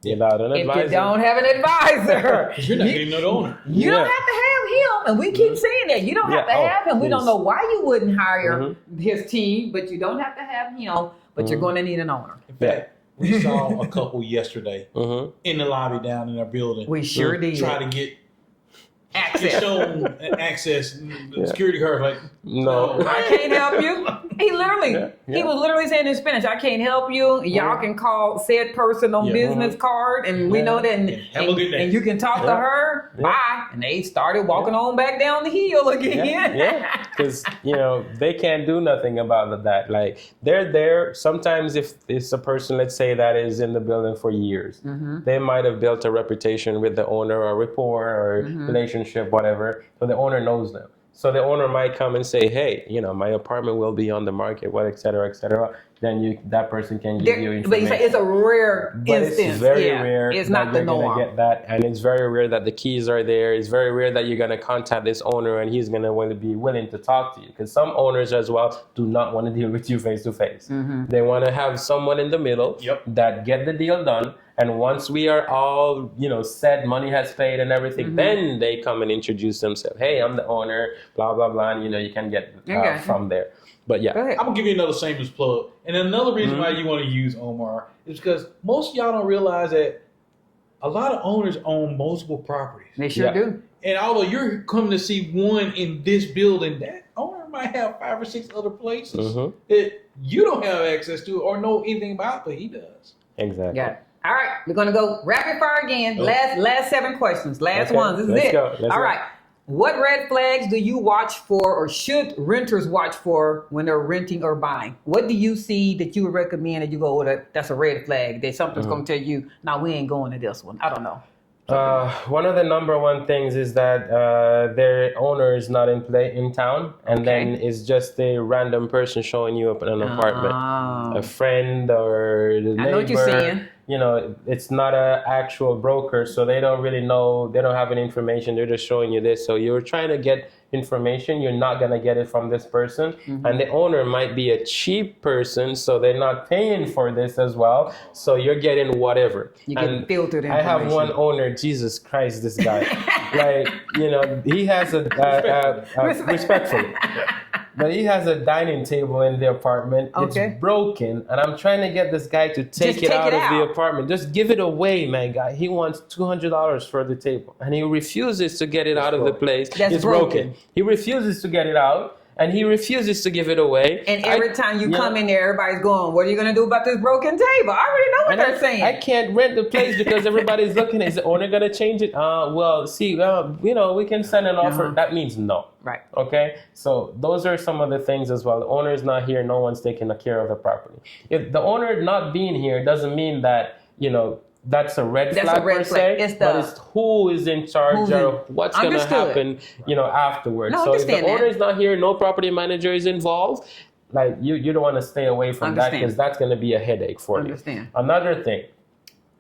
without an advisor. If you don't have an advisor. You're not getting no owner. You don't have to have him, and we keep saying that. You don't have to have him. We don't know why you wouldn't hire his team, but you don't have to have him, but you're going to need an owner. In fact, We saw a couple yesterday in the lobby down in our building. We sure did. Try to get Access. shown access. The security guard like, No. I can't help you. He was literally saying in Spanish, I can't help you. Y'all can call said person on business card, and we know that. And, have a good day. and you can talk to her. Bye. And they started walking on back down the hill again. Yeah, because they can't do nothing about that. Like they're there. Sometimes if it's a person, let's say that is in the building for years, they might have built a reputation with the owner or rapport or relationship, whatever. So the owner knows them. So the owner might come and say, hey, my apartment will be on the market, et cetera, et cetera. Then that person can give you information. But you say it's a rare instance. It's very rare. It's not the norm. You're gonna get that, and it's very rare that the keys are there. It's very rare that you're gonna contact this owner and he's gonna be willing to talk to you. Because some owners as well do not want to deal with you face to face. They want to have someone in the middle that get the deal done. And once we are all, set, money has paid and everything, then they come and introduce themselves. Hey, I'm the owner, blah, blah, blah. And, you can get from there. But yeah. Go ahead. I'm going to give you another shameless plug. And another reason why you want to use Omar is because most of y'all don't realize that a lot of owners own multiple properties. They sure do. And although you're coming to see one in this building, that owner might have 5 or 6 other places that you don't have access to or know anything about, but he does. Exactly. Got it. All right, we're gonna go rapid fire again. Last 7 questions. Last ones. This is Let's it. go. Let's All go. right. What red flags do you watch for, or should renters watch for when they're renting or buying? What do you see that you would recommend that you go, that's a red flag, that something's gonna tell you, no, we ain't going to this one. I don't know. One of the number one things is that their owner is not in town, and then it's just a random person showing you up in an apartment, a friend or the neighbor. I know what you're saying. It's not an actual broker, so they don't really know. They don't have any information. They're just showing you this. So you're trying to get information. You're not gonna get it from this person, and the owner might be a cheap person, so they're not paying for this as well. So you're getting whatever. You get filtered information. I have one owner. Jesus Christ, this guy. He has respectfully. But he has a dining table in the apartment. Okay. It's broken, and I'm trying to get this guy to take it out of the apartment. Just give it away, man, guy. He wants $200 for the table, and he refuses to get it out of the place. It's broken. He refuses to get it out, and he refuses to give it away. And every time you come in there, everybody's going, what are you going to do about this broken table? I already know what they're saying. I can't rent the place because everybody's looking. Is the owner going to change it? We can send an offer. That means no. Right. Okay. So those are some of the things as well. The owner is not here. No one's taking care of the property. If the owner not being here doesn't mean that, that's a red flag per se, but it's who is in charge of what's going to happen, afterwards. No, so if the owner is that. not here, no property manager is involved, like you don't want to stay away from that because that's going to be a headache for you. Another thing,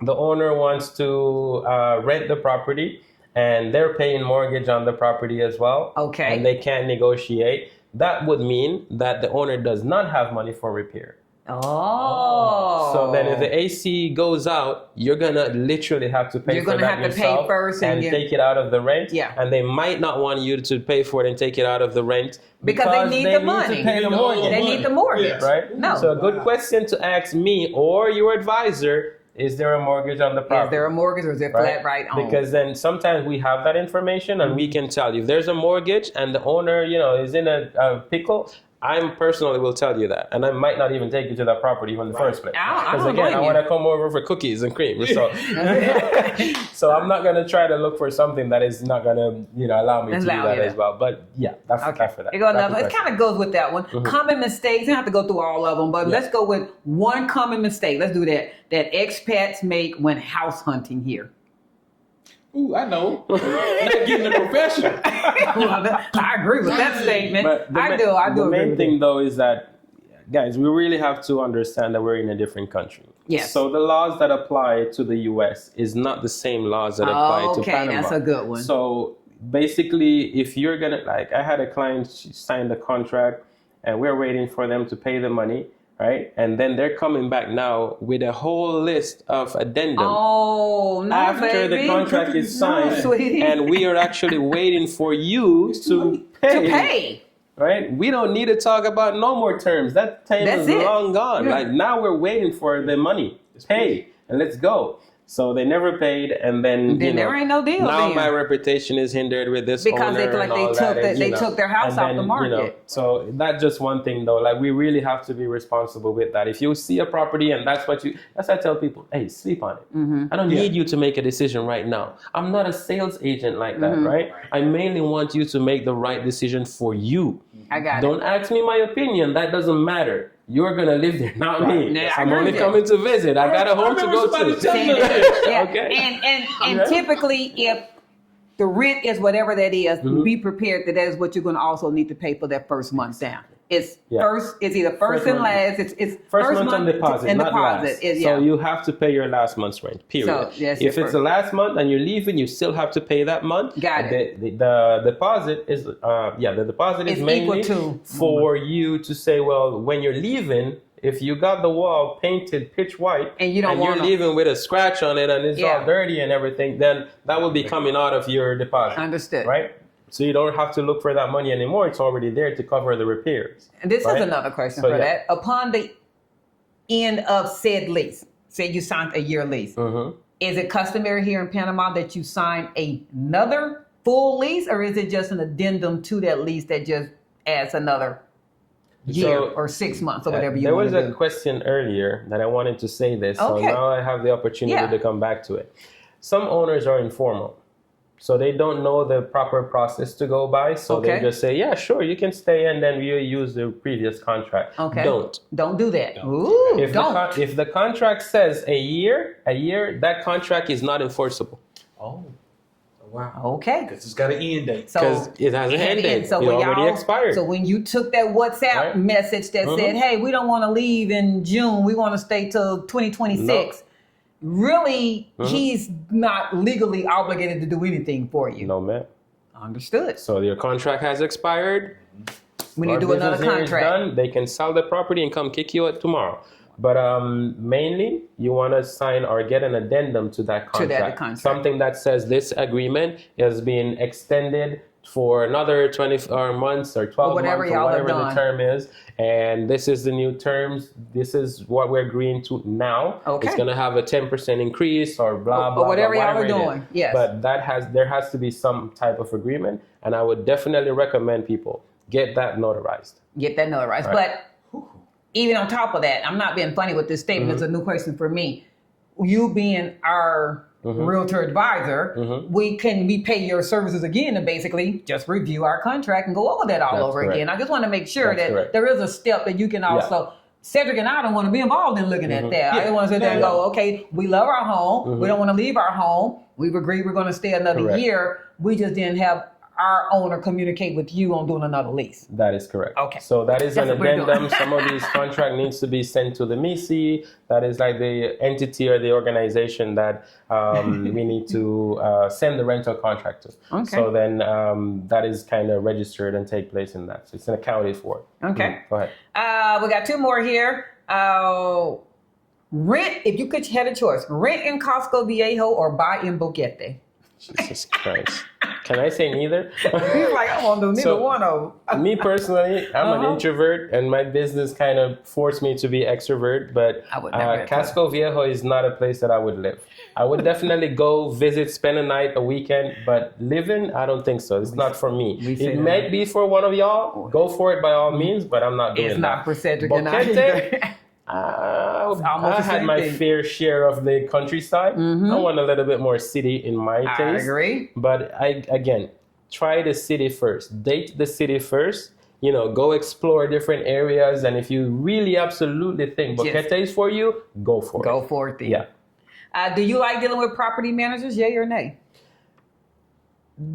the owner wants to rent the property and they're paying mortgage on the property as well. Okay. And they can't negotiate. That would mean that the owner does not have money for repair. Oh. So then if the AC goes out, you're going to literally have to pay for that yourself. You're going to have to pay first and take it out of the rent. Yeah. And they might not want you to pay for it and take it out of the rent because they need the money. To pay the mortgage. They need the mortgage. Yes. Right? No. So a good question to ask me or your advisor, is there a mortgage on the property? Is there a mortgage or is it flat right on? Because then sometimes we have that information and we can tell you if there's a mortgage and the owner, is in a pickle. I personally will tell you that, and I might not even take you to that property in the first place. Because again, I want to come over for cookies and cream. So, so I'm not going to try to look for something that is not going to, allow me to do that as well. But yeah, that's for that. It kind of goes with that one. Common mistakes. You don't have to go through all of them, but let's go with one common mistake. Let's do that. That expats make when house hunting here. Ooh, I know. Not getting a professional. I agree with that statement. I do. The main thing, though, is that, guys, we really have to understand that we're in a different country. Yes. So the laws that apply to the U.S. is not the same laws that apply to Panama. Okay, that's a good one. So basically, if you're going to, I had a client, she signed a contract, and we're waiting for them to pay the money. Right? And then they're coming back now with a whole list of addendum. Oh, no, after baby. the contract is signed, and we are actually waiting for you to pay. Right? We don't need to talk about no more terms. That time is long gone. Yeah. Like now we're waiting for the money. pay and let's go. So they never paid, and then there ain't no deal. Now then. my reputation is hindered with this because owner they feel like and all they that, took their house and off then, the market. So that's just one thing though. Like we really have to be responsible with that. If you see a property and that's what I tell people, hey, sleep on it. Mm-hmm. I don't need you to make a decision right now. I'm not a sales agent like that, Mm-hmm. right? I mainly want you to make the right decision for you. I got Don't ask me my opinion. That doesn't matter. You're gonna live there, not me. Yeah, I I'm agree only with coming to visit. I got a home to go somebody to. telling me Yeah. Okay. And typically, if the rent is whatever that is, Mm-hmm. be prepared that is what you're going to also need to pay for that first month down. It's Yeah. It's either first and month. last. It's First month and deposit, and not deposit. last. Is, So you have to pay your last month's rent, period. So, yes, if your it's the last month and you're leaving, you still have to pay that month. Got it. The deposit is, the deposit is It's mainly equal to- for you to say, well, when you're leaving, if you got the wall painted pitch white And you don't you're wanna- leaving with a scratch on it and it's Yeah. all dirty and everything, then that will be coming out of your deposit. Understood. Right? So you don't have to look for that money anymore. It's already there to cover the repairs. And this right? is another question So, for yeah. that. Upon the end of said lease, say you signed a year lease, Mm-hmm. is it customary here in Panama that you sign another full lease, or is it just an addendum to that lease that just adds another year So, or 6 months or whatever you there want was to a do? question earlier that I wanted to say this, so Okay. now I have the opportunity Yeah. to come back to it. Some owners are informal, so they don't know the proper process to go by, so Okay. they just say, yeah, sure, you can stay, and then you use the previous contract. Okay. Don't do that. Ooh, if don't. if the contract says a year, that contract is not enforceable Oh, wow. Okay. Because it's got an end date. So because it has an end date. So it when already y'all, expired. So when you took that WhatsApp Right. message that said, "Hey, we don't want to leave in June. We want to stay till 2026." Really, he's not legally obligated to do anything for you. No, man. Understood. So your contract has expired. When you Our do another business year is contract. done, they can sell the property and come kick you out tomorrow. But mainly, you want to sign or get an addendum to that contract. contract. Something that says this agreement has been extended for another 24 months or 12 whatever months or y'all have whatever the done. term is. And this is the new terms. This is what we're agreeing to now. Okay. It's going to have a 10% increase or blah, Or blah, whatever blah, y'all are whatever it is. doing. Yes. But there has to be some type of agreement. And I would definitely recommend people get that notarized. Get that notarized. Right. But even on top of that, I'm not being funny with this statement. It's a new question for me. You being our realtor advisor, we pay your services again and basically just review our contract and go over that all That's over correct. again. I just want to make sure That's that correct. there is a step that you can also. Cedric and I don't want to be involved in looking at that. I don't want to sit there and go, okay, we love our home. We don't want to leave our home. We've agreed we're going to stay another Correct. year. We just didn't have our owner communicate with you on doing another lease. That is correct. Okay. So that is That's an what we're doing. addendum. Some of these contract needs to be sent to the MISI. That is like the entity or the organization that we need to send the rental contract to. Okay. So then that is kind of registered and take place in that. So it's accounted for. Okay. Go ahead. We got two more here. Rent, if you could had a choice, rent in Costco Viejo or buy in Boquete. Jesus Christ. Can I say neither? He's like, I won't do neither So, one of them. Me personally, I'm an introvert, and my business kind of forced me to be extrovert. But I would never have Casco Viejo is not a place that I would live. I would definitely go visit, spend a night, a weekend, but living, I don't think so. It's not for me. say It that. might be for one of y'all. Go for it by all means, but I'm not doing It's that. not for Cedric and I Boquete, either. I almost the had same my thing. fair share of the countryside. I want a little bit more city in my I taste. agree. But again, try the city first. Date the city first. Go explore different areas. And if you really absolutely think Yes. Boquete is for you, go for it. Go for it then. Yeah. Do you like dealing with property managers, yay or nay?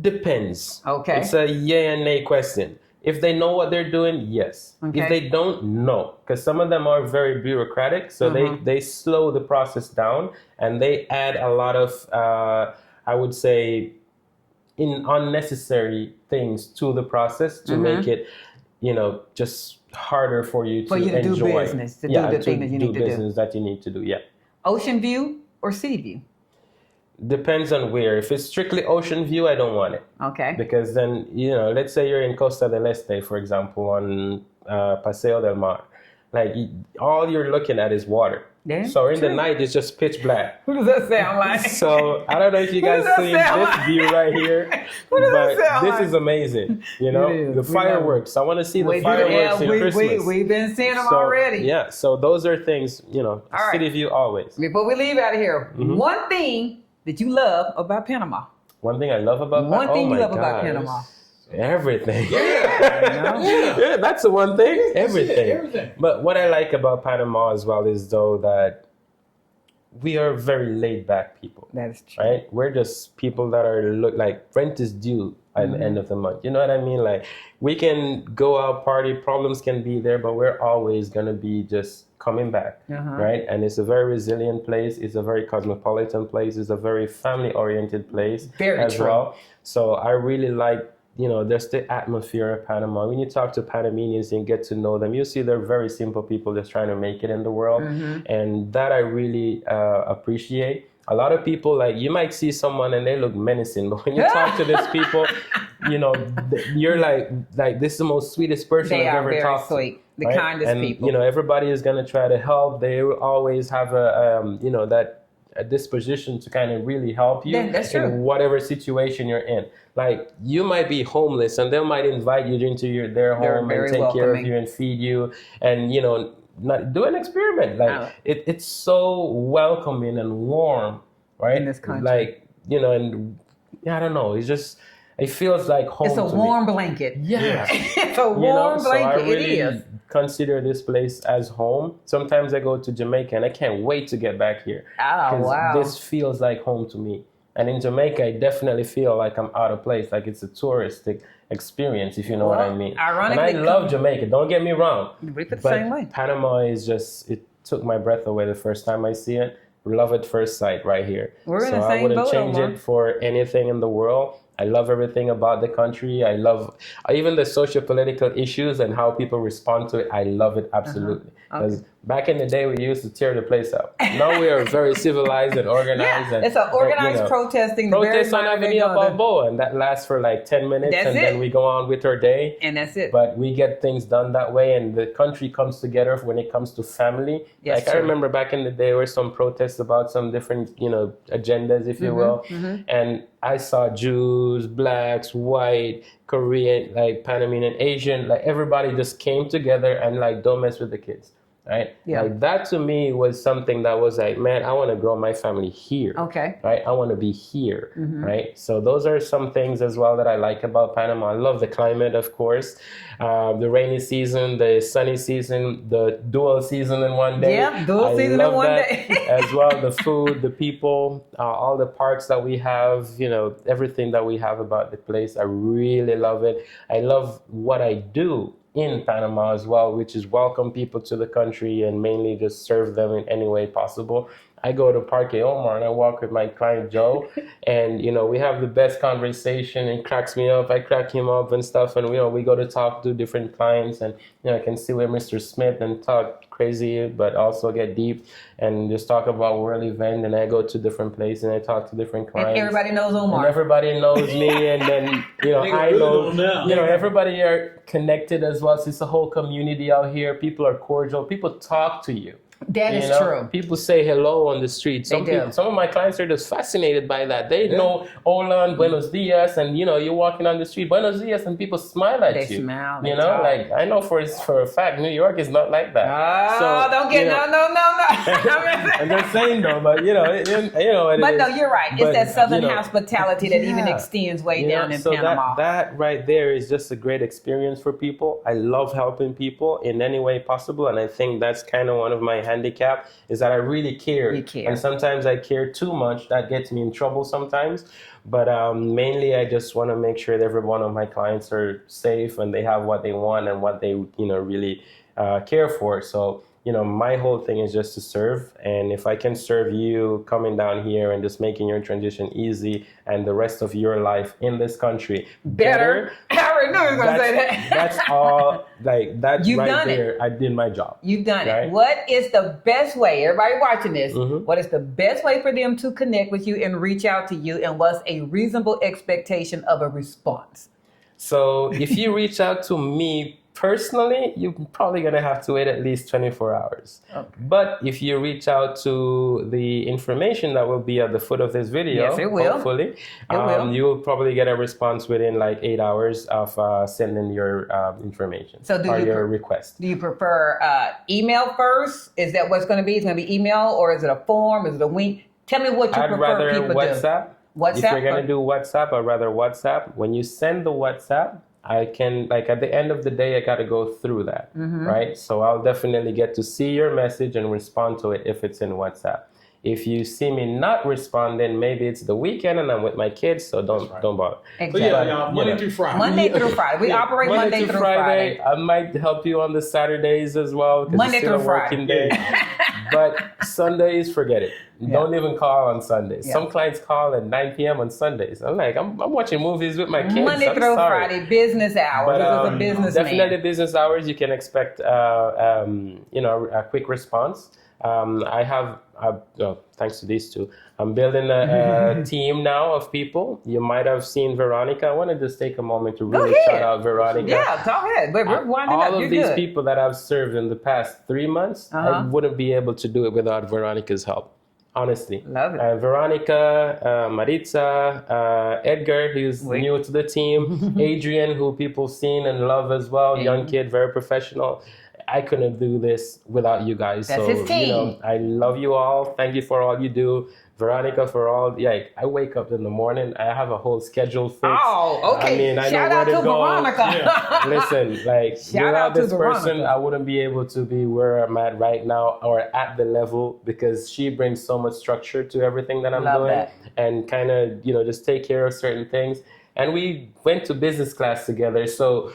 Depends. Okay. It's a yay and nay question. If they know what they're doing, yes. Okay. If they don't, no. Because some of them are very bureaucratic. So they slow the process down and they add a lot of, I would say, unnecessary things to the process to make it, just harder for you to do enjoy. business, to do the thing that you need to do. business that you need to do, yeah. Ocean view or city view? Depends on where. If it's strictly ocean view, I don't want it. Okay. Because then, let's say you're in Costa del Este, for example, on Paseo del Mar. Like, all you're looking at is water. Yeah, So in the true. night, it's just pitch black. What does that sound like? So I don't know if you What guys does that see sound this like? view right here, What does that but sound this like? is amazing. You know, It is. the We love it. fireworks. I want to see the We do, fireworks in we, Christmas. we've been seeing them So, already. Yeah, so those are things, you know, All right. city view always. Before we leave out of here, one thing that you love about Panama. One thing I love about One thing oh you my love about gosh. Panama. Everything. Yeah. Yeah, that's the one thing. Everything. Everything. But what I like about Panama as well is though that we are very laid back people. That is true. Right? We're just people that are look like rent is due at the end of the month. You know what I mean? Like we can go out party, problems can be there, but we're always gonna be just coming back. Right? And it's a very resilient place, it's a very cosmopolitan place, it's a very family oriented place Very as true. well. So I really like, you know, there's the atmosphere of Panama. When you talk to Panamanians and get to know them, you see they're very simple people just trying to make it in the world. And that I really appreciate. A lot of people, like, you might see someone and they look menacing, but when you talk to these people, you know, you're like this is the most sweetest person They I've are ever very talked sweet. to. The right? kindest And, people. you know, everybody is going to try to help. They will always have a, you know, that a disposition to kind of really help you Yeah, that's true. in whatever situation you're in. Like you might be homeless and they might invite you into their home very and take care of welcoming. you and feed you and, you know, not do an experiment. Like Oh. it's so welcoming and warm, right? In this country. Like, you know, and I don't know, it feels like home It's a to warm me. blanket. Yeah. It's a You know, warm so I blanket. really It is. consider this place as home. Sometimes I go to Jamaica and I can't wait to get back here. Oh, 'Cause wow. this feels like home to me. And in Jamaica, I definitely feel like I'm out of place, like it's a touristic experience, if you know what I Well, mean. ironically, and I love Jamaica, don't get me wrong. We feel the But same way. Panama is just, it took my breath away the first time I see it. Love at first sight right here. We're in so the I same wouldn't boat, change Omar. it for anything in the world. I love everything about the country. I love even the socio-political issues and how people respond to it. I love it absolutely. Because back in the day, we used to tear the place up. Now we are very civilized and organized. Yeah, and, it's an organized you know, protesting. protest on very Avenue minor thing. Balboa, and that lasts for like 10 minutes, That's and it. then we go on with our day. And that's it. But we get things done that way, and the country comes together when it comes to family. Yes, like I true. remember back in the day, there were some protests about some different, you know, agendas, if you will. And I saw Jews, blacks, white, Korean, like Panamanian, Asian, like everybody just came together and like don't mess with the kids. Right? Yeah. Like that to me was something that was like, man, I want to grow my family here. Okay. Right? I want to be here. Right? So those are some things as well that I like about Panama. I love the climate, of course. The rainy season, the sunny season, the dual season in one day. Yeah, dual season in love one that day. as well. The food, the people, all the parks that we have, you know, everything that we have about the place. I really love it. I love what I do in Panama as well, which is welcome people to the country and mainly just serve them in any way possible. I go to Parque Omar and I walk with my client Joe, and you know we have the best conversation. It cracks me up. I crack him up and stuff, and you know we go to talk to different clients, and you know I can see with Mr. Smith and talk crazy, but also get deep and just talk about world event. And I go to different places and I talk to different clients. And everybody knows And Omar. everybody knows me, and then you know Nigga I really know don't know. you know everybody are connected as well. So it's a whole community out here. People are cordial. People talk to you. That You is know, true. people say hello on the street. Some They do. people, some of my clients are just fascinated by that. They know hola and buenos dias, and you know, you're walking on the street, buenos dias, and people smile at They you. smile, they You know, talk. like I know for a fact, New York is not like that. Oh, don't get you know, no. I'm just saying though, but you know, you know. It But is. no, you're right. It's But, that southern you know, hospitality that even yeah. extends way You down know, in so Panama. that right there is just a great experience for people. I love helping people in any way possible, and I think that's kind of one of my handicap is that I really care. You care. And sometimes I care too much. That gets me in trouble sometimes. But mainly, I just want to make sure that every one of my clients are safe and they have what they want and what they really care for. So you know, my whole thing is just to serve. And if I can serve you coming down here and just making your transition easy and the rest of your life in this country better. I already knew you were going to say that. That's all, like, that You've right done it. there, I did my job. You've done Right? it. What is the best way, everybody watching this, Mhm. what is the best way for them to connect with you and reach out to you? And what's a reasonable expectation of a response? So if you reach out to me personally, you're probably going to have to wait at least 24 hours. Okay. But if you reach out to the information that will be at the foot of this video, Yes, it will. hopefully, will. you will probably get a response within like 8 hours of sending your information or your request. Do you prefer email first? Is that what's going to be? It's going to be email, or is it a form? Is it a link? Tell me what you I'd prefer rather people WhatsApp. do. WhatsApp? If you're going to do WhatsApp, I'd rather WhatsApp. When you send the WhatsApp, I can, like at the end of the day, I got to go through that, right? So I'll definitely get to see your message and respond to it if it's in WhatsApp. If you see me not responding, maybe it's the weekend and I'm with my kids, so don't bother. Exactly. So yeah, y'all, Monday through Friday. Monday through Friday. We operate Monday through Friday. I might help you on the Saturdays as well, because Monday it's still a through working Friday. day. But Sundays, forget it. Don't even call on Sundays. Yeah. Some clients call at 9 p.m. on Sundays. I'm like, I'm watching movies with my kids. Monday I'm through sorry. Friday, business hours. But This is a business definitely man. business hours. You can expect, a quick response. I have, thanks to these two, I'm building a team now of people. You might have seen Veronica. I want to just take a moment to really shout out Veronica. Yeah, go ahead. We're winding up. All You're of these good. people that I've served in the past 3 months, I wouldn't be able to do it without Veronica's help. Honestly. Love it. Veronica, Maritza, Edgar, who's new to the team, Adrian, who people seen and love as well, young kid, very professional. I couldn't do this without you guys. That's so, his team. I love you all. Thank you for all you do. Veronica, for all, I wake up in the morning. I have a whole schedule fixed. Oh, okay. I mean, I Shout know out where to to go. Veronica. Listen, like, Shout without out to this person, Veronica. I wouldn't be able to be where I'm at right now or at the level, because she brings so much structure to everything that I'm Love doing that. and kind of, just take care of certain things. And we went to business class together, so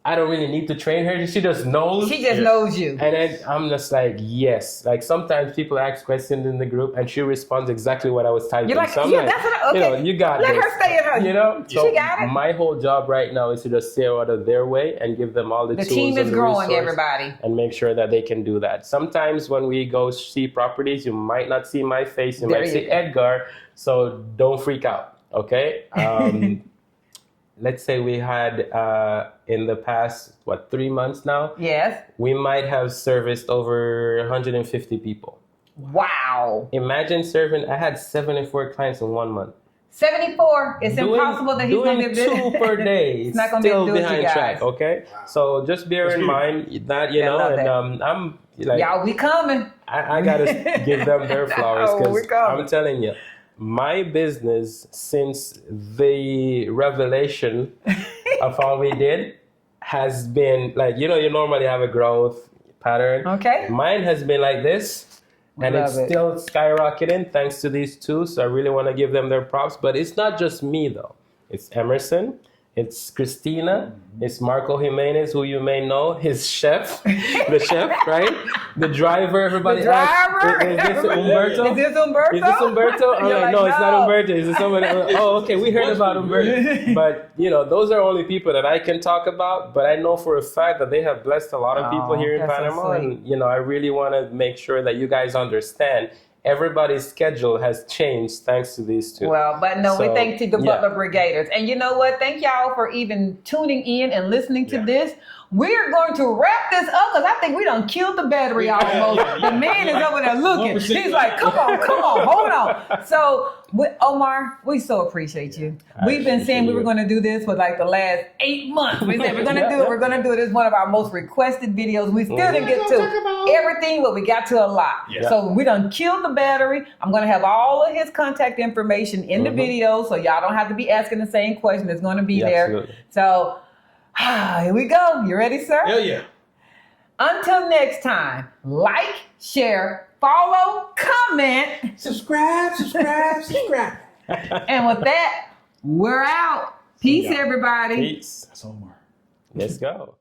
I don't really need to train her. She just knows. She just knows you. And then I'm just like, yes. Like sometimes people ask questions in the group and she responds exactly what I was typing. You're like, so I'm yeah, that's what okay. You got Let this. her stay in her. So So she got it. my whole job right now is to just stay out of their way and give them all the The tools team and is the growing, resource everybody. and make sure that they can do that. Sometimes when we go see properties, you might not see my face. You There might you see go. Edgar. So don't freak out, okay? Let's say we had in the past 3 months now, Yes. we might have serviced over 150 people. Wow. Imagine serving. I had 74 clients in 1 month. 74. It's impossible that he's going to be doing 2 per day. He's not going to be still able to do it, behind you guys. track. Okay, so just bear in mind that I love and that. I'm like, Y'all, we coming. I gotta give them their flowers Oh, because we coming. I'm telling you, my business since the revelation of all we did has been like, you normally have a growth pattern. Okay. Mine has been like this, and Love it's it. still skyrocketing thanks to these two. So I really want to give them their props. But it's not just me though. It's Emerson. It's Christina. It's Marco Jimenez, who you may know, his chef, the chef, right? The driver. Everybody The driver? asks, is this Umberto? Is this Umberto? Is this Umberto? I'm You're like, like, no, it's not no. Umberto. Is it somebody? Oh, okay, we heard about Umberto. But, those are only people that I can talk about. But I know for a fact that they have blessed a lot of people here in that's so Panama. sweet. And, I really want to make sure that you guys understand everybody's schedule has changed thanks to these two. Well, but no, we So, thank to the yeah. Butler Brigaders. And you know what? Thank y'all for even tuning in and listening to this. We're going to wrap this up because I think we done killed the battery almost. The man is over there looking. 1%. He's like, come on, hold on. So, Omar, we so appreciate you. We've been saying we were going to do this for like the last 8 months. We said we're going to do it. We're going to do it. It's one of our most requested videos. We still didn't get to everything, but we got to a lot. Yeah. So we done killed the battery. I'm going to have all of his contact information in the video so y'all don't have to be asking the same question. It's going to be there. Absolutely. So here we go. You ready, sir? Hell yeah. Until next time, like, share, follow, comment. Subscribe. And with that, we're out. Peace, everybody. Peace. That's Omar. Let's go.